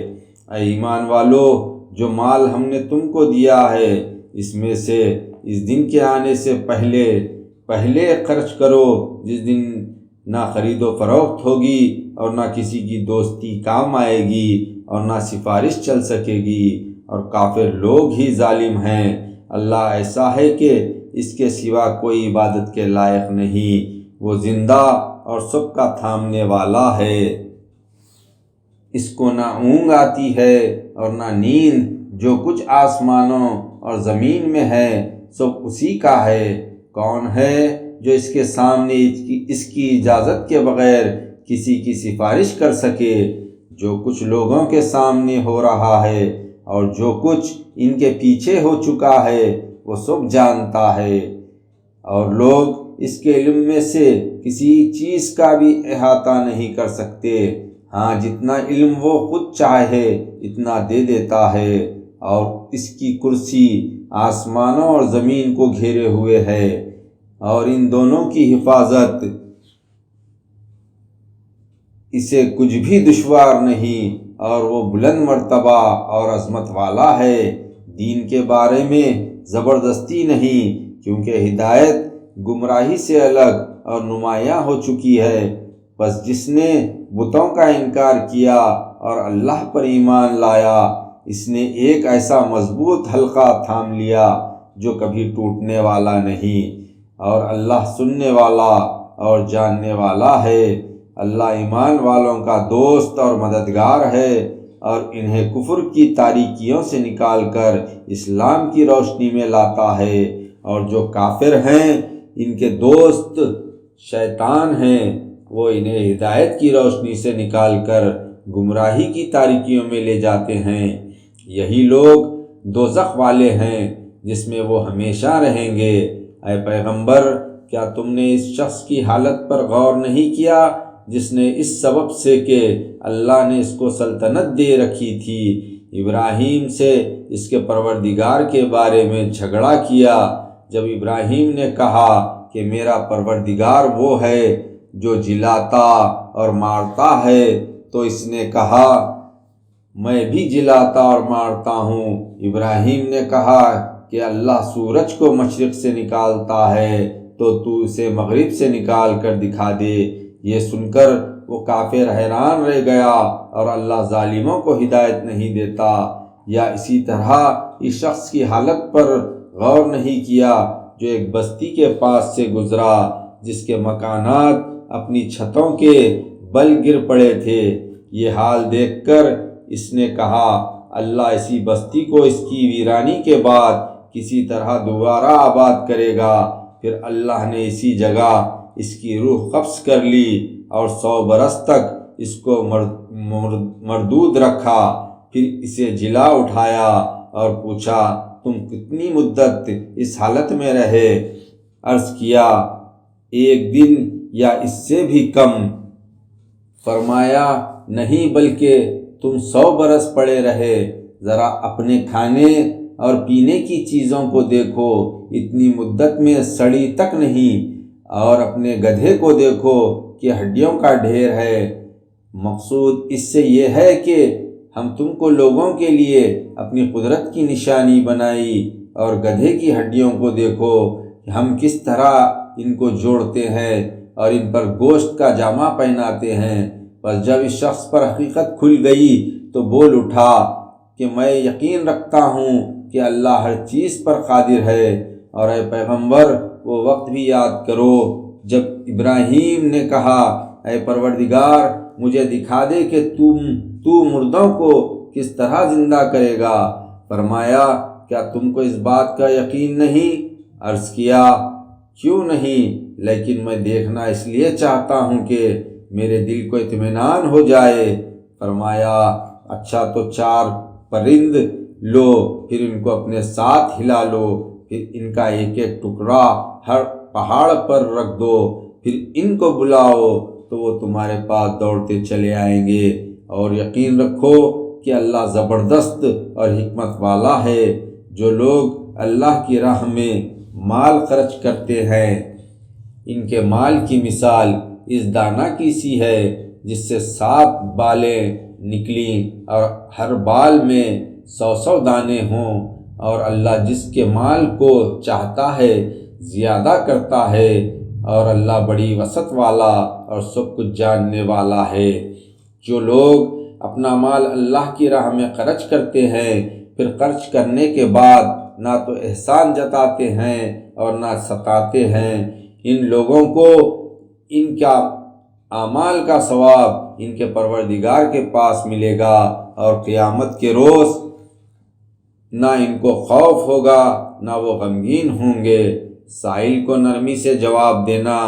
[SPEAKER 1] اے ایمان والو جو مال ہم نے تم کو دیا ہے اس میں سے اس دن کے آنے سے پہلے خرچ کرو جس دن نہ خرید و فروخت ہوگی اور نہ کسی کی دوستی کام آئے گی اور نہ سفارش چل سکے گی، اور کافر لوگ ہی ظالم ہیں۔ اللہ ایسا ہے کہ اس کے سوا کوئی عبادت کے لائق نہیں، وہ زندہ اور سب کا تھامنے والا ہے۔ اس کو نہ اونگ آتی ہے اور نہ نیند، جو کچھ آسمانوں اور زمین میں ہے سب اسی کا ہے۔ کون ہے جو اس کے سامنے اس کی اجازت کے بغیر کسی کی سفارش کر سکے؟ جو کچھ لوگوں کے سامنے ہو رہا ہے اور جو کچھ ان کے پیچھے ہو چکا ہے وہ سب جانتا ہے، اور لوگ اس کے علم میں سے کسی چیز کا بھی احاطہ نہیں کر سکتے۔ ہاں جتنا علم وہ خود چاہے اتنا دے دیتا ہے، اور اس کی کرسی آسمانوں اور زمین کو گھیرے ہوئے ہے، اور ان دونوں کی حفاظت اسے کچھ بھی دشوار نہیں، اور وہ بلند مرتبہ اور عظمت والا ہے۔ دین کے بارے میں زبردستی نہیں، کیونکہ ہدایت گمراہی سے الگ اور نمایاں ہو چکی ہے۔ بس جس نے بتوں کا انکار کیا اور اللہ پر ایمان لایا، اس نے ایک ایسا مضبوط حلقہ تھام لیا جو کبھی ٹوٹنے والا نہیں، اور اللہ سننے والا اور جاننے والا ہے۔ اللہ ایمان والوں کا دوست اور مددگار ہے، اور انہیں کفر کی تاریکیوں سے نکال کر اسلام کی روشنی میں لاتا ہے، اور جو کافر ہیں ان کے دوست شیطان ہیں، وہ انہیں ہدایت کی روشنی سے نکال کر گمراہی کی تاریکیوں میں لے جاتے ہیں۔ یہی لوگ دوزخ والے ہیں جس میں وہ ہمیشہ رہیں گے۔ اے پیغمبر کیا تم نے اس شخص کی حالت پر غور نہیں کیا جس نے اس سبب سے کہ اللہ نے اس کو سلطنت دے رکھی تھی ابراہیم سے اس کے پروردگار کے بارے میں جھگڑا کیا؟ جب ابراہیم نے کہا کہ میرا پروردگار وہ ہے جو جلاتا اور مارتا ہے، تو اس نے کہا میں بھی جلاتا اور مارتا ہوں۔ ابراہیم نے کہا کہ اللہ سورج کو مشرق سے نکالتا ہے تو تو اسے مغرب سے نکال کر دکھا دے۔ یہ سن کر وہ کافر حیران رہ گیا، اور اللہ ظالموں کو ہدایت نہیں دیتا۔ یا اسی طرح اس شخص کی حالت پر غور نہیں کیا جو ایک بستی کے پاس سے گزرا جس کے مکانات اپنی چھتوں کے بل گر پڑے تھے۔ یہ حال دیکھ کر اس نے کہا اللہ اسی بستی کو اس کی ویرانی کے بعد کسی طرح دوبارہ آباد کرے گا۔ پھر اللہ نے اسی جگہ اس کی روح قبض کر لی اور 100 برس تک اس کو مردود رکھا۔ پھر اسے جلا اٹھایا اور پوچھا تم کتنی مدت اس حالت میں رہے؟ عرض کیا 1 دن یا اس سے بھی کم۔ فرمایا نہیں بلکہ تم 100 برس پڑے رہے۔ ذرا اپنے کھانے اور پینے کی چیزوں کو دیکھو، اتنی مدت میں سڑی تک نہیں، اور اپنے گدھے کو دیکھو کہ ہڈیوں کا ڈھیر ہے۔ مقصود اس سے یہ ہے کہ ہم تم کو لوگوں کے لیے اپنی قدرت کی نشانی بنائی، اور گدھے کی ہڈیوں کو دیکھو کہ ہم کس طرح ان کو جوڑتے ہیں اور ان پر گوشت کا جامہ پہناتے ہیں۔ بس جب اس شخص پر حقیقت کھل گئی تو بول اٹھا کہ میں یقین رکھتا ہوں کہ اللہ ہر چیز پر قادر ہے، اور اے پیغمبر وہ وقت بھی یاد کرو جب ابراہیم نے کہا اے پروردگار مجھے دکھا دے کہ تو مردوں کو کس طرح زندہ کرے گا۔ فرمایا کیا تم کو اس بات کا یقین نہیں؟ عرض کیا کیوں نہیں، لیکن میں دیکھنا اس لیے چاہتا ہوں کہ میرے دل کو اطمینان ہو جائے۔ فرمایا اچھا تو 4 پرند لو، پھر ان کو اپنے ساتھ ہلا لو، پھر ان کا ایک ایک ٹکڑا ہر پہاڑ پر رکھ دو، پھر ان کو بلاؤ تو وہ تمہارے پاس دوڑتے چلے آئیں گے، اور یقین رکھو کہ اللہ زبردست اور حکمت والا ہے۔ جو لوگ اللہ کی راہ میں مال خرچ کرتے ہیں ان کے مال کی مثال اس دانہ کی سی ہے جس سے 7 بالیں نکلیں اور ہر بال میں 100 دانے ہوں، اور اللہ جس کے مال کو چاہتا ہے زیادہ کرتا ہے، اور اللہ بڑی وسعت والا اور سب کچھ جاننے والا ہے۔ جو لوگ اپنا مال اللہ کی راہ میں خرچ کرتے ہیں پھر خرچ کرنے کے بعد نہ تو احسان جتاتے ہیں اور نہ ستاتے ہیں، ان لوگوں کو ان کا اعمال کا ثواب ان کے پروردگار کے پاس ملے گا، اور قیامت کے روز نہ ان کو خوف ہوگا نہ وہ غمگین ہوں گے۔ سائل کو نرمی سے جواب دینا،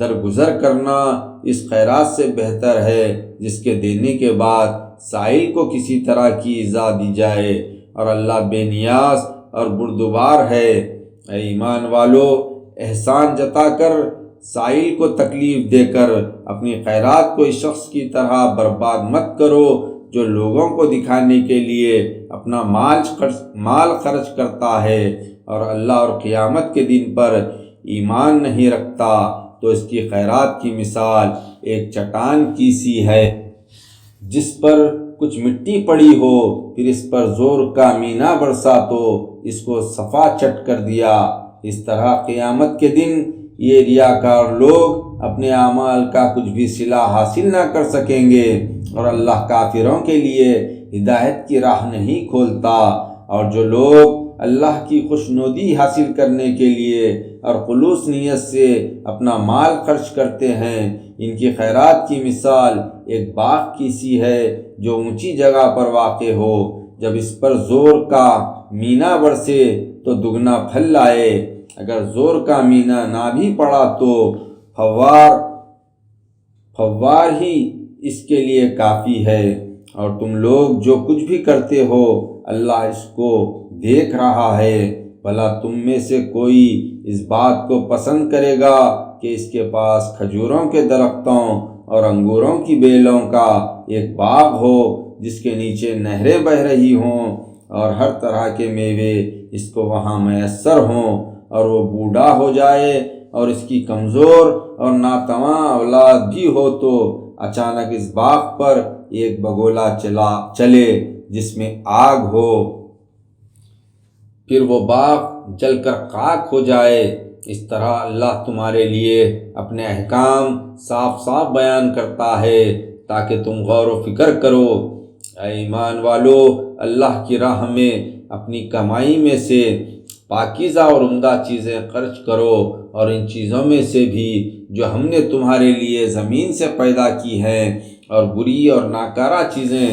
[SPEAKER 1] درگزر کرنا اس خیرات سے بہتر ہے جس کے دینے کے بعد سائل کو کسی طرح کی ایذا دی جائے، اور اللہ بے نیاز اور بردبار ہے۔ اے ایمان والو، احسان جتا کر سائل کو تکلیف دے کر اپنی خیرات کو اس شخص کی طرح برباد مت کرو جو لوگوں کو دکھانے کے لیے اپنا مال خرچ کرتا ہے اور اللہ اور قیامت کے دن پر ایمان نہیں رکھتا، تو اس کی خیرات کی مثال ایک چٹان کی سی ہے جس پر کچھ مٹی پڑی ہو، پھر اس پر زور کا مینا برسا تو اس کو صفا چٹ کر دیا۔ اس طرح قیامت کے دن یہ ریاکار لوگ اپنے اعمال کا کچھ بھی صلہ حاصل نہ کر سکیں گے، اور اللہ کافروں کے لیے ہدایت کی راہ نہیں کھولتا۔ اور جو لوگ اللہ کی خوشنودی حاصل کرنے کے لیے اور خلوص نیت سے اپنا مال خرچ کرتے ہیں، ان کی خیرات کی مثال ایک باغ کی سی ہے جو اونچی جگہ پر واقع ہو، جب اس پر زور کا مینا برسے تو دگنا پھل لائے، اگر زور کا مینا نہ بھی پڑا تو فوار ہی اس کے لیے کافی ہے۔ اور تم لوگ جو کچھ بھی کرتے ہو اللہ اس کو دیکھ رہا ہے۔ بھلا تم میں سے کوئی اس بات کو پسند کرے گا کہ اس کے پاس کھجوروں کے درختوں اور انگوروں کی بیلوں کا ایک باغ ہو جس کے نیچے نہریں بہہ رہی ہوں اور ہر طرح کے میوے اس کو وہاں میسر ہوں، اور وہ بوڑھا ہو جائے اور اس کی کمزور اور ناتواں اولاد بھی ہو تو اچانک اس باغ پر ایک بگولا چلے جس میں آگ ہو، پھر وہ باغ جل کر خاک ہو جائے۔ اس طرح اللہ تمہارے لیے اپنے احکام صاف صاف بیان کرتا ہے تاکہ تم غور و فکر کرو۔ اے ایمان والو، اللہ کی راہ میں اپنی کمائی میں سے پاکیزہ اور عمدہ چیزیں خرچ کرو، اور ان چیزوں میں سے بھی جو ہم نے تمہارے لیے زمین سے پیدا کی ہیں، اور بری اور ناکارہ چیزیں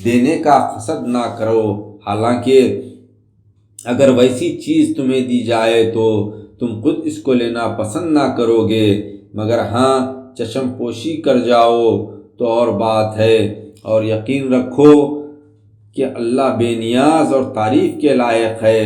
[SPEAKER 1] دینے کا حسد نہ کرو، حالانکہ اگر ویسی چیز تمہیں دی جائے تو تم خود اس کو لینا پسند نہ کرو گے، مگر ہاں چشم پوشی کر جاؤ تو اور بات ہے، اور یقین رکھو کہ اللہ بے نیاز اور تعریف کے لائق ہے۔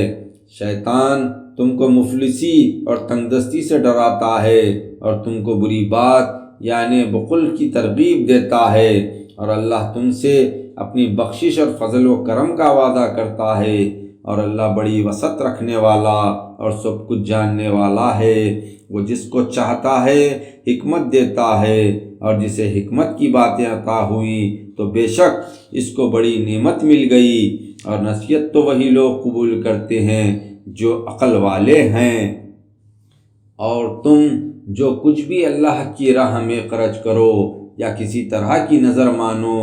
[SPEAKER 1] شیطان تم کو مفلسی اور تنگ دستی سے ڈراتا ہے اور تم کو بری بات یعنی بخل کی ترغیب دیتا ہے، اور اللہ تم سے اپنی بخشش اور فضل و کرم کا وعدہ کرتا ہے، اور اللہ بڑی وسعت رکھنے والا اور سب کچھ جاننے والا ہے۔ وہ جس کو چاہتا ہے حکمت دیتا ہے، اور جسے حکمت کی باتیں عطا ہوئیں تو بے شک اس کو بڑی نعمت مل گئی، اور نصیحت تو وہی لوگ قبول کرتے ہیں جو عقل والے ہیں۔ اور تم جو کچھ بھی اللہ کی راہ میں خرچ کرو یا کسی طرح کی نظر مانو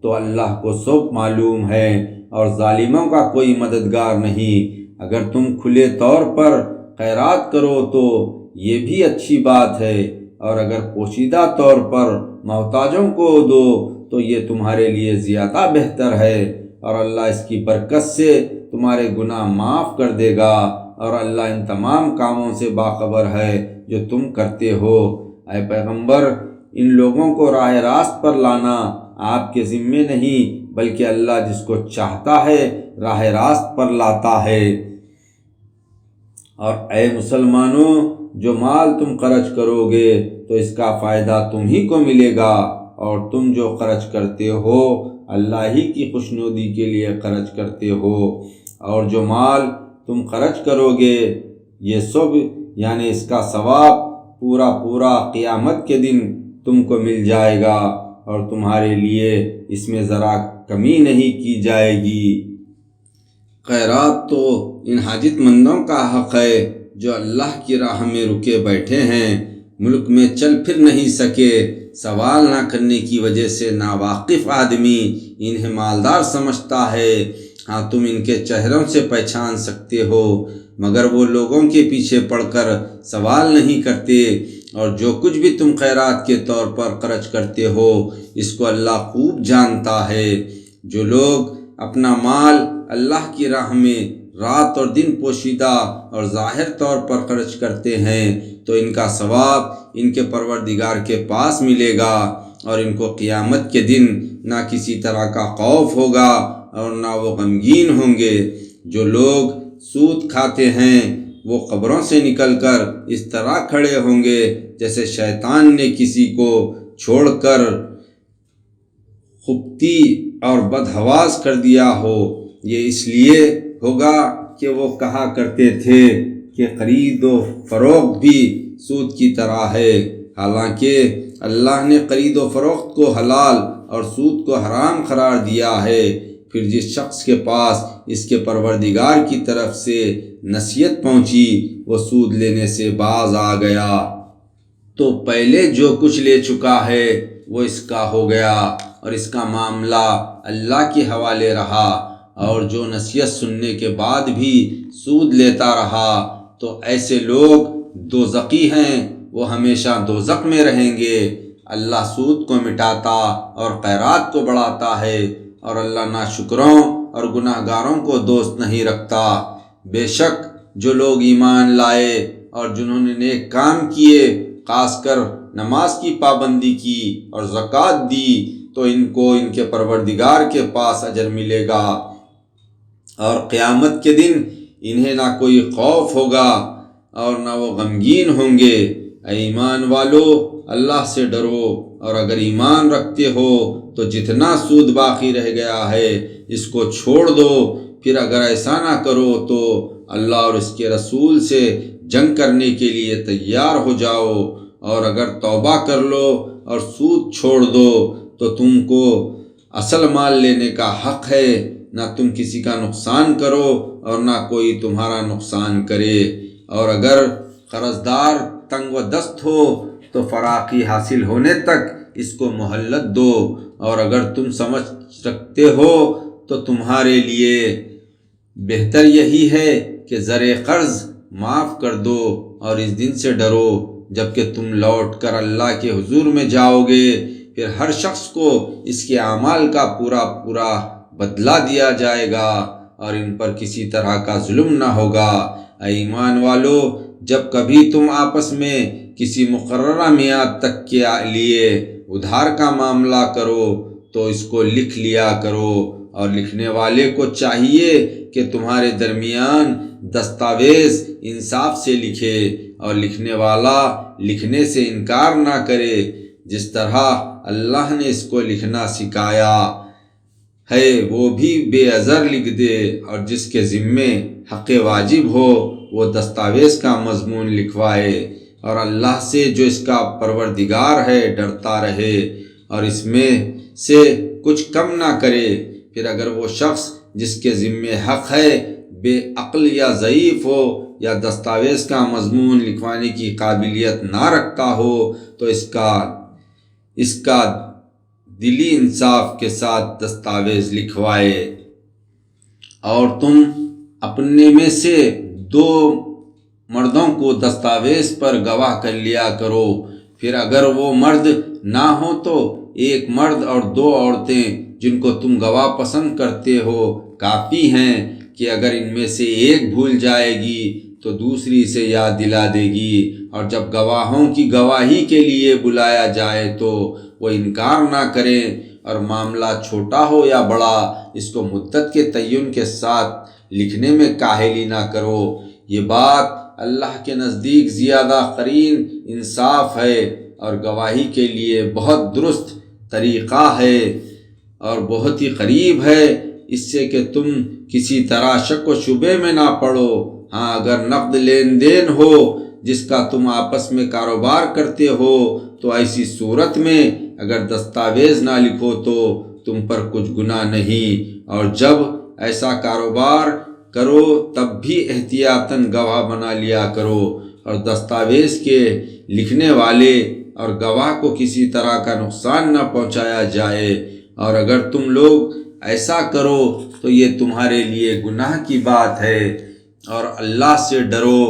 [SPEAKER 1] تو اللہ کو سب معلوم ہے، اور ظالموں کا کوئی مددگار نہیں۔ اگر تم کھلے طور پر خیرات کرو تو یہ بھی اچھی بات ہے، اور اگر پوشیدہ طور پر محتاجوں کو دو تو یہ تمہارے لیے زیادہ بہتر ہے، اور اللہ اس کی برکت سے تمہارے گناہ معاف کر دے گا، اور اللہ ان تمام کاموں سے باخبر ہے جو تم کرتے ہو۔ اے پیغمبر، ان لوگوں کو راہ راست پر لانا آپ کے ذمے نہیں، بلکہ اللہ جس کو چاہتا ہے راہ راست پر لاتا ہے۔ اور اے مسلمانوں، جو مال تم خرچ کرو گے تو اس کا فائدہ تم ہی کو ملے گا، اور تم جو خرچ کرتے ہو اللہ ہی کی خوشنودی کے لیے خرچ کرتے ہو، اور جو مال تم خرچ کرو گے یہ سب یعنی اس کا ثواب پورا قیامت کے دن تم کو مل جائے گا، اور تمہارے لیے اس میں ذرا کمی نہیں کی جائے گی۔ خیرات تو ان حاجت مندوں کا حق ہے جو اللہ کی راہ میں رکے بیٹھے ہیں، ملک میں چل پھر نہیں سکے، سوال نہ کرنے کی وجہ سے ناواقف آدمی انہیں مالدار سمجھتا ہے۔ ہاں تم ان کے چہروں سے پہچان سکتے ہو، مگر وہ لوگوں کے پیچھے پڑ کر سوال نہیں کرتے، اور جو کچھ بھی تم خیرات کے طور پر خرچ کرتے ہو اس کو اللہ خوب جانتا ہے۔ جو لوگ اپنا مال اللہ کی راہ میں رات اور دن پوشیدہ اور ظاہر طور پر خرچ کرتے ہیں تو ان کا ثواب ان کے پروردگار کے پاس ملے گا، اور ان کو قیامت کے دن نہ کسی طرح کا خوف ہوگا اور نہ وہ غمگین ہوں گے۔ جو لوگ سود کھاتے ہیں وہ قبروں سے نکل کر اس طرح کھڑے ہوں گے جیسے شیطان نے کسی کو چھوڑ کر خبتی اور بدحواس کر دیا ہو۔ یہ اس لیے ہوگا کہ وہ کہا کرتے تھے کہ خرید و فروخت بھی سود کی طرح ہے، حالانکہ اللہ نے خرید و فروخت کو حلال اور سود کو حرام قرار دیا ہے۔ پھر جس شخص کے پاس اس کے پروردگار کی طرف سے نصیحت پہنچی وہ سود لینے سے باز آ گیا تو پہلے جو کچھ لے چکا ہے وہ اس کا ہو گیا، اور اس کا معاملہ اللہ کے حوالے رہا۔ اور جو نصیحت سننے کے بعد بھی سود لیتا رہا تو ایسے لوگ دوزخی ہیں، وہ ہمیشہ دوزخ میں رہیں گے۔ اللہ سود کو مٹاتا اور خیرات کو بڑھاتا ہے، اور اللہ ناشکروں اور گناہ گاروں کو دوست نہیں رکھتا۔ بے شک جو لوگ ایمان لائے اور جنہوں نے نیک کام کیے، خاص کر نماز کی پابندی کی اور زکوٰۃ دی، تو ان کو ان کے پروردگار کے پاس اجر ملے گا، اور قیامت کے دن انہیں نہ کوئی خوف ہوگا اور نہ وہ غمگین ہوں گے۔ اے ایمان والو، اللہ سے ڈرو، اور اگر ایمان رکھتے ہو تو جتنا سود باقی رہ گیا ہے اس کو چھوڑ دو، پھر اگر ایسا نہ کرو تو اللہ اور اس کے رسول سے جنگ کرنے کے لیے تیار ہو جاؤ، اور اگر توبہ کر لو اور سود چھوڑ دو تو تم کو اصل مال لینے کا حق ہے، نہ تم کسی کا نقصان کرو اور نہ کوئی تمہارا نقصان کرے۔ اور اگر قرضدار تنگ و دست ہو تو فراخی حاصل ہونے تک اس کو مہلت دو، اور اگر تم سمجھ رکھتے ہو تو تمہارے لیے بہتر یہی ہے کہ زر قرض معاف کر دو، اور اس دن سے ڈرو جبکہ تم لوٹ کر اللہ کے حضور میں جاؤ گے، پھر ہر شخص کو اس کے اعمال کا پورا پورا بدلہ دیا جائے گا، اور ان پر کسی طرح کا ظلم نہ ہوگا۔ اے ایمان والو، جب کبھی تم آپس میں کسی مقررہ میعاد تک کے لیے ادھار کا معاملہ کرو تو اس کو لکھ لیا کرو، اور لکھنے والے کو چاہیے کہ تمہارے درمیان دستاویز انصاف سے لکھے، اور لکھنے والا لکھنے سے انکار نہ کرے، جس طرح اللہ نے اس کو لکھنا سکھایا ہے وہ بھی بے عذر لکھ دے، اور جس کے ذمے حق واجب ہو وہ دستاویز کا مضمون لکھوائے، اور اللہ سے جو اس کا پروردگار ہے ڈرتا رہے، اور اس میں سے کچھ کم نہ کرے۔ پھر اگر وہ شخص جس کے ذمے حق ہے بے عقل یا ضعیف ہو یا دستاویز کا مضمون لکھوانے کی قابلیت نہ رکھتا ہو تو اس کا دلی انصاف کے ساتھ دستاویز لکھوائے، اور تم اپنے میں سے 2 مردوں کو دستاویز پر گواہ کر لیا کرو، پھر اگر وہ مرد نہ ہو تو 1 مرد اور 2 عورتیں جن کو تم گواہ پسند کرتے ہو کافی ہیں، کہ اگر ان میں سے ایک بھول جائے گی تو دوسری سے یاد دلا دے گی، اور جب گواہوں کی گواہی کے لیے بلایا جائے تو وہ انکار نہ کریں، اور معاملہ چھوٹا ہو یا بڑا اس کو مدت کے تعین کے ساتھ لکھنے میں کاہلی نہ کرو۔ یہ بات اللہ کے نزدیک زیادہ قرین انصاف ہے، اور گواہی کے لیے بہت درست طریقہ ہے، اور بہت ہی قریب ہے اس سے کہ تم کسی طرح شک و شبے میں نہ پڑو۔ ہاں، اگر نقد لین دین ہو جس کا تم آپس میں کاروبار کرتے ہو تو ایسی صورت میں اگر دستاویز نہ لکھو تو تم پر کچھ گناہ نہیں، اور جب ایسا کاروبار کرو تب بھی احتیاطاً گواہ بنا لیا کرو، اور دستاویز کے لکھنے والے اور گواہ کو کسی طرح کا نقصان نہ پہنچایا جائے، اور اگر تم لوگ ایسا کرو تو یہ تمہارے لیے گناہ کی بات ہے، اور اللہ سے ڈرو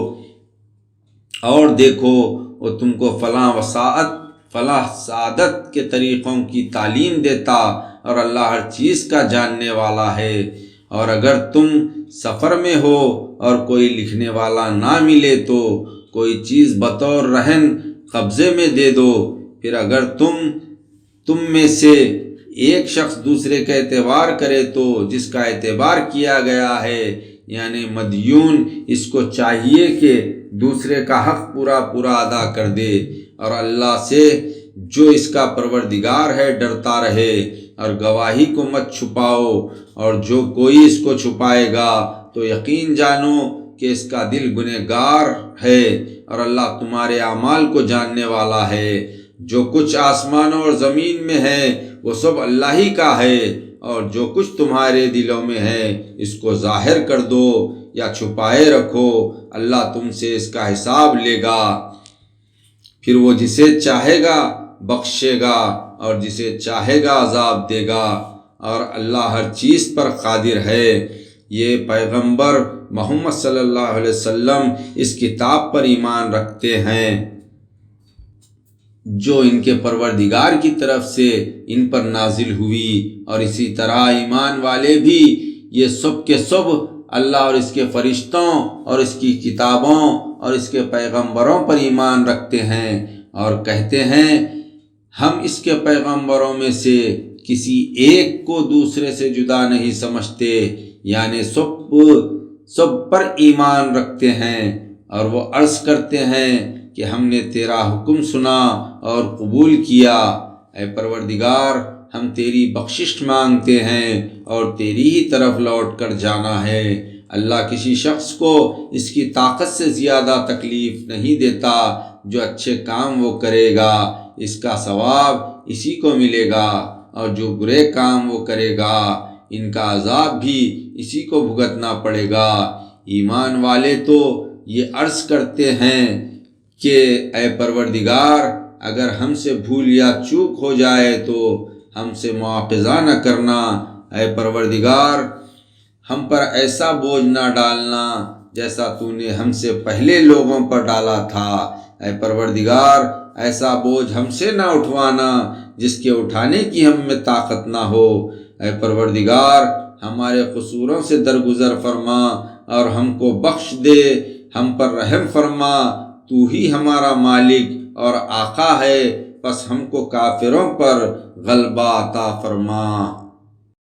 [SPEAKER 1] اور دیکھو وہ تم کو فلاح سعادت کے طریقوں کی تعلیم دیتا، اور اللہ ہر چیز کا جاننے والا ہے۔ اور اگر تم سفر میں ہو اور کوئی لکھنے والا نہ ملے تو کوئی چیز بطور رہن قبضے میں دے دو، پھر اگر تم میں سے ایک شخص دوسرے کا اعتبار کرے تو جس کا اعتبار کیا گیا ہے یعنی مدیون اس کو چاہیے کہ دوسرے کا حق پورا پورا ادا کر دے، اور اللہ سے جو اس کا پروردگار ہے ڈرتا رہے، اور گواہی کو مت چھپاؤ، اور جو کوئی اس کو چھپائے گا تو یقین جانو کہ اس کا دل گنہگار ہے، اور اللہ تمہارے اعمال کو جاننے والا ہے۔ جو کچھ آسمانوں اور زمین میں ہے وہ سب اللہ ہی کا ہے، اور جو کچھ تمہارے دلوں میں ہے اس کو ظاہر کر دو یا چھپائے رکھو، اللہ تم سے اس کا حساب لے گا۔ پھر وہ جسے چاہے گا بخشے گا اور جسے چاہے گا عذاب دے گا، اور اللہ ہر چیز پر قادر ہے۔ یہ پیغمبر محمد صلی اللہ علیہ وسلم اس کتاب پر ایمان رکھتے ہیں جو ان کے پروردگار کی طرف سے ان پر نازل ہوئی، اور اسی طرح ایمان والے بھی یہ سب کے سب اللہ اور اس کے فرشتوں اور اس کی کتابوں اور اس کے پیغمبروں پر ایمان رکھتے ہیں، اور کہتے ہیں ہم اس کے پیغمبروں میں سے کسی ایک کو دوسرے سے جدا نہیں سمجھتے، یعنی سب پر ایمان رکھتے ہیں، اور وہ عرض کرتے ہیں کہ ہم نے تیرا حکم سنا اور قبول کیا۔ اے پروردگار، ہم تیری بخشش مانگتے ہیں اور تیری ہی طرف لوٹ کر جانا ہے۔ اللہ کسی شخص کو اس کی طاقت سے زیادہ تکلیف نہیں دیتا، جو اچھے کام وہ کرے گا اس کا ثواب اسی کو ملے گا، اور جو برے کام وہ کرے گا ان کا عذاب بھی اسی کو بھگتنا پڑے گا۔ ایمان والے تو یہ عرض کرتے ہیں کہ اے پروردگار، اگر ہم سے بھول یا چوک ہو جائے تو ہم سے مواخذہ نہ کرنا، اے پروردگار ہم پر ایسا بوجھ نہ ڈالنا جیسا تو نے ہم سے پہلے لوگوں پر ڈالا تھا، اے پروردگار ایسا بوجھ ہم سے نہ اٹھوانا جس کے اٹھانے کی ہم میں طاقت نہ ہو، اے پروردگار ہمارے قصوروں سے درگزر فرما اور ہم کو بخش دے، ہم پر رحم فرما، تو ہی ہمارا مالک اور آقا ہے، پس ہم کو کافروں پر غلبہ عطا فرما۔